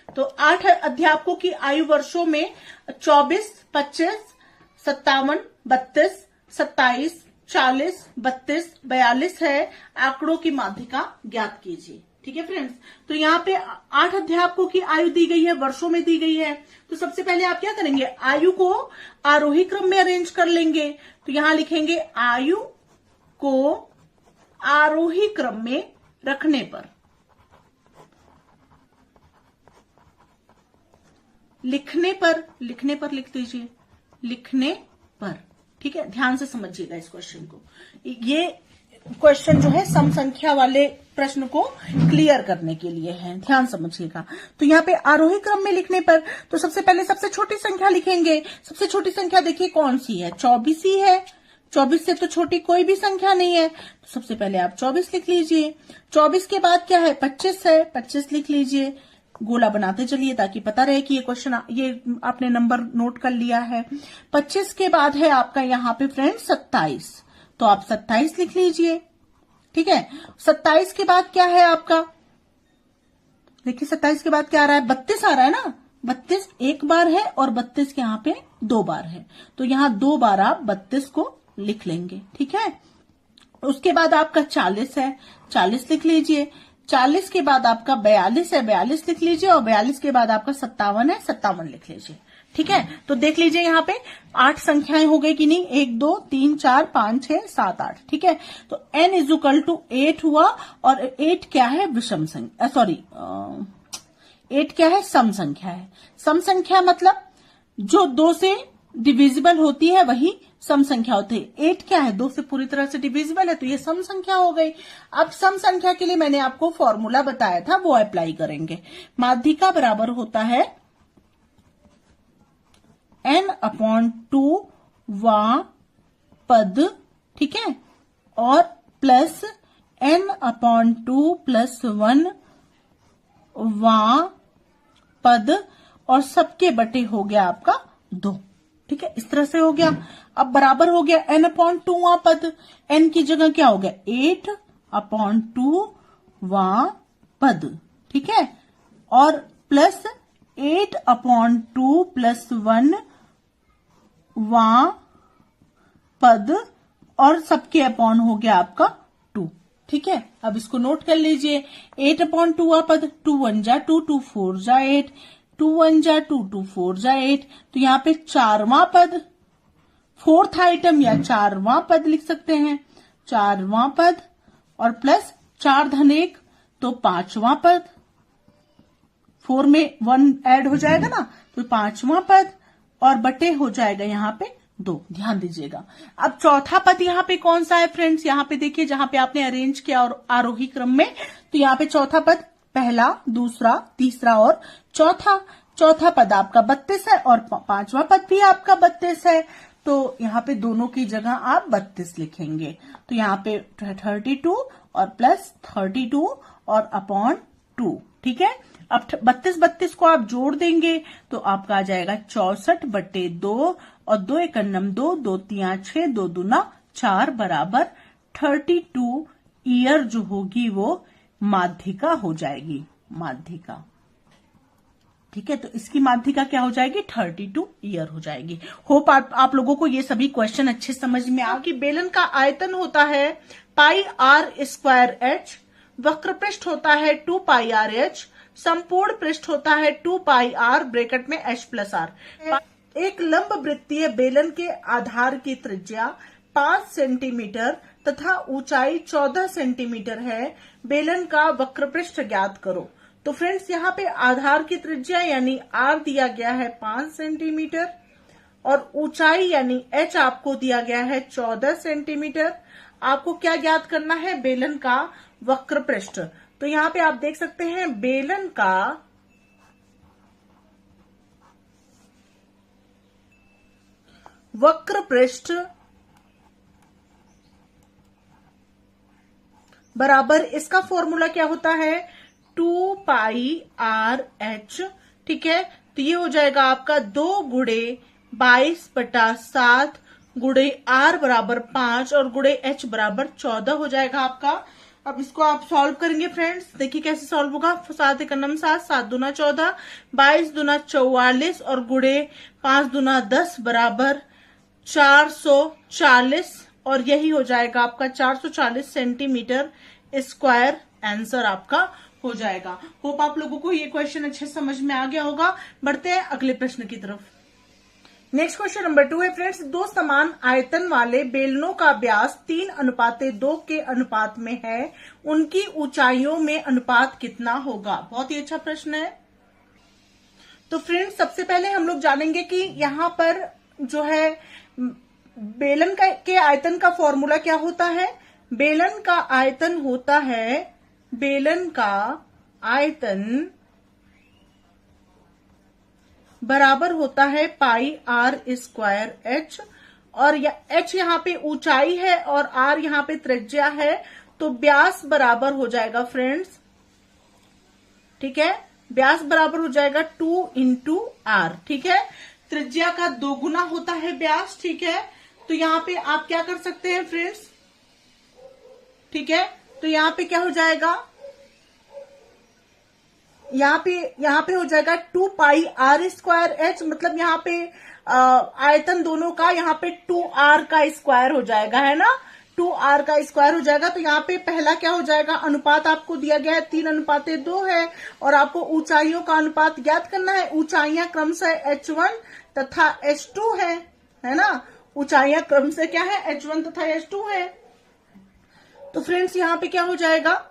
तो 8 अध्यापकों की आयु वर्षों में 24, 25, 57, 32, 27, 40, 32, 42 है। आंकड़ों की माध्यिका ज्ञात कीजिए। ठीक है फ्रेंड्स, तो यहाँ पे 8 अध्यापकों की आयु दी गई है, वर्षों में दी गई है। तो सबसे पहले आप क्या करेंगे, आयु को आरोही क्रम में अरेंज कर लेंगे। तो यहां लिखेंगे आयु को आरोही क्रम में रखने पर, लिखने पर लिख दीजिए, लिखने पर। ठीक है, ध्यान से समझिएगा इस क्वेश्चन को। ये क्वेश्चन जो है सम संख्या वाले प्रश्न को क्लियर करने के लिए है, ध्यान समझिएगा। तो यहाँ पे आरोही क्रम में लिखने पर, तो सबसे पहले सबसे छोटी संख्या लिखेंगे। सबसे छोटी संख्या देखिए कौन सी है, 24 ही है। 24 से तो छोटी कोई भी संख्या नहीं है, तो सबसे पहले आप 24 लिख लीजिए। 24 के बाद क्या है, 25 है, 25 लिख लीजिए। गोला बनाते चलिए ताकि पता रहे कि ये क्वेश्चन, ये आपने नंबर नोट कर लिया है। 25 के बाद है आपका यहाँ पे फ्रेंड्स 27, तो आप 27 लिख लीजिए। ठीक है, 27 के बाद क्या है आपका, देखिए 27 के बाद क्या आ रहा है, 32 आ रहा है ना। 32 एक बार है और 32 के यहाँ पे 2 बार है, तो यहाँ 2 बार आप 32 को लिख लेंगे। ठीक है, उसके बाद आपका 40 है, 40 लिख लीजिए। 40 के बाद आपका 42 है, 42 लिख लीजिए। और 42 के बाद आपका 57 है, 57 लिख लीजिए। ठीक है, तो देख लीजिए यहाँ पे 8 संख्याएं हो गई कि नहीं, 1 2 3 4 5 6 7 8। ठीक है, तो n इक्वल टू 8 हुआ। और 8 क्या है, विषम संख्या, 8 क्या है, सम संख्या है। सम संख्या मतलब जो 2 से डिविजिबल होती है वही सम संख्या होती है। 8 क्या है, 2 से पूरी तरह से डिविजिबल है, तो ये सम संख्या हो गई। अब सम संख्या के लिए मैंने आपको फॉर्मूला बताया था, वो अप्लाई करेंगे। माध्यिका बराबर होता है n/2 वा पद। ठीक है, और प्लस n/2 + 1 वा पद, और सबके बटे हो गया आपका 2। ठीक है, इस तरह से हो गया। अब बराबर हो गया n/2 वा पद, n की जगह क्या हो गया, 8/2 वा पद। ठीक है, और प्लस 8/2 + 1 वा पद, और सबके अपॉन हो गया आपका 2। ठीक है, अब इसको नोट कर लीजिए। 8/2 वा पद, 2 1 जा 2, 2 4 जा 8, 2 1 जा 2, 2 4 जा 8। तो यहाँ पे 4वां पद, 4th आइटम या 4वां पद लिख सकते हैं, 4वां पद, और प्लस 4 धन 1 तो 5वां पद। 4 में 1 ऐड हो जाएगा ना, तो 5वां पद, और बटे हो जाएगा यहाँ पे 2। ध्यान दीजिएगा। अब चौथा पद यहाँ पे कौन सा है फ्रेंड्स, यहाँ पे देखिए जहां पे आपने अरेंज किया और आरोही क्रम में, तो यहाँ पे चौथा पद, पहला, दूसरा, तीसरा और चौथा। चौथा पद आपका 32 है और 5वां पद भी आपका 32 है, तो यहाँ पे दोनों की जगह आप 32 लिखेंगे। तो यहाँ पे 32 और प्लस 32 और अपॉन 2। ठीक है, अब 32 को आप जोड़ देंगे तो आपका आ जाएगा 64/2, और 2 एकन्नम 2, 2 3 6, 2 दूना 4 बराबर 32 ईयर जो होगी वो माध्यिका हो जाएगी, माध्यिका। ठीक है, तो इसकी माध्यिका क्या हो जाएगी, 32 ईयर हो जाएगी। होप आप लोगों को ये सभी क्वेश्चन अच्छे समझ में आ कि बेलन का आयतन होता है πr²h, वक्रपृष्ठ होता है 2πrh, संपूर्ण पृष्ठ होता है 2 पाई आर ब्रैकेट में h प्लस आर। एक लंब वृत्तीय बेलन के आधार की त्रिज्या 5 सेंटीमीटर तथा ऊंचाई 14 सेंटीमीटर है। बेलन का वक्र पृष्ठ ज्ञात करो। तो फ्रेंड्स यहाँ पे आधार की त्रिज्या यानी आर दिया गया है 5 सेंटीमीटर और ऊंचाई यानी h आपको दिया गया है 14 सेंटीमीटर। आपको क्या ज्ञात करना है? बेलन का वक्र पृष्ठ। तो यहाँ पे आप देख सकते हैं बेलन का वक्र पृष्ठ बराबर, इसका फॉर्मूला क्या होता है? 2 पाई आर एच। ठीक है, तो ये हो जाएगा आपका 2 गुणे 22/7 गुणे आर बराबर 5 और गुणे एच बराबर 14 हो जाएगा आपका। अब इसको आप सॉल्व करेंगे फ्रेंड्स, देखिए कैसे सॉल्व होगा। 7 × 9 7, 7 दूना 14, 22 दूना 44 और गुणे 5 दूना 10 बराबर 440 और यही हो जाएगा आपका 440 सेंटीमीटर स्क्वायर आंसर आपका हो जाएगा। होप आप लोगों को ये क्वेश्चन अच्छे समझ में आ गया होगा। बढ़ते हैं अगले प्रश्न की तरफ। नेक्स्ट क्वेश्चन नंबर 2 है फ्रेंड्स, दो समान आयतन वाले बेलनों का व्यास 3:2 के अनुपात में है, उनकी ऊंचाइयों में अनुपात कितना होगा? बहुत ही अच्छा प्रश्न है। तो फ्रेंड्स सबसे पहले हम लोग जानेंगे कि यहाँ पर जो है बेलन के आयतन का फॉर्मूला क्या होता है। बेलन का आयतन होता है, बेलन का आयतन बराबर होता है पाई आर स्क्वायर एच और एच यहाँ पे ऊंचाई है और आर यहाँ पे त्रिज्या है, तो व्यास बराबर हो जाएगा फ्रेंड्स। ठीक है, व्यास बराबर हो जाएगा 2 × आर। ठीक है, त्रिज्या का 2 गुना होता है व्यास। ठीक है, तो यहाँ पे आप क्या कर सकते हैं फ्रेंड्स? ठीक है, तो यहाँ पे क्या हो जाएगा? यहाँ पे हो जाएगा 2 पाई आर स्क्वायर एच, मतलब यहाँ पे आयतन दोनों का यहाँ पे 2r का स्क्वायर हो जाएगा, है ना। 2r का स्क्वायर हो जाएगा। तो यहाँ पे पहला क्या हो जाएगा? अनुपात आपको दिया गया है 3:2 है और आपको ऊंचाइयों का अनुपात ज्ञात करना है। ऊंचाइयां क्रमशः h1 तथा h2 है ना। ऊंचाइयां क्रमशः क्या है? h1 तथा h2 है। तो फ्रेंड्स यहाँ पे क्या हो जाएगा?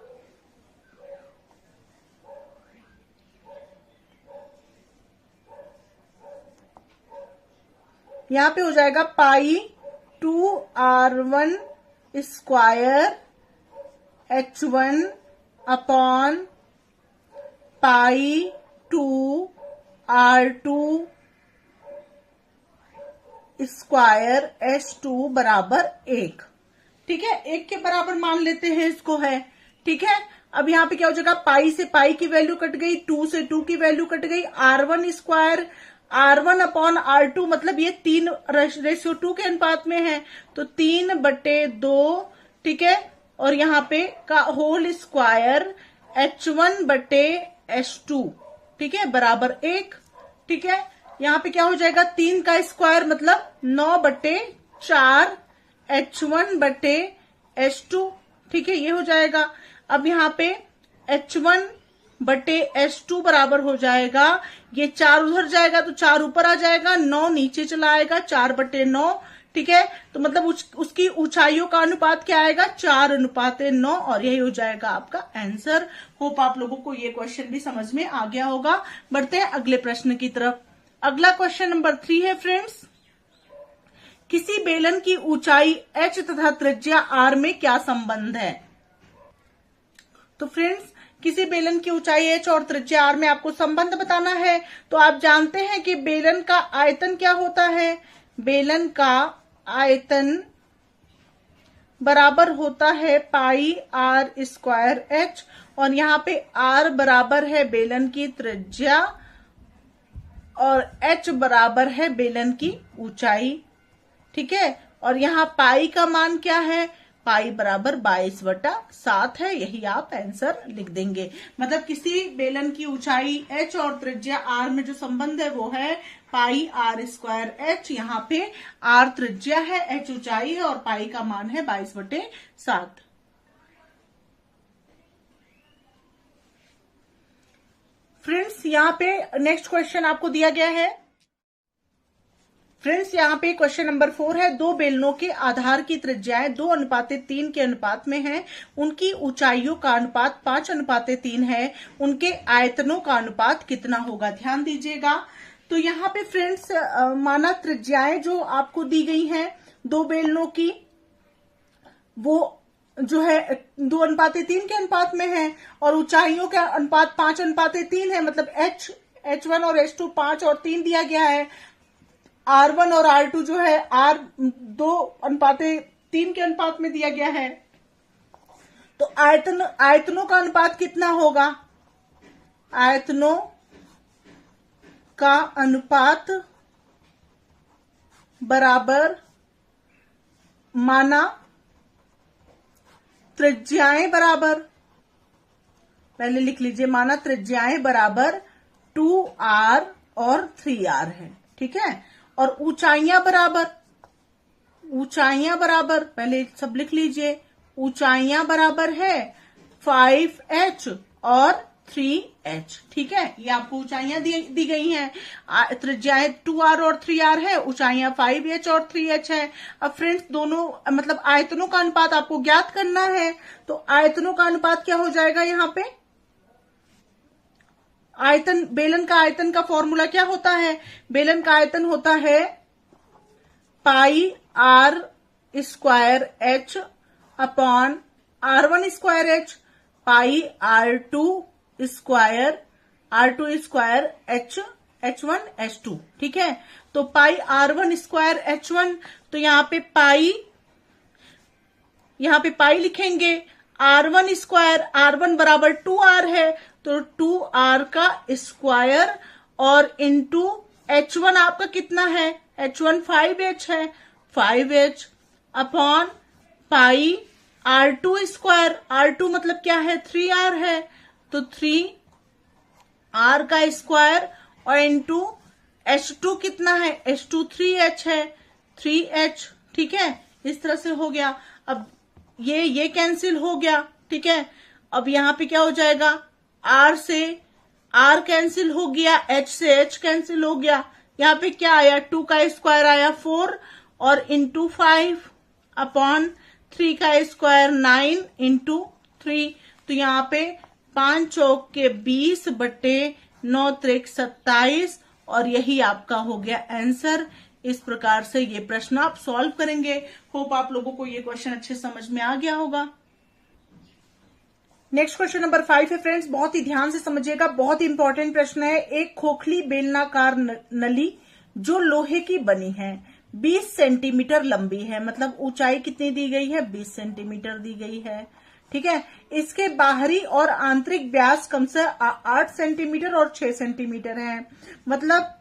यहाँ पे हो जाएगा पाई 2r1 square h1 upon pi 2r2 square h2 बराबर 1। ठीक है, 1 के बराबर मान लेते हैं इसको, है। ठीक है, अब यहाँ पे क्या हो जाएगा? पाई से पाई की वैल्यू कट गई, 2 से 2 की वैल्यू कट गई, r1 square r1 upon r2 मतलब ये 3:2 के अनुपात में है, तो 3/2। ठीक है, और यहाँ पे का होल स्क्वायर h1/h2। ठीक है, बराबर 1। ठीक है, यहाँ पे क्या हो जाएगा? 3 का स्क्वायर मतलब 9/4 h1/h2। ठीक है, ये हो जाएगा। अब यहाँ पे h1/h2 बराबर हो जाएगा, ये 4 उधर जाएगा तो 4 ऊपर आ जाएगा, 9 नीचे चला आएगा, 4/9। ठीक है, तो मतलब उसकी ऊंचाइयों का अनुपात क्या आएगा? 4:9 और यही हो जाएगा आपका आंसर। होप आप लोगों को ये क्वेश्चन भी समझ में आ गया होगा। बढ़ते हैं अगले प्रश्न की तरफ। अगला क्वेश्चन नंबर 3 है फ्रेंड्स, किसी बेलन की ऊंचाई h तथा त्रिज्या r में क्या संबंध है? तो फ्रेंड्स किसी बेलन की ऊंचाई h और त्रिज्या r में आपको संबंध बताना है। तो आप जानते हैं कि बेलन का आयतन क्या होता है? बेलन का आयतन बराबर होता है पाई आर स्क्वायर एच और यहाँ पे r बराबर है बेलन की त्रिज्या और h बराबर है बेलन की ऊंचाई। ठीक है, और यहाँ पाई का मान क्या है? पाई बराबर 22/7 है, यही आप आंसर लिख देंगे। मतलब किसी बेलन की ऊंचाई h और त्रिज्या r में जो संबंध है वो है पाई आर स्क्वायर एच। यहाँ पे r त्रिज्या है, h ऊंचाई है और पाई का मान है 22/7। फ्रेंड्स यहाँ पे नेक्स्ट क्वेश्चन आपको दिया गया है। फ्रेंड्स यहाँ पे क्वेश्चन नंबर 4 है, दो बेलनों के आधार की त्रिज्याएं 2:3 के अनुपात में है, उनकी ऊंचाइयों का अनुपात 5:3 है, उनके आयतनों का अनुपात कितना होगा? ध्यान दीजिएगा। तो यहाँ पे फ्रेंड्स माना त्रिज्याएं जो आपको दी गई हैं दो बेलनों की, वो जो है 2:3 के अनुपात में है और ऊंचाइयों का अनुपात 5:3 है। मतलब H1 और H2 5 और 3 दिया गया है। R1 और R2 जो है R 2:3 के अनुपात में दिया गया है। तो आयतनों का अनुपात कितना होगा? आयतनों का अनुपात बराबर माना त्रिज्याएं बराबर, पहले लिख लीजिए, माना त्रिज्याएं बराबर 2R और 3R है, ठीक है। और ऊंचाइयां बराबर पहले सब लिख लीजिए, ऊंचाइयां बराबर है 5H और 3H, ठीक है। ये आपको ऊंचाइयां दी गई हैं। त्रिज्याएं 2R और 3R है, ऊंचाइयां 5H और 3H है। अब फ्रेंड्स दोनों मतलब आयतनों का अनुपात आपको ज्ञात करना है। तो आयतनों का अनुपात क्या हो जाएगा? यहाँ पे आयतन, बेलन का आयतन का फॉर्मूला क्या होता है? बेलन का आयतन होता है पाई R square H upon R1 square H, पाई R2 स्क्वायर H1 H2, ठीक है। तो पाई R1 स्क्वायर H1, तो यहाँ पे पाई लिखेंगे। R1 स्क्वायर, R1 बराबर 2R है, तो 2R का स्क्वायर और इंटू H1 आपका कितना है? H1 5H है, 5H upon pi R2 square, R2 मतलब क्या है? 3R है, तो 3R का स्क्वायर और इंटू H2 कितना है? H2 3H है, 3H, ठीक है। इस तरह से हो गया। अब ये कैंसिल हो गया, ठीक है। अब यहाँ पे क्या हो जाएगा? R से R कैंसिल हो गया, H से H कैंसिल हो गया। यहाँ पे क्या आया? 2 का स्क्वायर आया 4 और इंटू 5 अपॉन 3 का स्क्वायर 9 इंटू 3। तो यहाँ पे 5 चौक के 20 बटे 9 त्रिक 27 और यही आपका हो गया आंसर। इस प्रकार से ये प्रश्न आप सॉल्व करेंगे। होप आप लोगों को ये क्वेश्चन अच्छे समझ में आ गया होगा। नेक्स्ट क्वेश्चन नंबर 5 है फ्रेंड्स, बहुत ही ध्यान से समझिएगा, बहुत ही इंपॉर्टेंट प्रश्न है। एक खोखली बेलनाकार नली जो लोहे की बनी है 20 सेंटीमीटर लंबी है, मतलब ऊंचाई कितनी दी गई है? 20 सेंटीमीटर दी गई है, ठीक है। इसके बाहरी और आंतरिक व्यास कम से 8 सेंटीमीटर और 6 सेंटीमीटर है। मतलब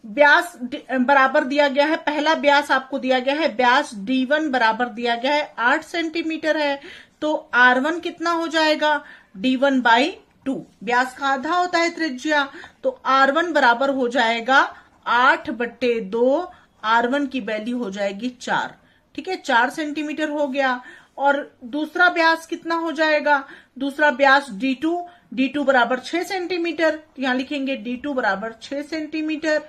व्यास बराबर दिया गया है, पहला व्यास आपको दिया गया है, व्यास D1 बराबर दिया गया है 8 सेंटीमीटर है। तो R1 कितना हो जाएगा? D1/2, व्यास का आधा होता है त्रिज्या, तो R1 बराबर हो जाएगा 8/2, R1 की वैल्यू हो जाएगी 4, ठीक है, 4 सेंटीमीटर हो गया। और दूसरा व्यास कितना हो जाएगा? दूसरा व्यास D2 बराबर 6 सेंटीमीटर, यहां लिखेंगे D2 बराबर 6 सेंटीमीटर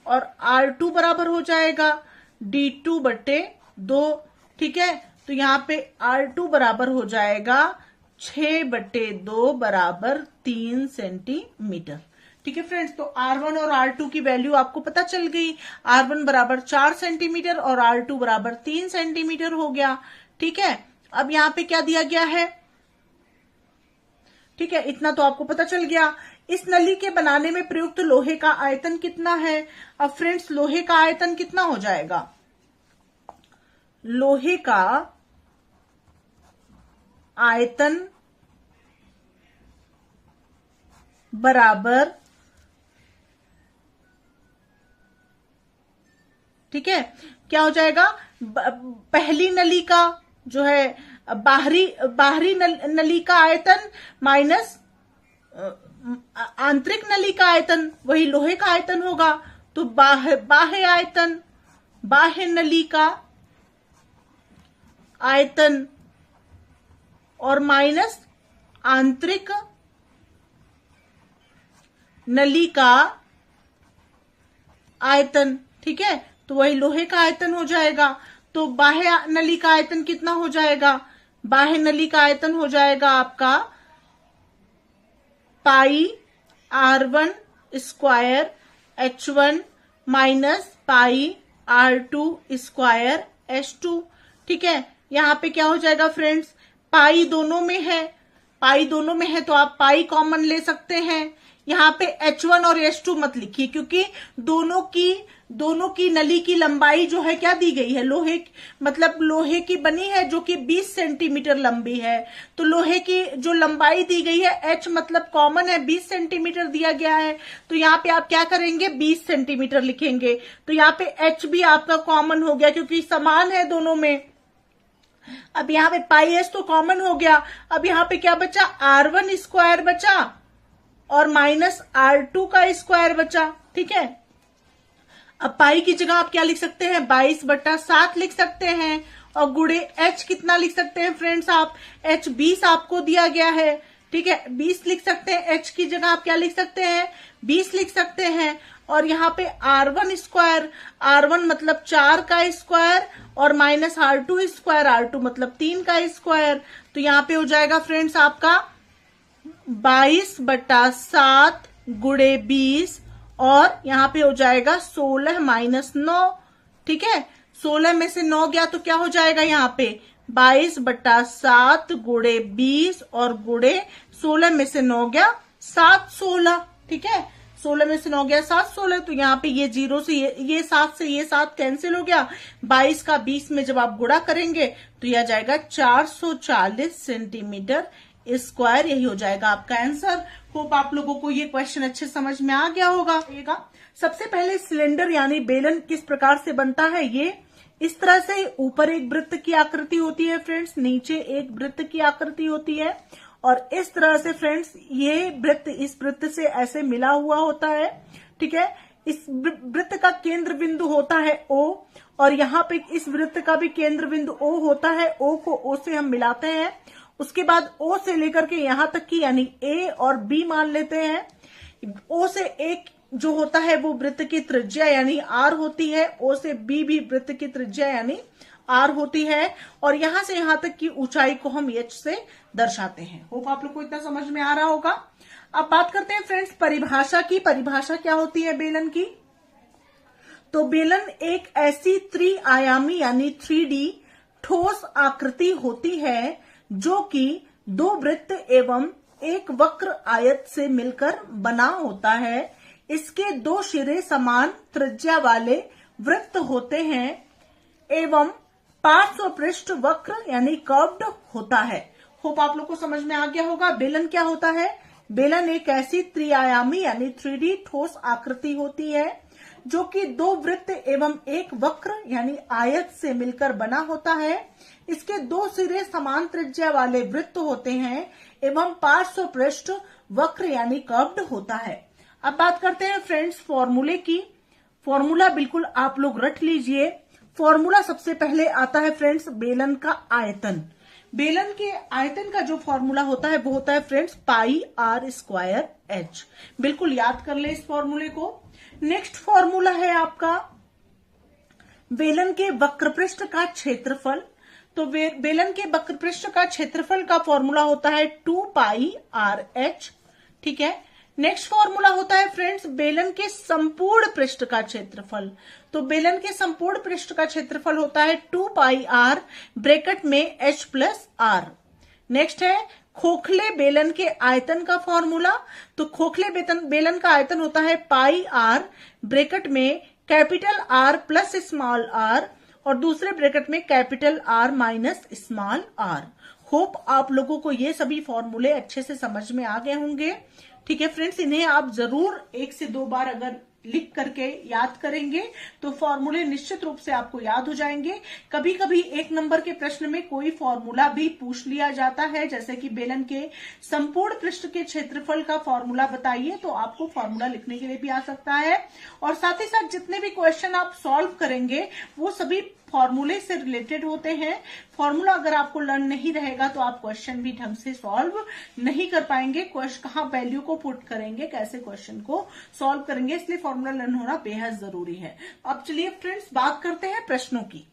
और R2 बराबर हो जाएगा D2/2, ठीक है। तो यहाँ पे R2 बराबर हो जाएगा 6/2 बराबर 3 सेंटीमीटर, ठीक है फ्रेंड्स। तो R1 और R2 की वैल्यू आपको पता चल गई। R1 बराबर 4 सेंटीमीटर और R2 बराबर 3 सेंटीमीटर हो गया, ठीक है। अब यहाँ पे क्या दिया गया है? ठीक है, इतना तो आपको पता चल गया। इस नली के बनाने में प्रयुक्त लोहे का आयतन कितना है? अब फ्रेंड्स लोहे का आयतन कितना हो जाएगा? लोहे का आयतन बराबर, ठीक है, क्या हो जाएगा? पहली नली का जो है बाहरी नली का आयतन माइनस आंतरिक नली का आयतन, वही लोहे का आयतन होगा। तो बाह्य नली का आयतन और माइनस आंतरिक नली का आयतन, ठीक है, तो वही लोहे का आयतन हो जाएगा। तो बाह्य नली का आयतन कितना हो जाएगा? बाह्य नली का आयतन हो जाएगा आपका पाई R1 square H1 minus pi R2 square H2, ठीक है। यहाँ पे क्या हो जाएगा फ्रेंड्स, पाई दोनों में है, पाई दोनों में है तो आप पाई कॉमन ले सकते हैं। यहाँ पे H1 और H2 मत लिखिए, क्योंकि दोनों की नली की लंबाई जो है क्या दी गई है, लोहे की बनी है जो कि 20 सेंटीमीटर लंबी है। तो लोहे की जो लंबाई दी गई है H मतलब कॉमन है, 20 सेंटीमीटर दिया गया है, तो यहाँ पे आप क्या करेंगे, 20 सेंटीमीटर लिखेंगे। तो यहाँ पे H भी आपका कॉमन हो गया क्योंकि समान है दोनों में। अब यहाँ पे पाई H तो कॉमन हो गया। अब यहाँ पे क्या बचा, R1 स्क्वायर बचा और माइनस R2 का स्क्वायर बचा, ठीक है। अब पाई की जगह आप क्या लिख सकते हैं, 22/7 लिख सकते हैं, और गुणे H कितना लिख सकते हैं फ्रेंड्स आप, H 20 आपको दिया गया है, ठीक है, 20 लिख सकते हैं। H की जगह आप क्या लिख सकते हैं, 20 लिख सकते हैं। और यहाँ पे R1 स्क्वायर, R1 मतलब 4 का स्क्वायर और माइनस R2 स्क्वायर, R2 मतलब 3 का स्क्वायर। तो यहाँ पे हो जाएगा फ्रेंड्स आपका 22/7 गुणे 20 और यहाँ पे हो जाएगा 16 माइनस 9, ठीक है। 16 में से 9 गया तो क्या हो जाएगा, यहाँ पे 22/7 गुणे 20 और गुणे 16 में से 9 गया 7 16, ठीक है। 16 में से 9 गया 7 16, तो यहाँ पे ये 0 से ये 7 से ये 7 कैंसिल हो गया। 22 का 20 में जब आप गुणा करेंगे तो यह जाएगा 440 सेंटीमीटर स्क्वायर, यही हो जाएगा आपका आंसर। होप आप लोगों को ये क्वेश्चन अच्छे समझ में आ गया होगा। सबसे पहले सिलेंडर यानी बेलन किस प्रकार से बनता है, ये इस तरह से ऊपर एक वृत्त की आकृति होती है फ्रेंड्स, नीचे एक वृत्त की आकृति होती है, और इस तरह से फ्रेंड्स ये वृत्त इस वृत्त से ऐसे मिला हुआ होता है, ठीक है। इस वृत्त का केंद्र बिंदु होता है O, और यहाँ पे इस वृत्त का भी केंद्र बिंदु O होता है। O को O से हम मिलाते हैं, उसके बाद O से लेकर के यहां तक की यानी A और B मान लेते हैं। O से एक जो होता है वो वृत्त की त्रिज्या यानी R होती है, O से B भी वृत्त की त्रिज्या यानी R होती है, और यहां से यहां तक की ऊंचाई को हम H से दर्शाते हैं। होप आप लोग को इतना समझ में आ रहा होगा। अब बात करते हैं फ्रेंड्स परिभाषा की। परिभाषा क्या होती है बेलन की, तो बेलन एक ऐसी त्रिआयामी यानी 3D ठोस आकृति होती है जो कि 2 वृत्त एवं एक वक्र आयत से मिलकर बना होता है। इसके 2 सिरे समान त्रिज्या वाले वृत्त होते हैं एवं पार्श्व पृष्ठ वक्र यानी कर्व्ड होता है। होप आप लोग को समझ में आ गया होगा। बेलन क्या होता है, बेलन एक ऐसी त्रिआयामी यानी 3D ठोस आकृति होती है जो कि 2 वृत्त एवं एक वक्र यानी आयत से मिलकर बना होता है। इसके 2 सिरे समान त्रिज्या वाले वृत्त होते हैं एवं पार्श्व पृष्ठ वक्र यानी कर्व्ड होता है। अब बात करते हैं फ्रेंड्स फॉर्मूले की। फॉर्मूला बिल्कुल आप लोग रट लीजिए। फॉर्मूला सबसे पहले आता है फ्रेंड्स बेलन का आयतन। बेलन के आयतन का जो फॉर्मूला होता है वो होता है फ्रेंड्स पाई R स्क्वायर H। बिल्कुल याद कर ले इस फॉर्मूले को। नेक्स्ट फॉर्मूला है आपका बेलन के वक्रपृष्ठ का क्षेत्रफल। तो बेलन के वक्रपृष्ठ का क्षेत्रफल का फॉर्मूला होता है 2 पाई RH, ठीक है। नेक्स्ट फॉर्मूला होता है फ्रेंड्स बेलन के संपूर्ण पृष्ठ का क्षेत्रफल। तो बेलन के संपूर्ण पृष्ठ का क्षेत्रफल होता है 2 पाई R ब्रैकेट में H प्लस R। नेक्स्ट है खोखले बेलन के आयतन का फॉर्मूला। तो खोखले बेलन का आयतन होता है पाई R ब्रैकेट में capital R plus small r और दूसरे ब्रैकेट में capital R minus small r। Hope आप लोगों को ये सभी फॉर्मूले अच्छे से समझ में आ गए होंगे, ठीक है फ्रेंड्स। इन्हें आप जरूर 1 से 2 बार अगर लिख करके याद करेंगे तो फॉर्मूले निश्चित रूप से आपको याद हो जाएंगे। कभी कभी 1 नंबर के प्रश्न में कोई फॉर्मूला भी पूछ लिया जाता है, जैसे कि बेलन के संपूर्ण पृष्ठ के क्षेत्रफल का फॉर्मूला बताइए, तो आपको फॉर्मूला लिखने के लिए भी आ सकता है। और साथ ही साथ जितने भी क्वेश्चन आप सॉल्व करेंगे वो सभी फॉर्मूले से रिलेटेड होते हैं। फॉर्मूला अगर आपको लर्न नहीं रहेगा तो आप क्वेश्चन भी ढंग से सॉल्व नहीं कर पाएंगे। कहाँ वैल्यू को पुट करेंगे, कैसे क्वेश्चन को सॉल्व करेंगे, इसलिए फॉर्मूला लर्न होना बेहद जरूरी है। अब चलिए फ्रेंड्स बात करते हैं प्रश्नों की।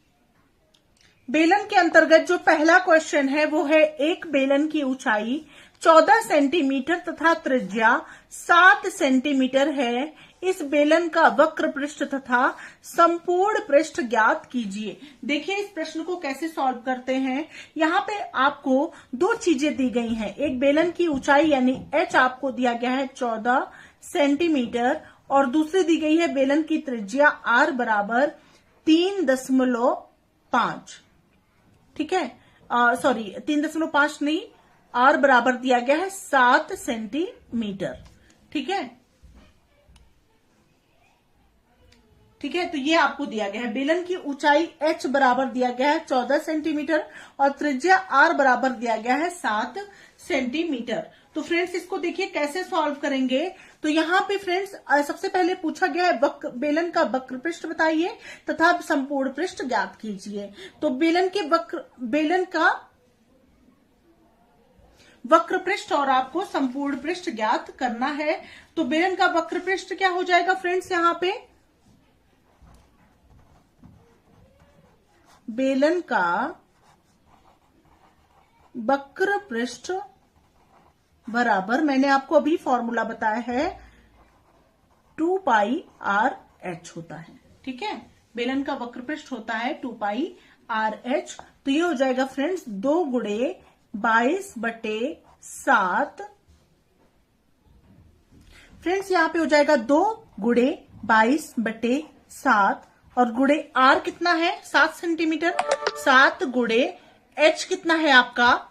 बेलन के अंतर्गत जो पहला क्वेश्चन है वो है, एक बेलन की ऊंचाई 14 सेंटीमीटर तथा त्रिज्या 7 सेंटीमीटर है। इस बेलन का वक्र पृष्ठ तथा संपूर्ण पृष्ठ ज्ञात कीजिए। देखिए इस प्रश्न को कैसे सॉल्व करते हैं। यहाँ पे आपको दो चीजें दी गई हैं। एक बेलन की ऊंचाई यानी h आपको दिया गया है 14 सेंटीमीटर और दूसरी दी गई है बेलन की त्रिज्या r बराबर 3.5। ठीक है, सॉरी 3.5 नहीं, r बराबर दिया गया है 7 सेंटीमीटर। ठीक है, ठीक है, तो ये आपको दिया गया है। बेलन की ऊंचाई h बराबर दिया गया है 14 सेंटीमीटर और त्रिज्या r बराबर दिया गया है 7 सेंटीमीटर। तो फ्रेंड्स इसको देखिए कैसे सॉल्व करेंगे। तो यहाँ पे फ्रेंड्स सबसे पहले पूछा गया है बेलन का वक्र पृष्ठ बताइए तथा संपूर्ण पृष्ठ ज्ञात कीजिए। तो बेलन का वक्र पृष्ठ और आपको संपूर्ण पृष्ठ ज्ञात करना है। तो बेलन का वक्र पृष्ठ क्या हो जाएगा फ्रेंड्स, यहाँ पे बेलन का वक्र पृष्ठ बराबर, मैंने आपको अभी फॉर्मूला बताया है, 2 पाई आर एच होता है। ठीक है, बेलन का वक्र पृष्ठ होता है 2 पाई आर एच। तो ये हो जाएगा फ्रेंड्स 2 गुणे 22/7। फ्रेंड्स यहाँ पे हो जाएगा 2 गुणे 22/7 और गुणे आर कितना है 7 सेंटीमीटर। 7 गुणे एच कितना है आपका,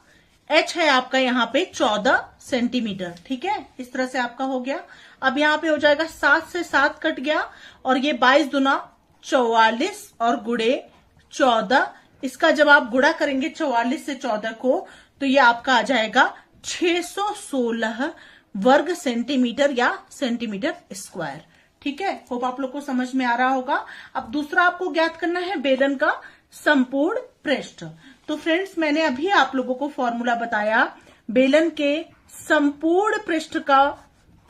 एच है आपका यहाँ पे 14 सेंटीमीटर। ठीक है, इस तरह से आपका हो गया। अब यहाँ पे हो जाएगा 7 से 7 कट गया और ये 22 दूना 44 और गुणे 14। इसका जब आप गुणा करेंगे 44 से 14 को तो ये आपका आ जाएगा 616 वर्ग सेंटीमीटर या सेंटीमीटर स्क्वायर। ठीक है, होप आप लोग को समझ में आ रहा होगा। अब दूसरा आपको ज्ञात करना है बेलन का संपूर्ण पृष्ठ। तो फ्रेंड्स मैंने अभी आप लोगों को फॉर्मूला बताया। बेलन के संपूर्ण पृष्ठ का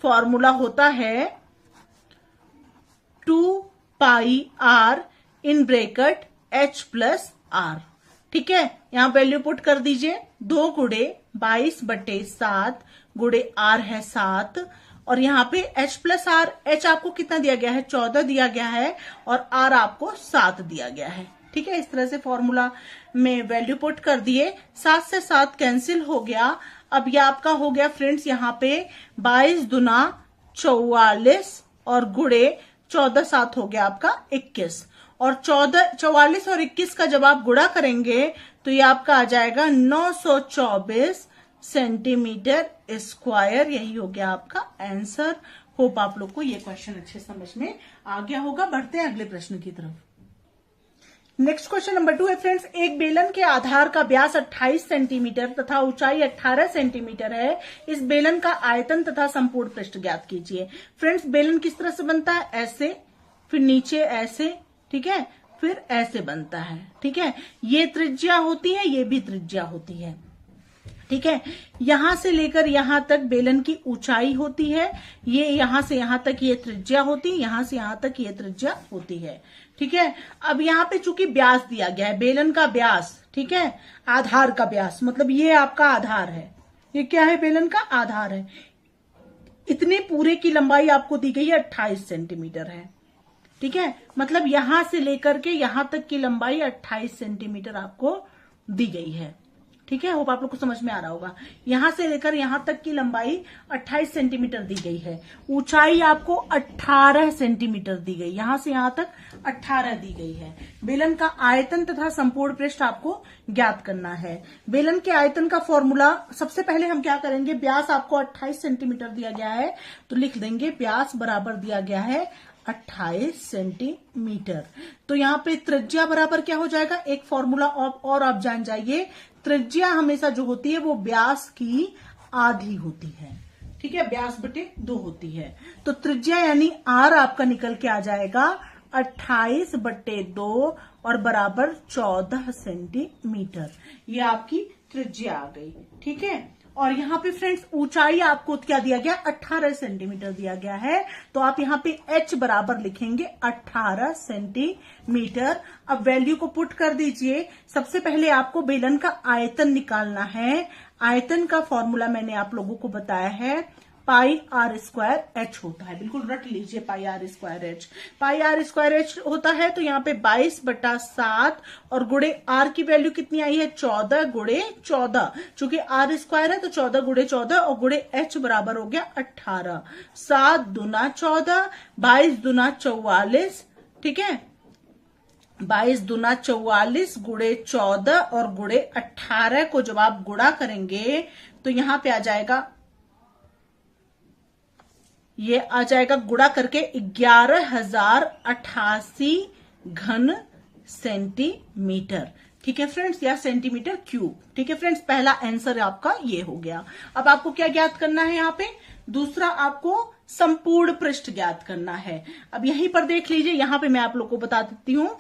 फॉर्मूला होता है 2 pi R in bracket h plus R. ठीक है, यहां वैल्यू पुट कर दीजिए। 2 गुणे 22/7 गुणे आर है 7 और यहाँ पे h प्लस आर, h आपको कितना दिया गया है 14 दिया गया है और r आपको 7 दिया गया है। ठीक है, इस तरह से फॉर्मूला में वैल्यू पुट कर दिए। 7 से 7 कैंसिल हो गया। अब ये आपका हो गया फ्रेंड्स यहाँ पे 22 दूना 44 और गुणे 14 7 हो गया आपका 21 और 44 और 21 का जब आप गुणा करेंगे तो ये आपका आ जाएगा 924 सेंटीमीटर स्क्वायर। यही हो गया आपका आंसर। होप आप लोग को ये क्वेश्चन अच्छे समझ में आ गया होगा। बढ़ते हैं अगले प्रश्न की तरफ। नेक्स्ट क्वेश्चन नंबर 2 है फ्रेंड्स, एक बेलन के आधार का व्यास 28 सेंटीमीटर तथा ऊंचाई 18 सेंटीमीटर है। इस बेलन का आयतन तथा संपूर्ण पृष्ठ ज्ञात कीजिए। फ्रेंड्स बेलन किस तरह से बनता है, ऐसे, फिर नीचे ऐसे, ठीक है, फिर ऐसे बनता है। ठीक है, ये त्रिज्या होती है, ये भी त्रिज्या होती है। ठीक है, यहां से लेकर यहां तक बेलन की ऊंचाई होती है। ये यहां से यहां तक ये त्रिज्या होती है, यहां से यहां तक ये त्रिज्या होती है। ठीक है, अब यहाँ पे चूंकि व्यास दिया गया है, बेलन का व्यास, ठीक है, आधार का व्यास, मतलब ये आपका आधार है। ये क्या है, बेलन का आधार है। इतने पूरे की लंबाई आपको दी गई है 28 सेंटीमीटर है। ठीक है, मतलब यहां से लेकर के यहां तक की लंबाई 28 सेंटीमीटर आपको दी गई है। ठीक है, होप आप लोग को समझ में आ रहा होगा। यहां से लेकर यहां तक की लंबाई 28 सेंटीमीटर दी गई है। ऊंचाई आपको 18 सेंटीमीटर दी गई, यहां से यहां तक 18 दी गई है। बेलन का आयतन तथा संपूर्ण पृष्ठ आपको ज्ञात करना है। बेलन के आयतन का फॉर्मूला सबसे पहले हम क्या करेंगे, व्यास आपको 28 सेंटीमीटर दिया गया है तो लिख देंगे व्यास बराबर दिया गया है 28 सेंटीमीटर। तो यहाँ पे त्रिज्या बराबर क्या हो जाएगा, एक फॉर्मूला और आप जान जाइए, त्रिज्या हमेशा जो होती है वो व्यास की आधी होती है। ठीक है, व्यास बटे 2 होती है। तो त्रिज्या यानी आर आपका निकल के आ जाएगा 28/2 और बराबर 14 सेंटीमीटर। ये आपकी त्रिज्या आ गई। ठीक है, और यहाँ पे फ्रेंड्स ऊंचाई आपको क्या दिया गया, 18 सेंटीमीटर दिया गया है, तो आप यहाँ पे h बराबर लिखेंगे 18 सेंटीमीटर। अब वैल्यू को पुट कर दीजिए। सबसे पहले आपको बेलन का आयतन निकालना है। आयतन का फॉर्मूला मैंने आप लोगों को बताया है, पाई आर स्क्वायर एच होता है। बिल्कुल रट लीजिए, pi R square H. Pi R square H होता है तो यहाँ पे 22/7 और गुणे आर की वैल्यू कितनी आई है, 14 गुणे 14। चूंकि आर स्क्वायर है तो 14 गुणे 14 और गुणे एच बराबर हो गया 18। 7 दूना 14, 22 दूना 44। ठीक है, 22 दूना 44 गुणे 14 और गुणे 18 को जब आप गुणा करेंगे तो यहां पे आ जाएगा, ये आ जाएगा गुणा करके 11,088 घन सेंटीमीटर। ठीक है फ्रेंड्स, या सेंटीमीटर क्यूब। ठीक है फ्रेंड्स, पहला आंसर आपका ये हो गया। अब आपको क्या ज्ञात करना है, यहाँ पे दूसरा आपको संपूर्ण पृष्ठ ज्ञात करना है। अब यहीं पर देख लीजिए, यहाँ पे मैं आप लोग को बता देती हूँ,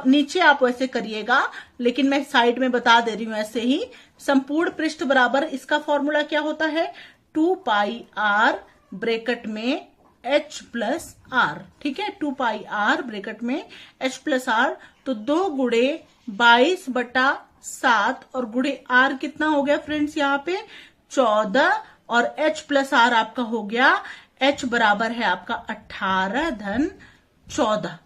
नीचे आप वैसे करिएगा लेकिन मैं साइड में बता दे रही हूं ऐसे ही। संपूर्ण पृष्ठ बराबर इसका फॉर्मूला क्या होता है, 2 पाई आर ब्रैकेट में h प्लस आर। ठीक है, 2 पाई आर ब्रैकेट में h प्लस आर, तो 2 गुणे 22/7 और गुणे आर कितना हो गया फ्रेंड्स, यहाँ पे 14 और h प्लस आर आपका हो गया, h बराबर है आपका 18 धन 14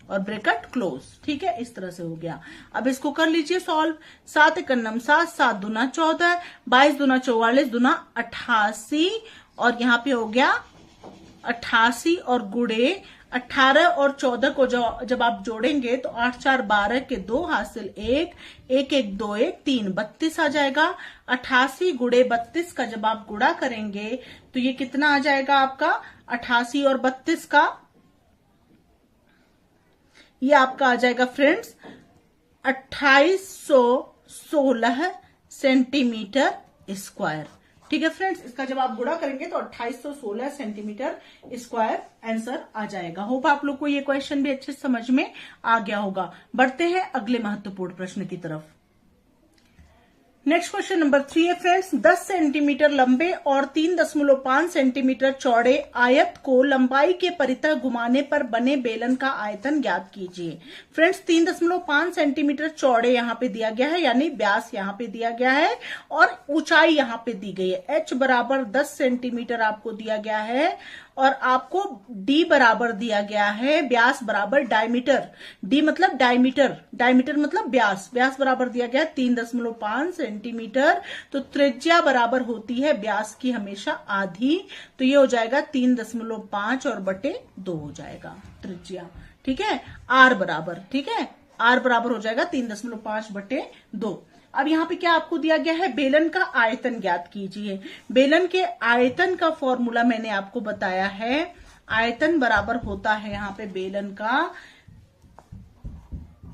और ब्रैकेट क्लोज। ठीक है, इस तरह से हो गया। अब इसको कर लीजिए सॉल्व। 7 एकन्नम 7, 7 दूना 14, 22 दूना 44 दूना 88 और यहाँ पे हो गया 88 और गुणे 18 और 14 को जब आप जोड़ेंगे तो 8 4 12 के 2 हासिल 1, 1 1 2 1 3 32 आ जाएगा। 88 गुणे 32 का जब आप गुणा करेंगे तो ये कितना आ जाएगा आपका, 88 और 32 का ये आपका आ जाएगा फ्रेंड्स 2816 सेंटीमीटर स्क्वायर। ठीक है फ्रेंड्स, इसका जब आप गुणा करेंगे तो 2816 सेंटीमीटर स्क्वायर आंसर आ जाएगा। होप आप लोग को ये क्वेश्चन भी अच्छे समझ में आ गया होगा। बढ़ते हैं अगले महत्वपूर्ण प्रश्न की तरफ। नेक्स्ट क्वेश्चन नंबर 3 है फ्रेंड्स, 10 सेंटीमीटर लंबे और 3.5 सेंटीमीटर चौड़े आयत को लंबाई के परितः घुमाने पर बने बेलन का आयतन ज्ञात कीजिए। फ्रेंड्स 3.5 सेंटीमीटर चौड़े यहाँ पे दिया गया है, यानी व्यास यहाँ पे दिया गया है और ऊंचाई यहाँ पे दी गई है। h बराबर 10 सेंटीमीटर आपको दिया गया है और आपको d बराबर दिया गया है, व्यास बराबर डायमीटर, d मतलब डायमीटर, डायमीटर मतलब व्यास, व्यास बराबर दिया गया 3.5 सेंटीमीटर। तो त्रिज्या बराबर होती है व्यास की हमेशा आधी, तो ये हो जाएगा 3.5 और बटे 2 हो जाएगा त्रिज्या। ठीक है, r बराबर, ठीक है, r बराबर हो जाएगा 3.5 बटे 2। अब यहाँ पे क्या आपको दिया गया है, बेलन का आयतन ज्ञात कीजिए। बेलन के आयतन का फॉर्मूला मैंने आपको बताया है, आयतन बराबर होता है यहाँ पे बेलन का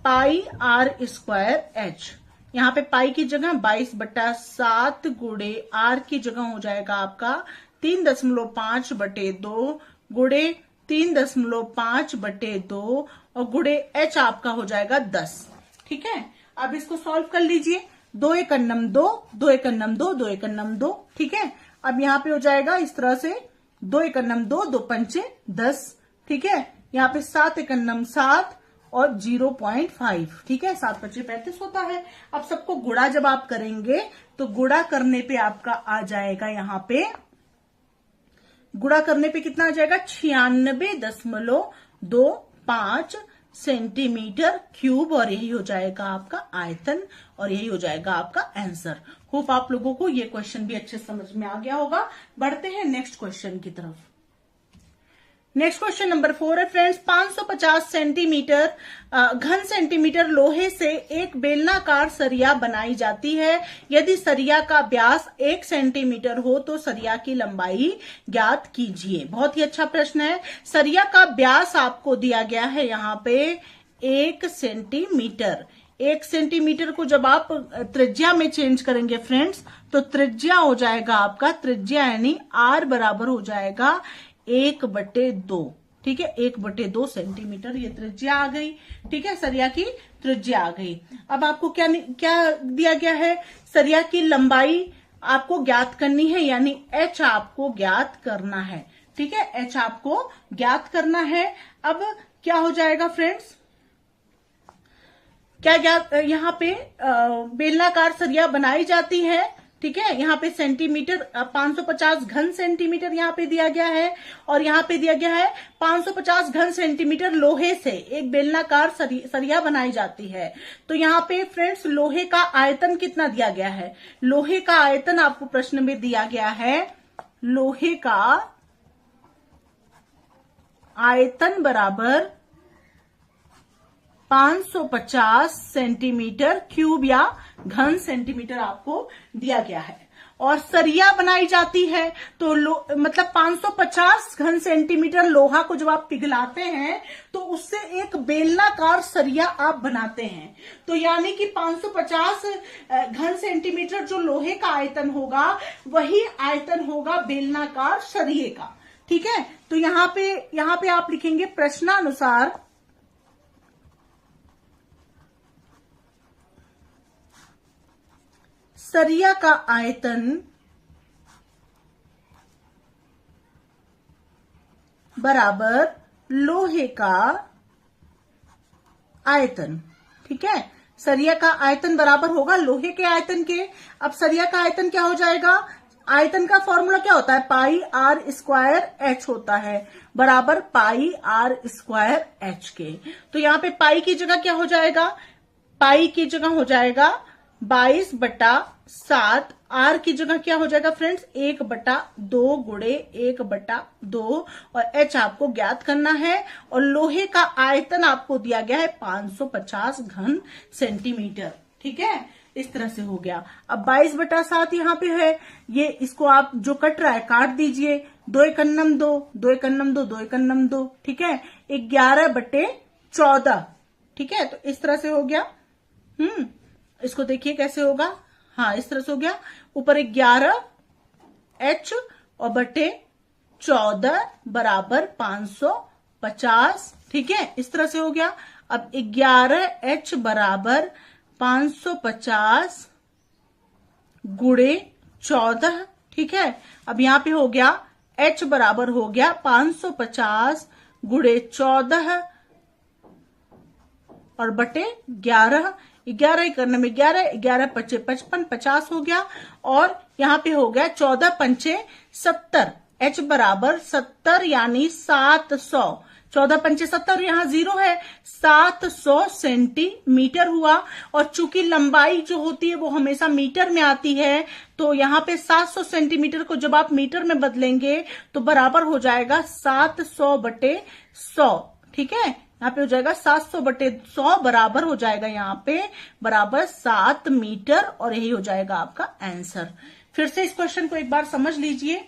पाई आर स्क्वायर एच। यहाँ पे पाई की जगह 22/7 गुणे आर की जगह हो जाएगा आपका 3.5 बटे 2 गुणे 3.5 बटे 2 और गुणे एच आपका हो जाएगा 10। ठीक है, अब इसको सॉल्व कर लीजिए। 2 एकन्नम 2, 2 एकन्नम 2, 2 एकन्नम 2। ठीक है, अब यहाँ पे हो जाएगा इस तरह से 2 एकन्नम 2, 2 पंचे 10। ठीक है, यहाँ पे 7 एकन्नम 7 और 0.5। ठीक है, 7 5 35 होता है। अब सबको गुणा जब आप करेंगे तो गुणा करने पे आपका आ जाएगा, यहाँ पे गुणा करने पे कितना आ जाएगा, 96.25 सेंटीमीटर क्यूब और यही हो जाएगा आपका आयतन और यही हो जाएगा आपका आंसर। होप आप लोगों को ये क्वेश्चन भी अच्छे समझ में आ गया होगा। बढ़ते हैं नेक्स्ट क्वेश्चन की तरफ। नेक्स्ट क्वेश्चन नंबर 4 है फ्रेंड्स, 550 सेंटीमीटर घन सेंटीमीटर लोहे से एक बेलनाकार सरिया बनाई जाती है। यदि सरिया का व्यास 1 सेंटीमीटर हो तो सरिया की लंबाई ज्ञात कीजिए। बहुत ही अच्छा प्रश्न है। सरिया का व्यास आपको दिया गया है यहाँ पे 1 सेंटीमीटर। 1 सेंटीमीटर को जब आप त्रिज्या में चेंज करेंगे फ्रेंड्स तो त्रिज्या हो जाएगा आपका, त्रिज्या यानी r बराबर हो जाएगा 1/2। ठीक है, 1/2 सेंटीमीटर ये त्रिज्या आ गई। ठीक है, सरिया की त्रिज्या आ गई। अब आपको क्या क्या दिया गया है, सरिया की लंबाई आपको ज्ञात करनी है, यानी h आपको ज्ञात करना है। ठीक है, h आपको ज्ञात करना है। अब क्या हो जाएगा फ्रेंड्स, क्या ज्ञात, यहाँ पे बेलनाकार सरिया बनाई जाती है। ठीक है, यहाँ पे सेंटीमीटर 550 घन सेंटीमीटर यहाँ पे दिया गया है, और यहाँ पे दिया गया है 550 घन सेंटीमीटर लोहे से एक बेलनाकार सरिया बनाई जाती है। तो यहाँ पे फ्रेंड्स लोहे का आयतन कितना दिया गया है, लोहे का आयतन आपको प्रश्न में दिया गया है, लोहे का आयतन बराबर 550 सेंटीमीटर क्यूब या घन सेंटीमीटर आपको दिया गया है। और सरिया बनाई जाती है तो मतलब 550 घन सेंटीमीटर लोहा को जब आप पिघलाते हैं तो उससे एक बेलनाकार सरिया आप बनाते हैं। तो यानी कि 550 घन सेंटीमीटर जो लोहे का आयतन होगा वही आयतन होगा बेलनाकार सरिये का। ठीक है, तो यहाँ पे आप लिखेंगे प्रश्नानुसार सरिया का आयतन बराबर लोहे का आयतन। ठीक है, सरिया का आयतन बराबर होगा लोहे के आयतन के। अब सरिया का आयतन क्या हो जाएगा, आयतन का फॉर्मूला क्या होता है, पाई आर स्क्वायर एच होता है, बराबर पाई आर स्क्वायर एच के। तो यहाँ पे पाई की जगह क्या हो जाएगा, पाई की जगह हो जाएगा 22/7, आर की जगह क्या हो जाएगा फ्रेंड्स 1/2 गुणे 1/2, और एच आपको ज्ञात करना है। और लोहे का आयतन आपको दिया गया है 550 घन सेंटीमीटर। ठीक है, इस तरह से हो गया। अब 22/7 यहाँ पे है, ये इसको आप जो कट रहा है काट दीजिए, 2 × 2, 2 × 2, 2 × 2। ठीक है, 11/14। ठीक है, तो इस तरह से हो गया। इसको देखिए कैसे होगा, हाँ इस तरह से हो गया, ऊपर 11h और बटे 14 बराबर 550। ठीक है, इस तरह से हो गया। अब 11h बराबर 550 गुणे 14। ठीक है, अब यहाँ पे हो गया h बराबर हो गया 550 गुणे 14 और बटे 11। 11 करने में 11, 11 × 5 = 55, 50 हो गया। और यहाँ पे हो गया 14 × 5 = 70, h बराबर 70 यानी 700। 14 × 5 = 70, यहाँ 0 है, 700 सेंटीमीटर हुआ। और चूंकि लंबाई जो होती है वो हमेशा मीटर में आती है, तो यहाँ पे 700 सेंटीमीटर को जब आप मीटर में बदलेंगे तो बराबर हो जाएगा 700/100। ठीक है, यहाँ पे हो जाएगा 700/100 बराबर हो जाएगा यहाँ पे बराबर 7 मीटर, और यही हो जाएगा आपका आंसर। फिर से इस क्वेश्चन को एक बार समझ लीजिए।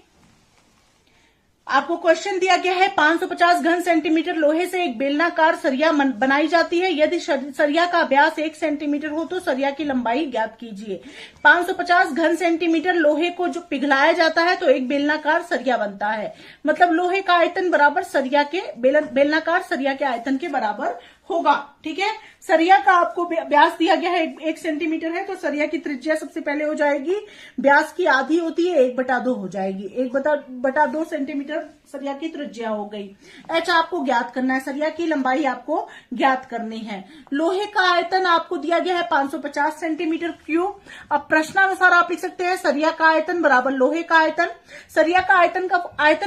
आपको क्वेश्चन दिया गया है 550 घन सेंटीमीटर लोहे से एक बेलनाकार सरिया बनाई जाती है। यदि सरिया का व्यास 1 सेंटीमीटर हो तो सरिया की लंबाई ज्ञात कीजिए। 550 घन सेंटीमीटर लोहे को जो पिघलाया जाता है तो एक बेलनाकार सरिया बनता है। मतलब लोहे का आयतन बराबर सरिया के बेलनाकार सरिया के आयतन के बराबर होगा। ठीक है, सरिया का आपको व्यास दिया गया है 1 सेंटीमीटर है, तो सरिया की त्रिज्या सबसे पहले हो जाएगी, व्यास की आधी होती है 1/2 हो जाएगी, 1/2 सेंटीमीटर सरिया की त्रिज्या हो गई। एच आपको ज्ञात करना है, सरिया की लंबाई आपको ज्ञात करनी है। लोहे का आयतन आपको दिया गया है 550 सेंटीमीटर क्यूब। अब प्रश्नानुसार आप लिख सकते हैं सरिया का आयतन बराबर लोहे का आयतन। सरिया का आयतन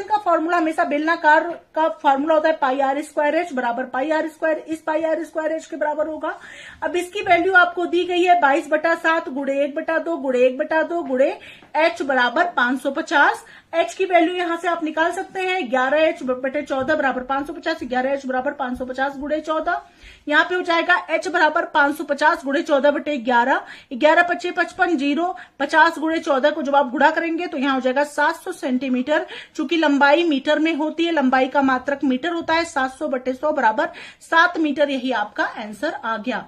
का फॉर्मूला हमेशा बेलनाकार का फॉर्मूला होता है पाई आर स्क्वायर एच बराबर पाई आर स्क्वायर, इस पाई आर स्क्वायर एच के बराबर होगा। अब इसकी वैल्यू आपको दी गई है 22/7 गुणे 1/2 गुणे 1/2 गुणे एच बराबर 550। एच की वैल्यू यहां से आप निकाल सकते हैं, 11h/14 बराबर 550, 11h बराबर 550 गुणे 14। यहाँ पे हो जाएगा h बराबर 550 गुणे 14/11, 11 × 5 = 55, 0, 50 गुणे 14 को जब आप गुणा करेंगे तो यहाँ हो जाएगा 700 सेंटीमीटर। चूंकि लंबाई मीटर में होती है, लंबाई का मात्रक मीटर होता है, 700/100 बराबर 7 मीटर, यही आपका आंसर आ गया।